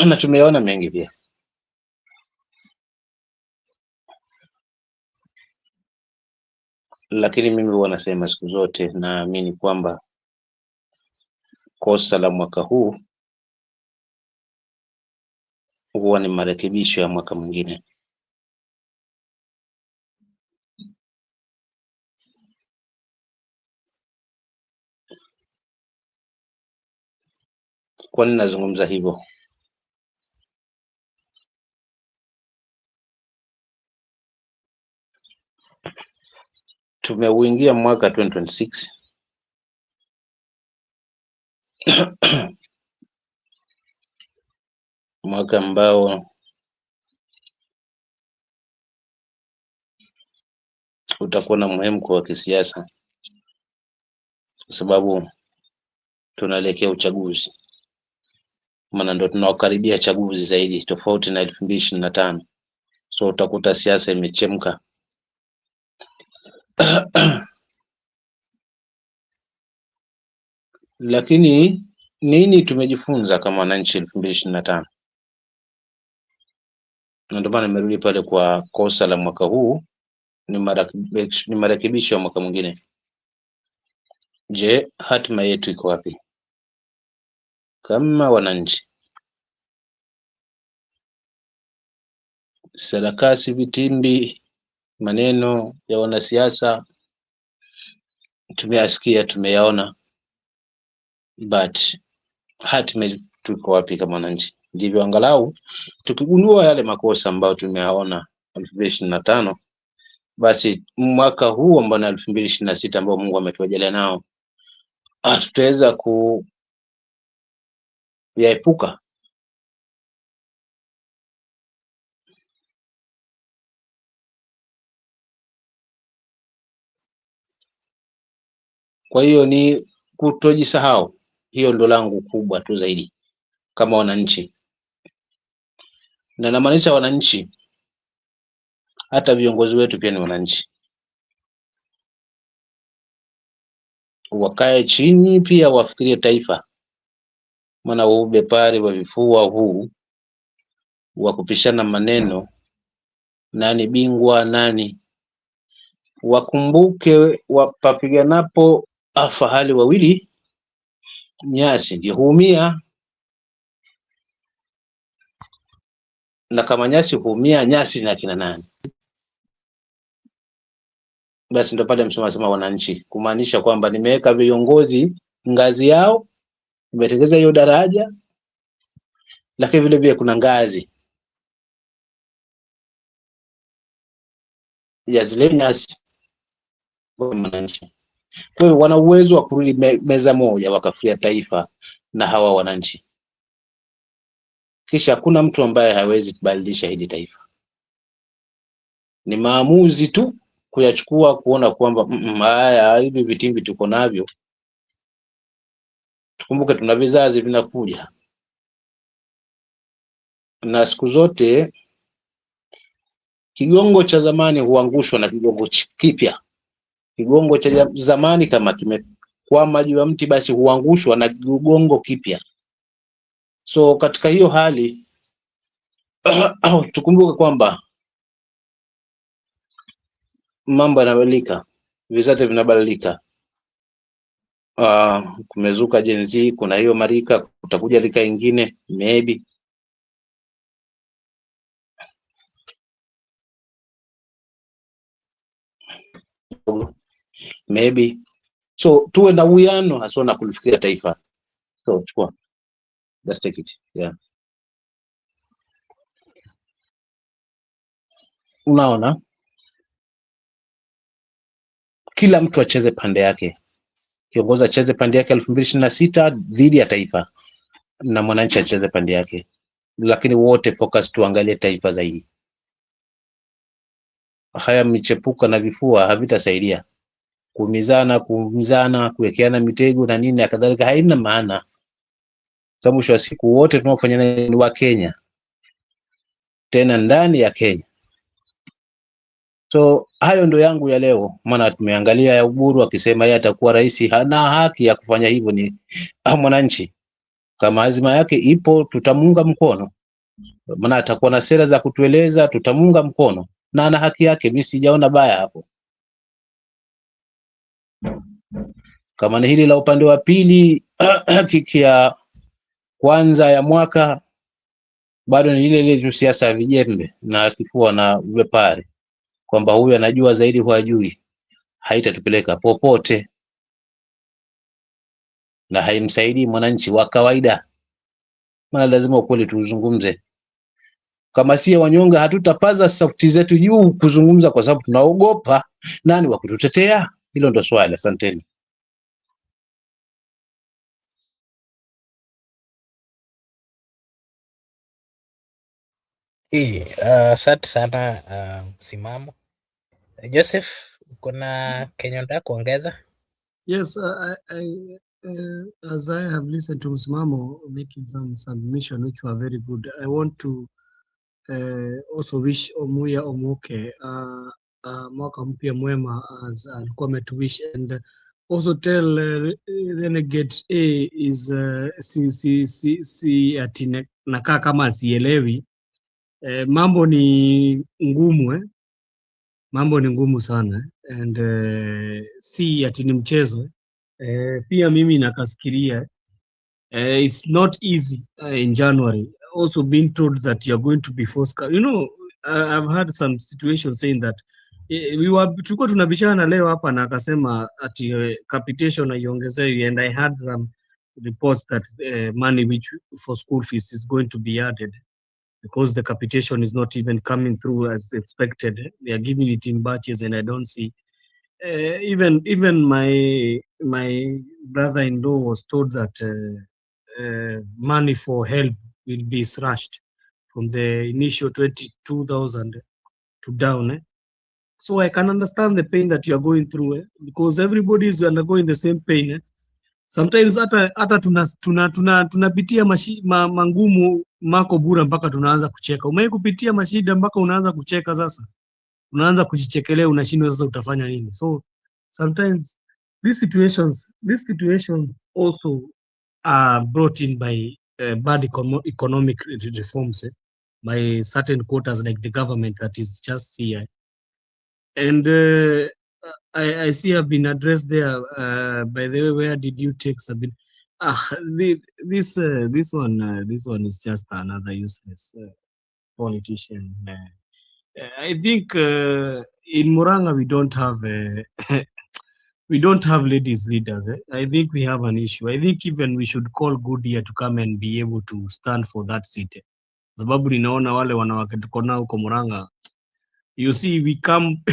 Speaker 6: na tumeona mengi pia, lakini mimi huwa nasema siku zote, naamini kwamba kosa la mwaka huu huwa ni marekebisho ya mwaka mwingine. Kwa nini nazungumza hivyo? Tumeuingia mwaka 2026 mwaka ambao utakuwa na muhemko wa kisiasa, kwa sababu tunaelekea uchaguzi, maana ndo tunaokaribia chaguzi zaidi, tofauti na 2025. So utakuta siasa imechemka. Lakini nini tumejifunza kama wananchi 2025? Na ndio maana nimerudi pale kwa kosa la mwaka huu ni marekebisho ya mwaka mwingine. Je, hatima yetu iko wapi kama wananchi? Sarakasi, vitimbi, maneno ya wanasiasa tumeyasikia, tumeyaona, but hatima yetu iko wapi kama wananchi? Ndivyo angalau tukigundua yale makosa ambayo tumeyaona 2025, basi mwaka huu ambao na 2026 ambao Mungu ametujalia nao, tutaweza kuyaepuka. Kwa hiyo ni kutojisahau, hiyo ndo langu kubwa tu zaidi kama wananchi, na namaanisha wananchi, hata viongozi wetu pia ni wananchi. Wakae chini pia wafikirie taifa, maana ubepari wa vifua huu wa kupishana maneno, nani bingwa nani, wakumbuke wapapiganapo afahali wawili, nyasi ndio huumia, na kama nyasi huumia, nyasi na kina nani? Basi ndo pale msema wananchi, kumaanisha kwamba nimeweka viongozi ngazi yao, nimetengeza hiyo daraja, lakini vile vile kuna ngazi ya zile nyasi kwa wananchi. Kwa hiyo wana uwezo wa kurudi meza moja wakafikia taifa na hawa wananchi, kisha hakuna mtu ambaye hawezi kubadilisha hili taifa. Ni maamuzi tu kuyachukua, kuona kwamba haya hivi vitimbi tuko navyo. Tukumbuke tuna vizazi vinakuja, na siku zote kigongo cha zamani huangushwa na kigongo kipya. Kigongo cha zamani kama kimekwama juu ya mti, basi huangushwa na kigongo kipya. So katika hiyo hali tukumbuke kwamba mambo yanabadilika, vizazi vinabadilika. Kumezuka Gen Z, kuna hiyo marika, kutakuja rika ingine maybe. So tuwe na uwiano hasa na kulifikia taifa. So chukua Let's take it. Yeah. Unaona, kila mtu acheze pande yake. Kiongozi acheze pande yake 2026 dhidi ya taifa, na mwananchi acheze pande yake, lakini wote focus, tuangalie taifa zaidi. Haya michepuka na vifua havitasaidia. Kuumizana, kuwekeana mitego na nini na kadhalika haina maana. Sababu mwisho wa siku wote tunaofanya ni wa Kenya, tena ndani ya Kenya. So hayo ndo yangu ya leo, maana tumeangalia ya Uhuru akisema yeye atakuwa rais. Hana haki ya kufanya hivyo, ni mwananchi. Kama azima yake ipo, tutamuunga mkono, maana atakuwa na sera za kutueleza, tutamuunga mkono na ana haki yake. Mimi sijaona baya hapo. Kama ni hili la upande wa pili kiki ya kwanza ya mwaka, bado ni ile ile tu siasa ya vijembe na kifua na ubepari, kwamba huyu anajua zaidi, hajui. Haitatupeleka popote na haimsaidii mwananchi wa kawaida. Maana lazima ukweli tuzungumze. Kama si wanyonge, hatutapaza sauti zetu juu kuzungumza, kwa sababu tunaogopa nani wa kututetea. Hilo ndo swali. Asanteni.
Speaker 4: Asante sana msimamo. Joseph, kuna Kenya unataka kuongeza?
Speaker 3: Yes, as I have listened to Msimamo making some submission which were very good, I want to also wish Omuya Omoke mwaka mpya mwema as alikuwa ametuwish, and also tell Renegade A is si ati nakaa kama sielewi. Mambo ni ngumu mambo ni ngumu sana, and si ati ni mchezo. Pia mimi nakasikiria it's not easy in January. Also being told that you're going to be forced. You know, I've had some situations saying that tulikuwa tunabishana leo hapa na akasema ati capitation haiongezewi, and I had some reports that money which for school fees is going to be added because the capitation is not even coming through as expected. They are giving it in batches, and I don't see. Even my brother-in-law was told that money for help will be slashed from the initial 22,000 to down. So I can understand the pain that you are going through because everybody is undergoing the same pain. Sometimes hata tunapitia mangumu mako bura mpaka tunaanza kucheka. Umewahi kupitia mashida mpaka unaanza kucheka? Sasa unaanza kujichekelea, unashindwa sasa utafanya nini? So sometimes these situations also are brought in by bad economic reforms by certain quarters like the government that is just here. And I see have been addressed there. By the way, where did you take Sabine? This one is just another useless politician. I think in Muranga we don't have we don't have ladies leaders. I think we have an issue. I think even we should call Goodyear to come and be able to stand for that seat. Sababu ninaona wale wanawake tuko nao huko Muranga. You see, we come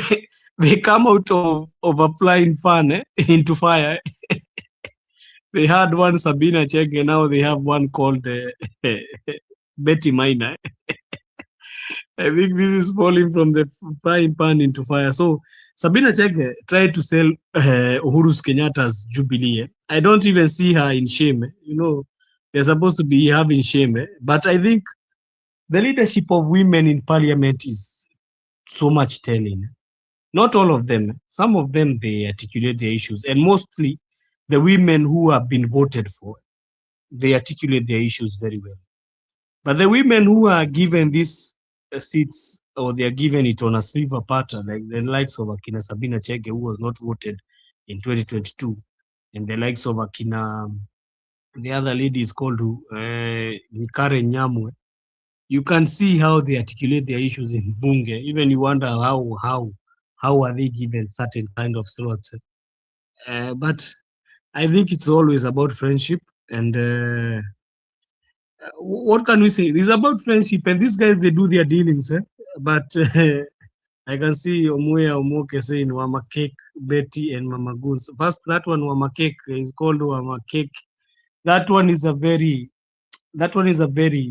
Speaker 3: they come out of applying fun into fire. They had one Sabina Chege, now they have one called Betty Maina. I think this is falling from the frying pan into fire. So Sabina Chege tried to sell Uhuru Kenyatta's Jubilee. I don't even see her in shame. You know, they're supposed to be having shame. But I think the leadership of women in parliament is so much telling. Not all of them. Some of them, they articulate their issues. And mostly the women who have been voted for, they articulate their issues very well. But the women who are given these seats, or they are given it on a silver platter, like the likes of Akina Sabina Chege, who was not voted in 2022, and the likes of Akina, the other lady is called Nikare Nyamwe. You can see how they articulate their issues in Bunge. Even you wonder how are they given certain kind of slots. But I think it's always about friendship, and what can we say? It's about friendship, and these guys, they do their dealings, but I can see Omuya Omoke saying Wama Cake, Betty, and Mama Goons. First, that one Wama Cake is called Wama Cake. That one is a very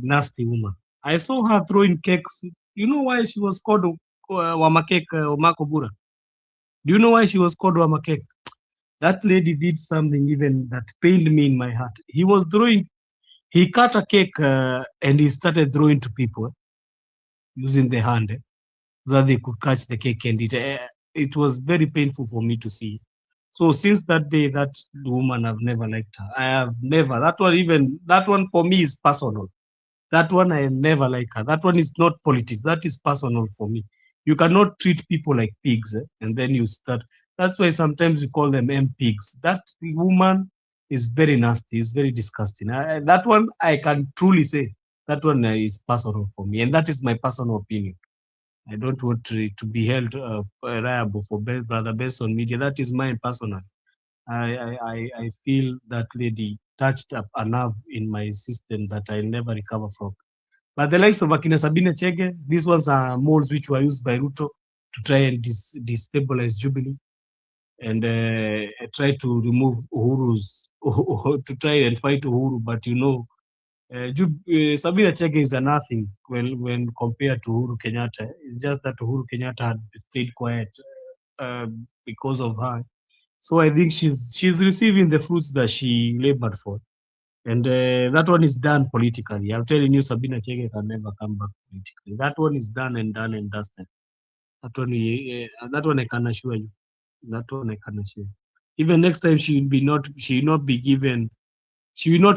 Speaker 3: nasty woman. I saw her throwing cakes. You know why she was called Wama Cake, Omako Bura? Do you know why she was called Wama Cake? That lady did something even that pained me in my heart. He cut a cake and he started throwing to people using the hand so that they could catch the cake and eat. It was very painful for me to see. So since that day, that woman, I've never liked her. I have never. That one for me is personal. That one I never like her. That one is not politics. That is personal for me. You cannot treat people like pigs, and then you start. That's why sometimes you call them pigs. That woman is very nasty. It's very disgusting. That one I can truly say that one is personal for me, and that is my personal opinion. I don't want to be held liable for brother based on media. That is mine personal. I feel that lady touched up a nerve in my system that I'll never recover from. But the likes of Akina Sabine Chege, these ones are molds which were used by Ruto to try and destabilize Jubilee and try to remove Uhuru's, to try and fight Uhuru. But you know, Sabine Chege is a nothing when compared to Uhuru Kenyatta. It's just that Uhuru Kenyatta had stayed quiet because of her. So I think she's receiving the fruits that she labored for. And that one is done politically. I'm telling you, Sabina Chege can never come back politically. That one is done and dusted. That one I can assure you. That one I can assure you. Even next time she will not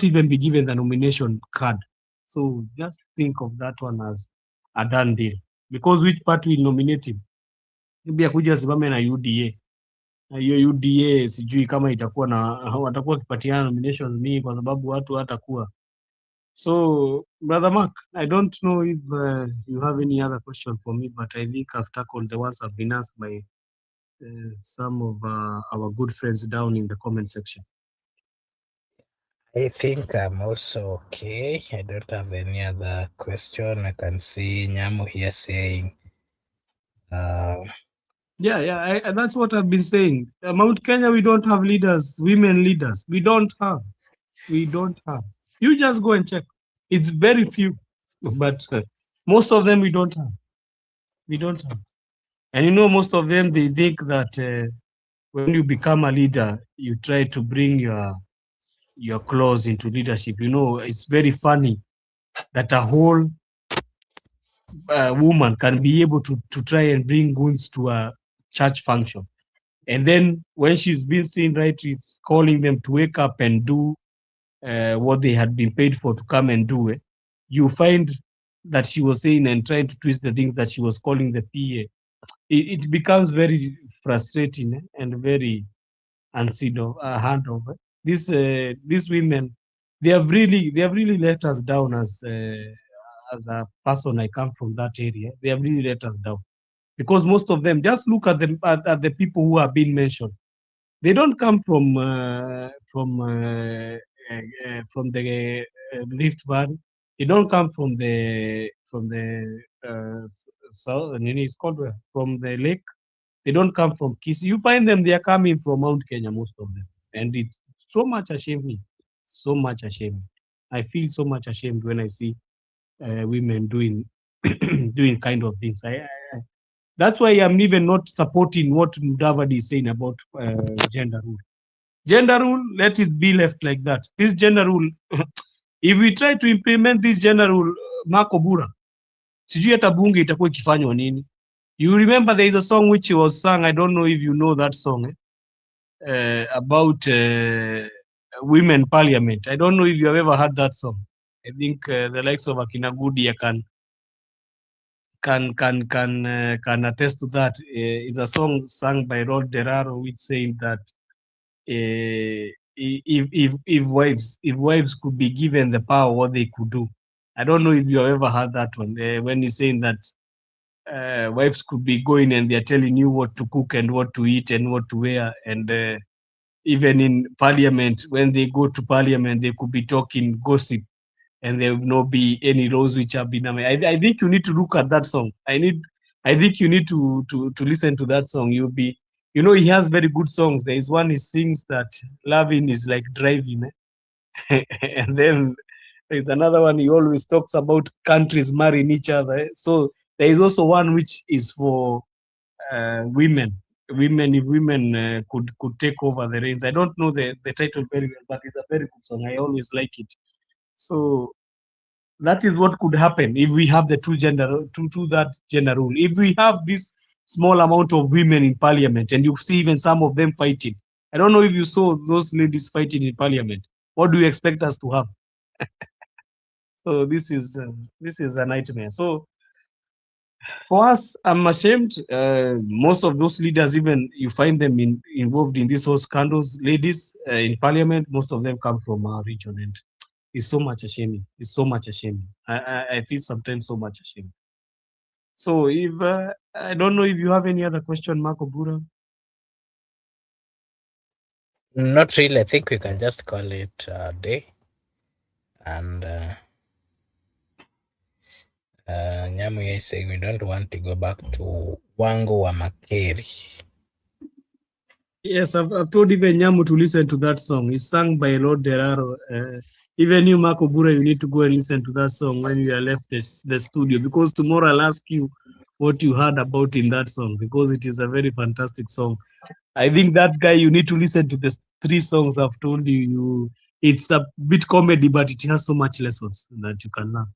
Speaker 3: even be given the nomination card. So just think of that one as a done deal. Because which party will nominate him? Maybe akuja asimame na UDA. Hiyo UDA sijui kama itakuwa watakuwa wakipatiana nominations mingi kwa sababu watu hatakuwa. So, Brother Mark, I don't know if you have any other question for me, but I think I've tackled the ones I've been asked by some of our good friends down in the comment section.
Speaker 4: I think I'm also okay. I don't have any other question. I can see Nyamu here saying,
Speaker 3: Yeah, that's what I've been saying. Mount Kenya, we don't have leaders, women leaders. We don't have. You just go and check. It's very few, but most of them we don't have. And you know, most of them, they think that when you become a leader, you try to bring your claws into leadership. You know, it's very funny that a whole woman can be able to try and bring goons to a church function. And then when she's been seen right, it's calling them to wake up and do what they had been paid for to come and do. You find that she was saying and trying to twist the things that she was calling the PA. It becomes very frustrating and very handover. These women, they have really let us down as a person. I come from that area. They have really let us down because most of them, just look at the people who have been mentioned. They don't come from the Rift Valley. They don't come from the south. It's called from the lake. They don't come from Kisii. You find them, they are coming from Mount Kenya, most of them. And it's so much ashamed. So much ashamed. I feel so much ashamed when I see women doing doing kind of things. That's why I'm even not supporting what Mudavadi is saying about gender rule. Gender rule, let it be left like that. This gender rule, if we try to implement this gender rule, Marco Bura, sijui hata bunge itakuwa ikifanywa nini. You remember there is a song which was sung, I don't know if you know that song, about women parliament. I don't know if you have ever heard that song. I think the likes of Akina Gudia can attest to that. It's a song sung by Rod Deraro, which saying that if wives could be given the power, what they could do. I don't know if you have ever heard that one. When he's saying that wives could be going and they're telling you what to cook and what to eat and what to wear. And even in parliament, when they go to parliament, they could be talking gossip and there will not be any laws which have been amended. I think you need to look at that song. I think you need to listen to that song. You'll be, you know, he has very good songs. There is one he sings that loving is like driving, and then there's another one he always talks about countries marrying each other. So there is also one which is for women. If women could take over the reins. I don't know the title very well, but it's a very good song. I always like it. So that is what could happen if we have the two that gender rule. If we have this small amount of women in parliament, and you see even some of them fighting. I don't know if you saw those ladies fighting in parliament. What do you expect us to have? So this is a nightmare. So for us, I'm ashamed. Most of those leaders, even you find them involved in these whole scandals, ladies in parliament, most of them come from our region, and it's so much ashamed. It's so much ashamed. I feel sometimes so much ashamed. So if I don't know if you have any other question, Marco Bura.
Speaker 4: Not really. I think we can just call it a day. And Nyamu is saying we don't want to go back to Wangu wa Makeri.
Speaker 3: Yes, I've told even Nyamu to listen to that song. It's sung by Lord Deraro. Even you, Marco Bura, you need to go and listen to that song when you are left the studio, because tomorrow I'll ask you what you heard about in that song, because it is a very fantastic song. I think that guy, you need to listen to the 3 songs I've told you. It's a bit comedy, but it has so much lessons that you can learn.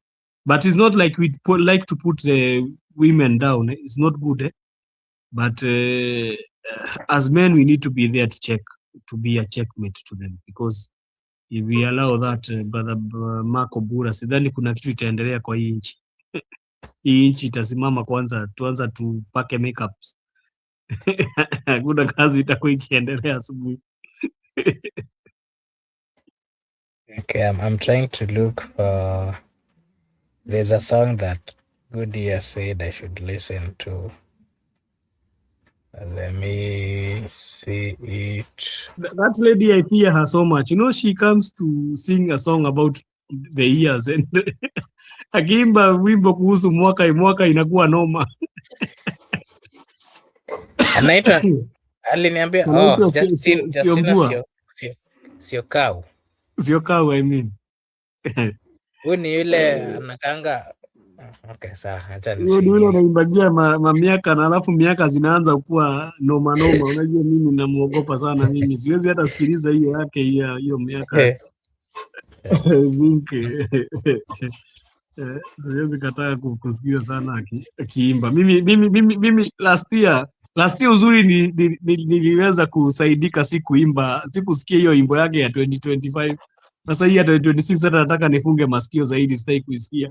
Speaker 3: But it's not like we like to put the women down. It's not good. But as men, we need to be there to be a checkmate to them, because if we allow that, brother Marco Bura, sidhani kuna kitu itaendelea kwa hii nchi. Hii nchi itasimama kwanza, tuanza tupake makeups. Hakuna kazi itakuwa ikiendelea asubuhi.
Speaker 4: Okay, I'm trying to look for. There's a song that Goodyear said I should listen to. Let me see it.
Speaker 3: That lady, I fear her so much. You know, she comes to sing a song about the years, and akiimba wimbo kuhusu mwaka inakuwa noma.
Speaker 4: Anaitwa aliniambia Justina sio kau.
Speaker 3: Sio kau, I mean.
Speaker 4: Huyu ni yule anakanga. Okay, sawa, acha
Speaker 3: Ni yule anaimbagia miaka, na alafu miaka zinaanza kuwa noma. Unajua mimi namuogopa sana mimi. Siwezi hata sikiliza hiyo yake hiyo miaka. Siwezi kataa kusikia sana akiimba. Mimi last year uzuri niliweza kusaidika, sikusikia hiyo imbo yake ya 2025. Sasa hii ya 2026 hata nataka nifunge masikio zaidi, sitaki kuisikia.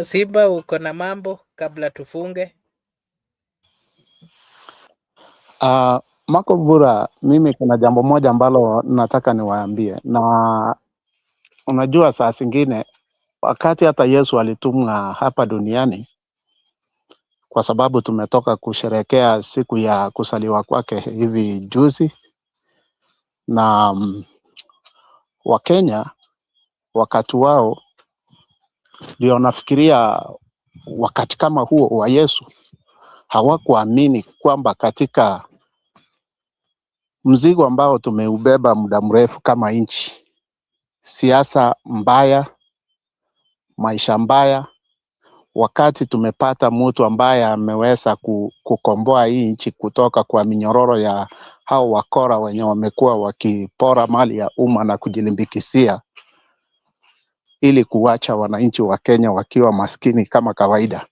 Speaker 4: Simba uko na mambo kabla tufunge?
Speaker 5: Marco Bura, mimi kuna jambo moja ambalo nataka niwaambie, na unajua saa zingine wakati hata Yesu alitumwa hapa duniani, kwa sababu tumetoka kusherekea siku ya kusaliwa kwake hivi juzi, na Wakenya wakati wao ndio nafikiria wakati kama huo wa Yesu hawakuamini kwamba katika mzigo ambao tumeubeba muda mrefu kama nchi, siasa mbaya, maisha mbaya, wakati tumepata mtu ambaye ameweza kukomboa hii nchi kutoka kwa minyororo ya hao wakora wenye wamekuwa wakipora mali ya umma na kujilimbikisia ili kuacha wananchi wa Kenya wakiwa maskini kama kawaida.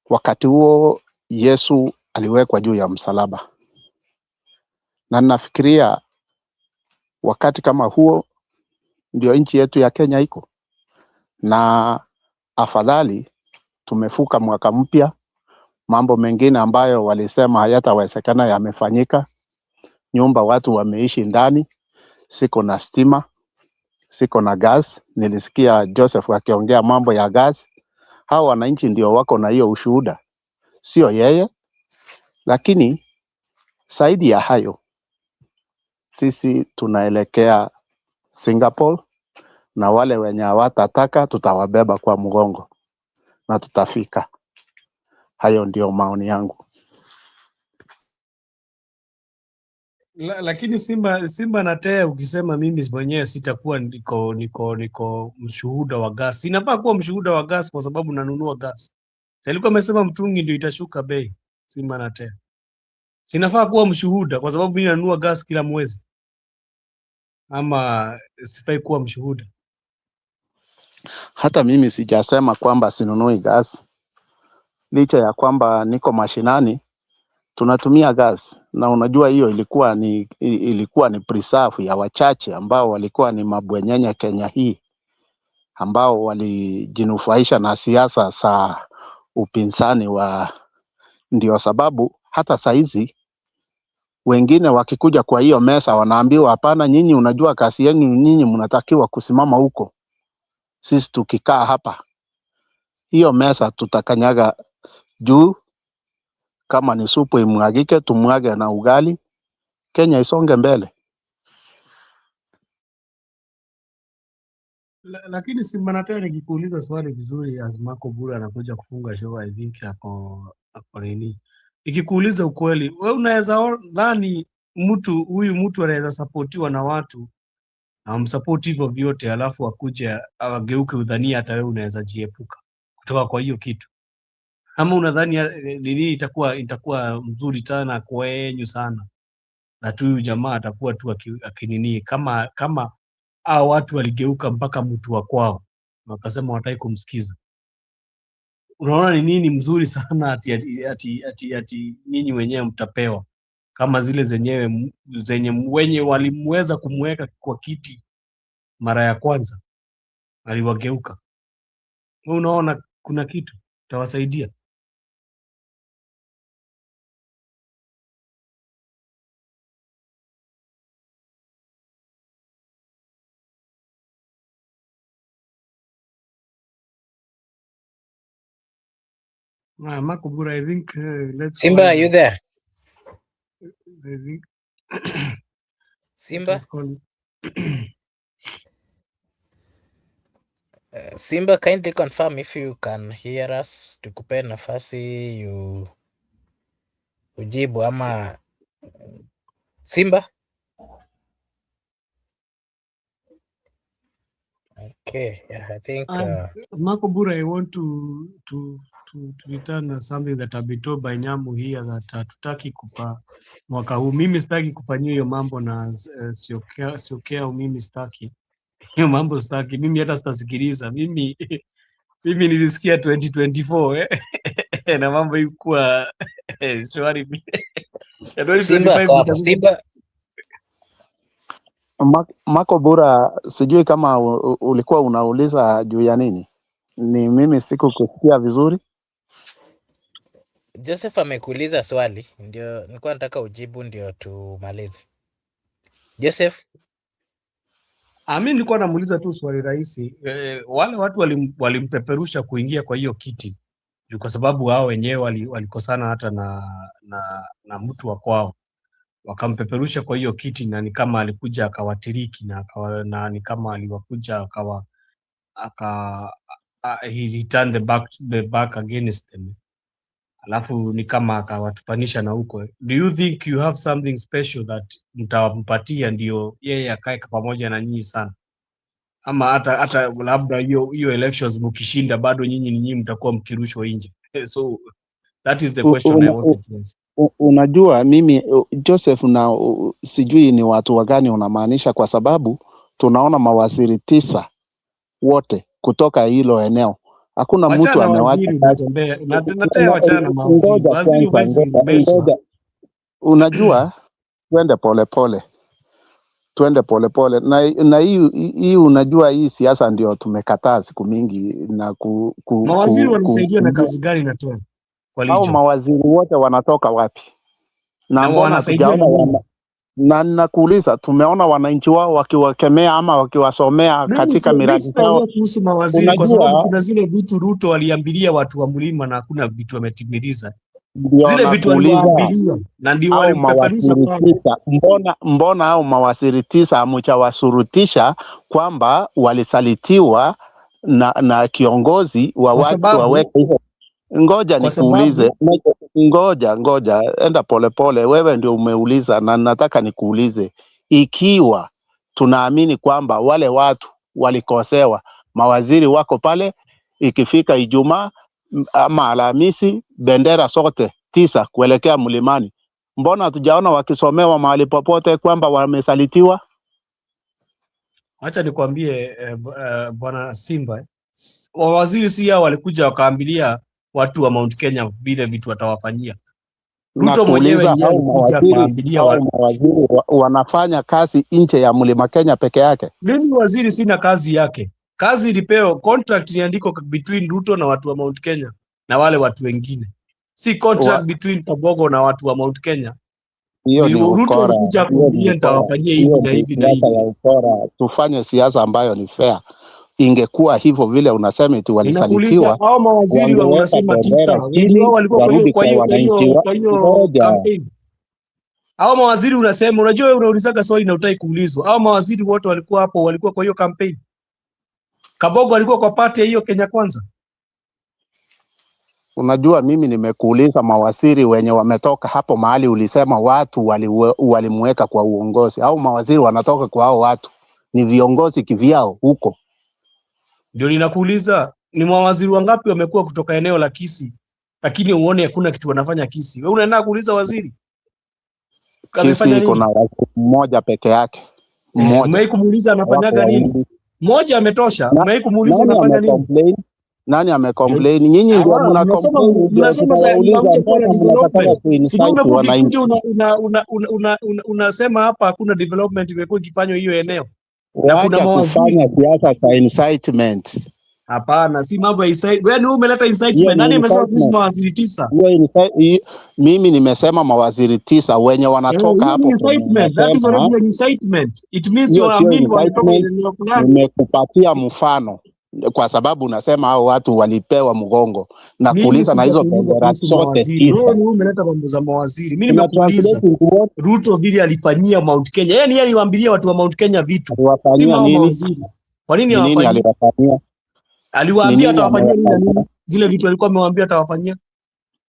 Speaker 5: Wakati huo Yesu aliwekwa juu ya msalaba, na nafikiria wakati kama huo ndio nchi yetu ya Kenya iko, na afadhali tumefuka mwaka mpya, mambo mengine ambayo walisema hayatawezekana yamefanyika, nyumba watu wameishi ndani, siko na stima, siko na gas. Nilisikia Joseph akiongea mambo ya gas. Hao wananchi ndio wako na hiyo ushuhuda, sio yeye. Lakini zaidi ya hayo, sisi tunaelekea Singapore, na wale wenye hawatataka tutawabeba kwa mgongo na tutafika. Hayo ndio maoni yangu.
Speaker 3: Lakini Simba na Tea, ukisema mimi mwenyewe sitakuwa niko mshuhuda wa gas, inafaa kuwa mshuhuda wa gas kwa sababu nanunua gas. Sasa alikuwa amesema mtungi ndio itashuka bei. Simba na Tea, sinafaa kuwa mshuhuda kwa sababu mimi nanunua gas kila mwezi, ama sifai kuwa mshuhuda?
Speaker 5: Hata mimi sijasema kwamba sinunui gas, licha ya kwamba niko mashinani tunatumia gas, na unajua hiyo ilikuwa ni preserve ya wachache ambao walikuwa ni mabwenyenye Kenya hii, ambao walijinufaisha na siasa za upinzani ndio sababu hata saizi wengine wakikuja kwa hiyo mesa wanaambiwa hapana, nyinyi unajua kazi yenu, nyinyi mnatakiwa kusimama huko. Sisi tukikaa hapa hiyo mesa tutakanyaga juu, kama ni supu imwagike tumwage na ugali, Kenya isonge mbele.
Speaker 3: Lakini Simba na Tea, nikikuuliza swali vizuri, Azmako Bura anakuja kufunga show, I think hapo nini, ikikuuliza ukweli, wewe unaweza dhani huyu mtu anaweza supportiwa na watu na msupport hivyo vyote, alafu akuje ageuke udhania hata wewe unaweza jiepuka kutoka kwa hiyo kitu? Ama unadhani nini itakuwa mzuri sana kwenyu sana, na tu huyu jamaa atakuwa tu akinini kama hao watu waligeuka mpaka mtu wa kwao wakasema wataki kumsikiza? Unaona ni nini mzuri sana ati nyinyi wenyewe mtapewa kama zile zenye wenye walimweza kumweka kwa kiti mara ya kwanza aliwageuka? Wewe unaona kuna kitu tawasaidia? Marco Bura, I think let's
Speaker 4: Simba, are you there?
Speaker 3: I think
Speaker 4: Simba? Simba, kindly confirm if you can hear us. Tukupe nafasi ujibu ama Simba? Okay, yeah, I think
Speaker 3: Marco Bura, I want to return something that I've been told by Nyamu here, that hatutaki kupa mwaka huu. Mimi sitaki kufanyia hiyo mambo na siokea, mimi sitaki hiyo mambo, sitaki mimi, hata sitasikiliza mimi. Mimi nilisikia 2024 na mambo ilikuwa shwari.
Speaker 4: Simba
Speaker 5: Marco Bura, sijui kama ulikuwa unauliza juu ya nini? Ni mimi sikukusikia vizuri.
Speaker 4: Joseph amekuuliza swali, ndio nilikuwa nataka ujibu ndio tumalize. Joseph?
Speaker 3: Mimi nilikuwa namuuliza tu swali rahisi. Wale watu walimpeperusha kuingia kwa hiyo kiti juu kwa sababu hao wenyewe walikosana hata na mtu wa kwao, wakampeperusha kwa hiyo kiti, na ni kama alikuja akawatiriki na ni kama aliwakuja he turned the back against them, alafu ni kama akawatupanisha na huko. Do you think you have something special that mtampatia ndio yeye akae pamoja na nyinyi sana, ama hata labda hiyo elections mkishinda bado nyinyi mtakuwa mkirushwa nje? So that is the question I wanted to ask.
Speaker 5: Unajua mimi Joseph, na sijui ni watu wagani unamaanisha, kwa sababu tunaona mawaziri 9 wote kutoka hilo eneo, hakuna mtu amewacha. Unajua, twende polepole na hii unajua, hii siasa ndio tumekataa siku mingi. Na
Speaker 3: mawaziri wanasaidia na kazi gani na tena
Speaker 5: hao mawaziri wote wanatoka wapi? Na mbona hatujaona? Na nakuuliza, tumeona wananchi wao wakiwakemea ama wakiwasomea katika miradi yao
Speaker 3: kuhusu mawaziri? Kwa sababu kuna zile vitu Ruto aliambilia watu wa mlima na hakuna vitu wametimiliza. Zile vitu waliwaambilia na ndio walipeperusha pale.
Speaker 5: Mbona au mawaziri 9 hamjawashurutisha kwamba walisalitiwa na kiongozi wa watu waweke hivyo? Ngoja nikuulize, ngoja enda polepole. Wewe ndio umeuliza na nataka nikuulize, ikiwa tunaamini kwamba wale watu walikosewa, mawaziri wako pale, ikifika Ijumaa ama Alhamisi bendera sote 9 kuelekea mlimani, mbona hatujaona wakisomewa mahali popote kwamba wamesalitiwa?
Speaker 3: Acha nikwambie bwana Simba, waziri si hao walikuja wakaambilia watu wa Mount Kenya vile vitu watawafanyia. Ruto mwenyewe ndiye alikuja akaambilia
Speaker 5: mawaziri wanafanya kazi nje ya mlima Kenya peke yake.
Speaker 3: Mimi waziri sina kazi yake. Kazi ilipewa, contract iliandikwa between Ruto na watu wa Mount Kenya na wale watu wengine. Si contract between Kabogo na watu wa Mount Kenya.
Speaker 5: Hiyo ni
Speaker 3: Ruto alikuja kuambia nitawafanyia hivi na hivi na hivi.
Speaker 5: Tufanye siasa ambayo ni fair. Ingekuwa hivyo vile unasema eti walisalitiwa,
Speaker 3: hao mawaziri wanasema 9 wengi wao walikuwa kwa hiyo campaign. Hao mawaziri unasema, unajua wewe unaulizaga swali na utaki kuulizwa. Hao mawaziri wote walikuwa hapo, walikuwa kwa hiyo campaign. Kabogo alikuwa kwa party hiyo Kenya Kwanza.
Speaker 5: Unajua mimi nimekuuliza mawaziri wenye wametoka hapo mahali ulisema watu walimweka kwa uongozi, au mawaziri wanatoka kwa hao watu ni viongozi kivyao huko?
Speaker 3: Ndio ninakuuliza, ni mawaziri wangapi wamekuwa kutoka eneo la Kisii lakini uone hakuna kitu wanafanya Kisii? Wewe unaenda kuuliza waziri?
Speaker 5: Kisii kuna mmoja peke yake. Mmoja.
Speaker 3: Umewahi kumuuliza anafanyaga nini? Mmoja ametosha. Umewahi kumuuliza anafanya nini?
Speaker 5: Nani amecomplain? Nyinyi ndio mnacomplain.
Speaker 3: Mnasema sasa unasema hapa hakuna development imekuwa ikifanywa hiyo eneo.
Speaker 5: Na kuna kufanya siasa za incitement.
Speaker 3: Hapana, si mambo ya incitement. Wewe umeleta incitement. Nani amesema kuhusu mawaziri
Speaker 5: 9? Mimi nimesema mawaziri 9 wenye wanatoka hapo.
Speaker 3: Incitement. That is already an incitement. It means you are mean wanatoka eneo fulani.
Speaker 5: Nimekupatia mfano kwa sababu unasema hao watu walipewa mgongo na kuuliza na hizo bendera zote 9.
Speaker 3: Wewe umeleta mambo za mawaziri. Mimi nimekuuliza Ruto vile alifanyia Mount Kenya. Yeye aliwaambilia watu wa Mount Kenya vitu. Si mawaziri. Kwa nini hawafanyia? Aliwaambia atawafanyia nini? Zile vitu alikuwa amewaambia atawafanyia.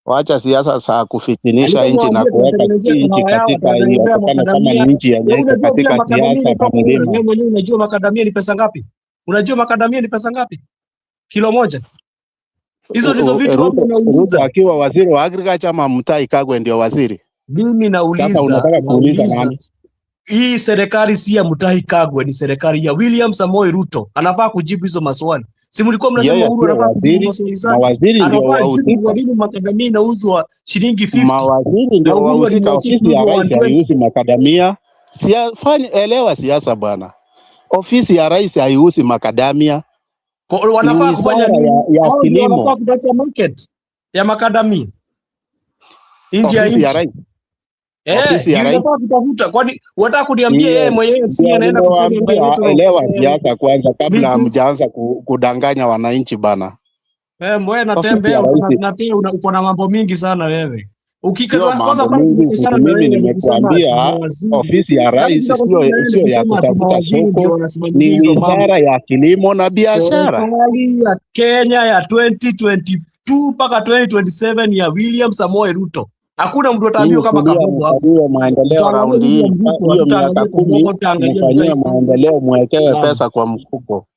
Speaker 5: Waacha siasa za kufitinisha nchi na kuweka nchi katika hiyo kama nchi yenyewe katika siasa kama mlima.
Speaker 3: Wewe mwenyewe unajua makadamia ni pesa ngapi? Unajua makadamia ni pesa ngapi? Kilo moja. Hizo ndizo vitu hapo unauliza.
Speaker 5: Akiwa waziri wa agriculture ama Mutahi Kagwe ndio waziri?
Speaker 3: Mimi nauliza.
Speaker 5: Sasa unataka kuuliza nani?
Speaker 3: Hii serikali si ya Mutahi Kagwe, ni serikali ya William Samoei Ruto. Anafaa kujibu hizo maswali. Si mlikuwa mnasema Uhuru anafaa kujibu maswali sana.
Speaker 5: Mawaziri ndio wahusika.
Speaker 3: Kwa nini makadamia inauzwa shilingi 50?
Speaker 5: Mawaziri ndio wahusika. Ofisi ya rais haiuzi makadamia. Elewa siasa bwana. Ofisi ya rais haiuzi makadamia.
Speaker 3: Wanafaa kufanya nini?
Speaker 5: Ya kilimo.
Speaker 3: Wanafaa kutafuta market ya makadamia.
Speaker 5: Nje ya rais.
Speaker 3: Ofisi ya rais kutafuta. Kwani unataka kuniambia yeye mwenyewe si anaenda kusema ndio?
Speaker 5: Elewa siasa kwanza kabla hamjaanza kudanganya wananchi bana.
Speaker 3: Wewe natembea uko na mambo mingi sana wewe. Ukikaza kwanza sana
Speaker 5: mimi nimekuambia ofisi ya rais sio ya kutafuta soko, ni wizara ya kilimo na biashara.
Speaker 3: Serikali ya Kenya ya 2022 mpaka 2027 ya William Samoei Ruto. Hakuna mtu ataambiwa kama Kabogo hapo.
Speaker 5: Hiyo maendeleo raundi hii, hiyo miaka 10 mfanyie maendeleo, mwekewe pesa kwa mfuko.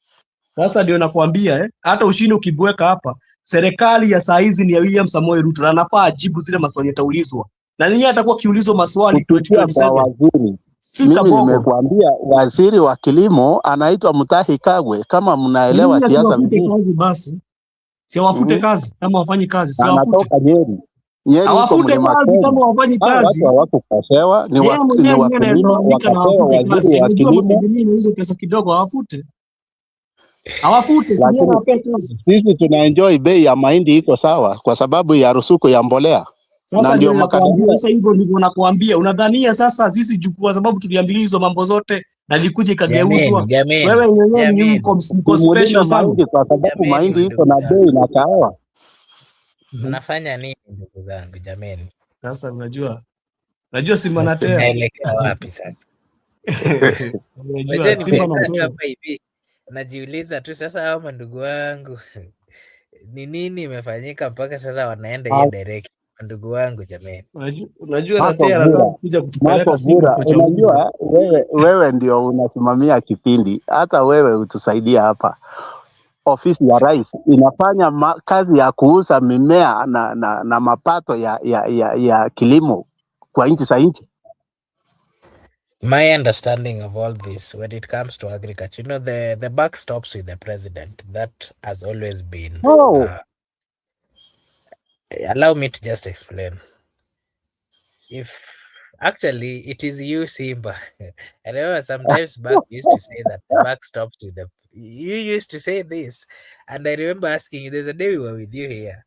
Speaker 3: Sasa ndio nakwambia hata ushindi ukibweka hapa, serikali ya saa hizi ni ya William Samoei Ruto na anafaa ajibu zile maswali yataulizwa. Na nini atakuwa kiulizo maswali 2027?
Speaker 5: Waziri. Mimi nimekuambia waziri wa kilimo anaitwa Mutahi Kagwe, kama mnaelewa siasa vizuri.
Speaker 3: Kazi basi. Si wafute kazi kama wafanyi kazi, si wafute.
Speaker 5: Anatoka Nyeri. Nyeri iko mlima
Speaker 3: kazi kama wafanyi kazi.
Speaker 5: Watu hawakukosewa, ni wakulima wakapewa waziri wa kilimo.
Speaker 3: Mimi hizo pesa kidogo hawafute. Hawafute,
Speaker 5: sisi tunaenjoy bei ya mahindi iko sawa kwa sababu ya rusuku ya mbolea.
Speaker 3: Sasa ndio makadamia. Sasa hivyo ndivyo nakuambia. Unadhania sasa sisi kwa sababu tuliambilia hizo mambo zote na likuja ikageuzwa. Wewe mwenyewe ni mko special sana
Speaker 5: kwa sababu mahindi iko na bei na kahawa.
Speaker 4: Mnafanya nini ndugu zangu jameni?
Speaker 3: Sasa unajua Simba na Tea.
Speaker 4: Tunaelekea wapi sasa?
Speaker 3: Unajua Simba na Tea.
Speaker 4: Hapa hivi najiuliza tu sasa, hao mandugu wangu ni nini imefanyika mpaka sasa wanaenda hiyo direct? Ndugu wangu jameni,
Speaker 3: Unajua na Tea anataka kuja kutupeleka Simba kwa chaguzi.
Speaker 5: Unajua wewe ndio unasimamia kipindi, hata wewe utusaidia hapa. Ofisi ya rais inafanya kazi ya kuuza mimea na mapato ya kilimo kwa nchi za nje.
Speaker 4: My understanding of all this when it comes to agriculture, you know, the buck stops with the president. That has always been. Allow me to just explain. If actually it is you, Simba. I remember sometimes back you used to say that the buck stops with the. You used to say this, and I remember asking you. There's a day we were with you here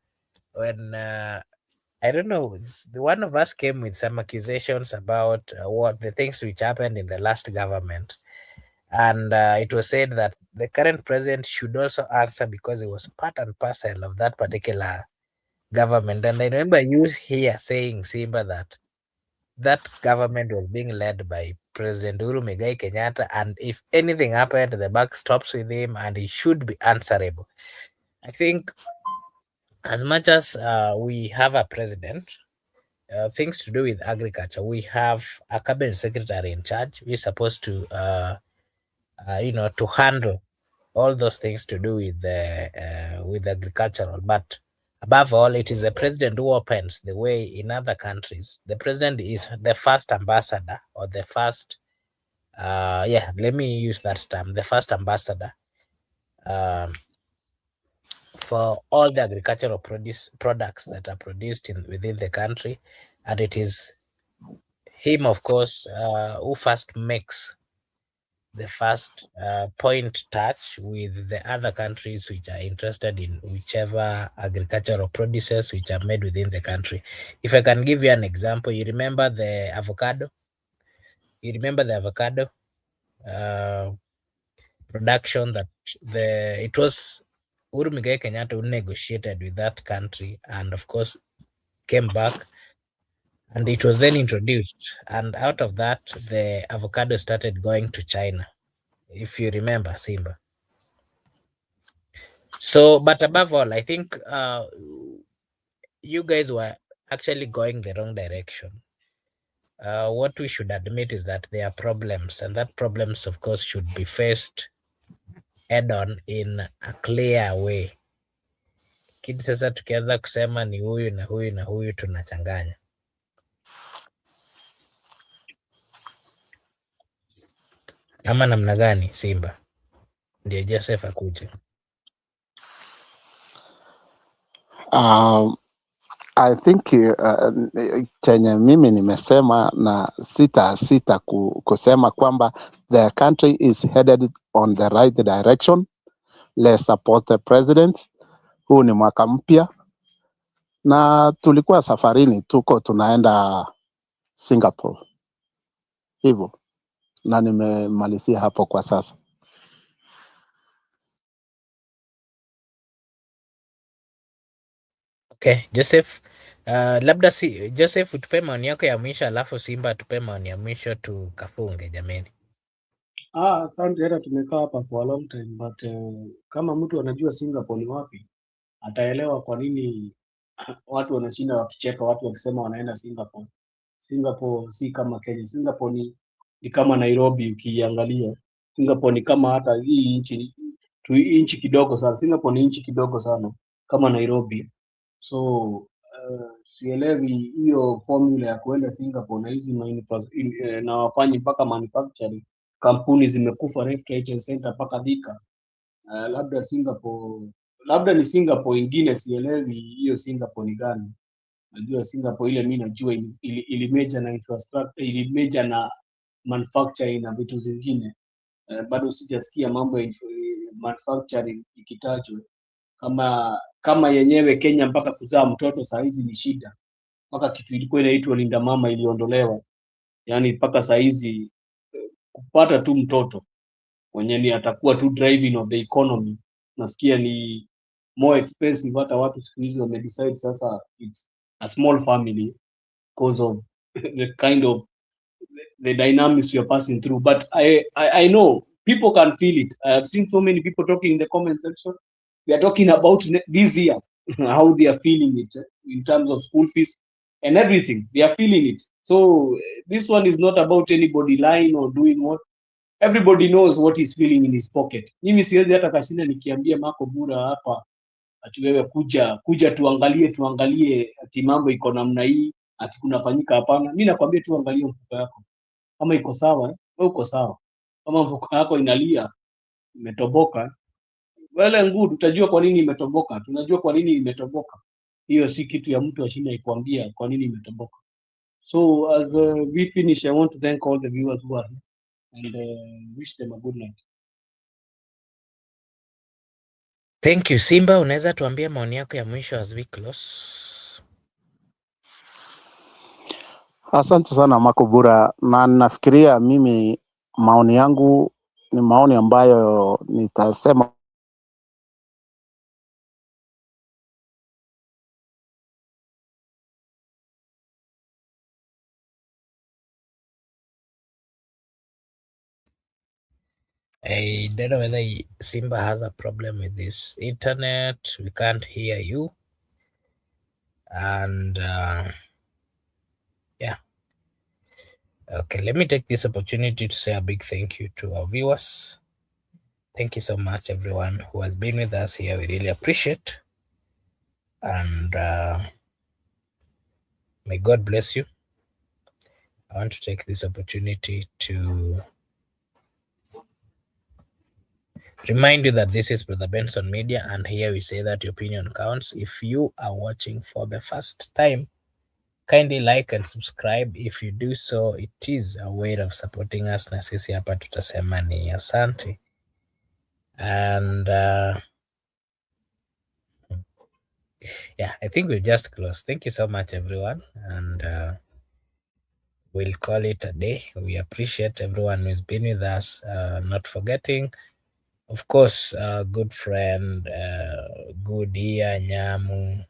Speaker 4: when I don't know. One of us came with some accusations about what the things which happened in the last government, and it was said that the current president should also answer because it was part and parcel of that particular government. And I remember you here saying, Simba, that government was being led by President Uhuru Muigai Kenyatta, and if anything happened, the buck stops with him, and he should be answerable. I think, as much as we have a president, things to do with agriculture, we have a cabinet secretary in charge who is supposed to, to handle all those things to do with agricultural. But above all, it is the president who opens the way in other countries. The president is the first ambassador, or the first, let me use that term, the first ambassador for all the agricultural products that are produced within the country. And it is him, of course, who first makes the first point touch with the other countries which are interested in whichever agricultural produces which are made within the country. If I can give you an example, you remember the avocado? Production that it was Uhuru Muigai Kenyatta who negotiated with that country, and of course came back, and it was then introduced, and out of that the avocado started going to China, if you remember, Simba. So, but above all, I think you guys were actually going the wrong direction. What we should admit is that there are problems, and that problems, of course, should be faced head on in a clear way. Kidi sasa tukianza kusema ni huyu na huyu na huyu tunachanganya. Ama namna gani, Simba? Ndio Joseph akuje.
Speaker 5: I think chenye mimi nimesema na sita kusema kwamba the country is headed on the right direction. Let's support the president. Huu ni mwaka mpya na tulikuwa safarini, tunaenda Singapore hivyo, na nimemalizia hapo kwa sasa.
Speaker 4: Okay, Joseph, labda Joseph utupe maoni yako ya mwisho, alafu Simba atupe maoni ya mwisho tukafunge jameni.
Speaker 3: Asante, hata tumekaa hapa for a long time, but kama mtu anajua Singapore ni wapi, ataelewa kwa nini watu wanashinda wakicheka watu wakisema wanaenda Singapore. Singapore si kama Kenya. Singapore ni kama Nairobi ukiangalia. Singapore ni kama hata hii nchi kidogo sana. Singapore ni nchi kidogo sana kama Nairobi. So sielewi hiyo formula ya kuenda Singapore na hizi na wafanyi mpaka manufacturing. Kampuni zimekufa left right and center mpaka Thika. Labda ni Singapore ingine, sielewi hiyo Singapore ni gani. Najua Singapore ile mimi najua ilimeja na infrastructure, ilimeja na manufacturing na vitu zingine. Bado sijasikia mambo ya manufacturing ikitajwa. Kama yenyewe Kenya mpaka kuzaa mtoto saa hizi ni shida. Mpaka kitu ilikuwa inaitwa linda mama iliondolewa. Yaani mpaka saa hizi kupata tu mtoto mwenye ni atakuwa tu driving of the economy, nasikia ni more expensive. Hata watu siku hizi wamedecide sasa it's a small family because of the kind of the dynamics you're passing through. But I know people can feel it. I have seen so many people talking in the comment section. They are talking about this year, how they are feeling it in terms of school fees and everything. They are feeling it. So this one is not about anybody lying or doing what. Everybody knows what he's feeling in his pocket. Mimi siwezi hata kashinda nikiambia Marco Bura hapa ati wewe kuja tuangalie ati mambo iko namna hii ati kunafanyika. Hapana, mimi nakwambia tu angalia mfuko yako kama iko sawa, wewe uko sawa. Kama mfuko yako inalia imetoboka, well and good, utajua kwa nini imetoboka. Tunajua kwa nini imetoboka. Hiyo si kitu ya mtu ashinda ikwambia kwa nini imetoboka. So as we finish, I want to thank all the viewers who are here and wish them a good night.
Speaker 4: Thank you. Simba, unaweza tuambia maoni yako ya mwisho as we close?
Speaker 5: Asante sana Makobura, na nafikiria mimi maoni yangu ni maoni ambayo nitasema
Speaker 4: I don't know whether Simba has a problem with this internet. We can't hear you. And yeah. Okay, let me take this opportunity to say a big thank you to our viewers. Thank you so much, everyone who has been with us here. We really appreciate. And may God bless you. I want to take this opportunity to remind you that this is Brother Benson Media, and here we say that your opinion counts. If you are watching for the first time, kindly like and subscribe. If you do so, it is a way of supporting us. Na sisi hapa tutasema ni asante. And yeah, I think we'll just close. Thank you so much, everyone. And we'll call it a day. We appreciate everyone who's been with us. Not forgetting, of course, good friend, good ear, Nyamu,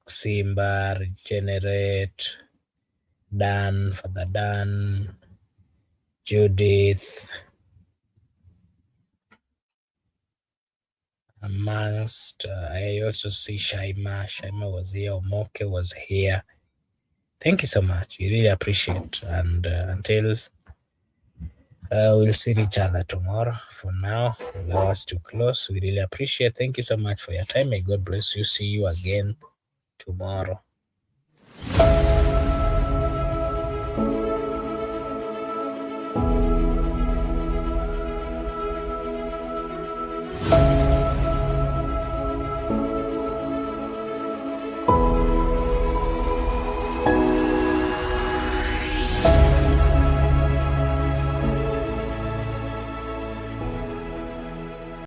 Speaker 4: Simba, Regenerate, Dan, Father Dan, Judith, amongst, I also see Shaima. Shaima was here, Omoke was here. Thank you so much. We really appreciate. And until we'll see each other tomorrow. For now, allow us to close. We really appreciate. Thank you so much for your time. May God bless you. See you again tomorrow.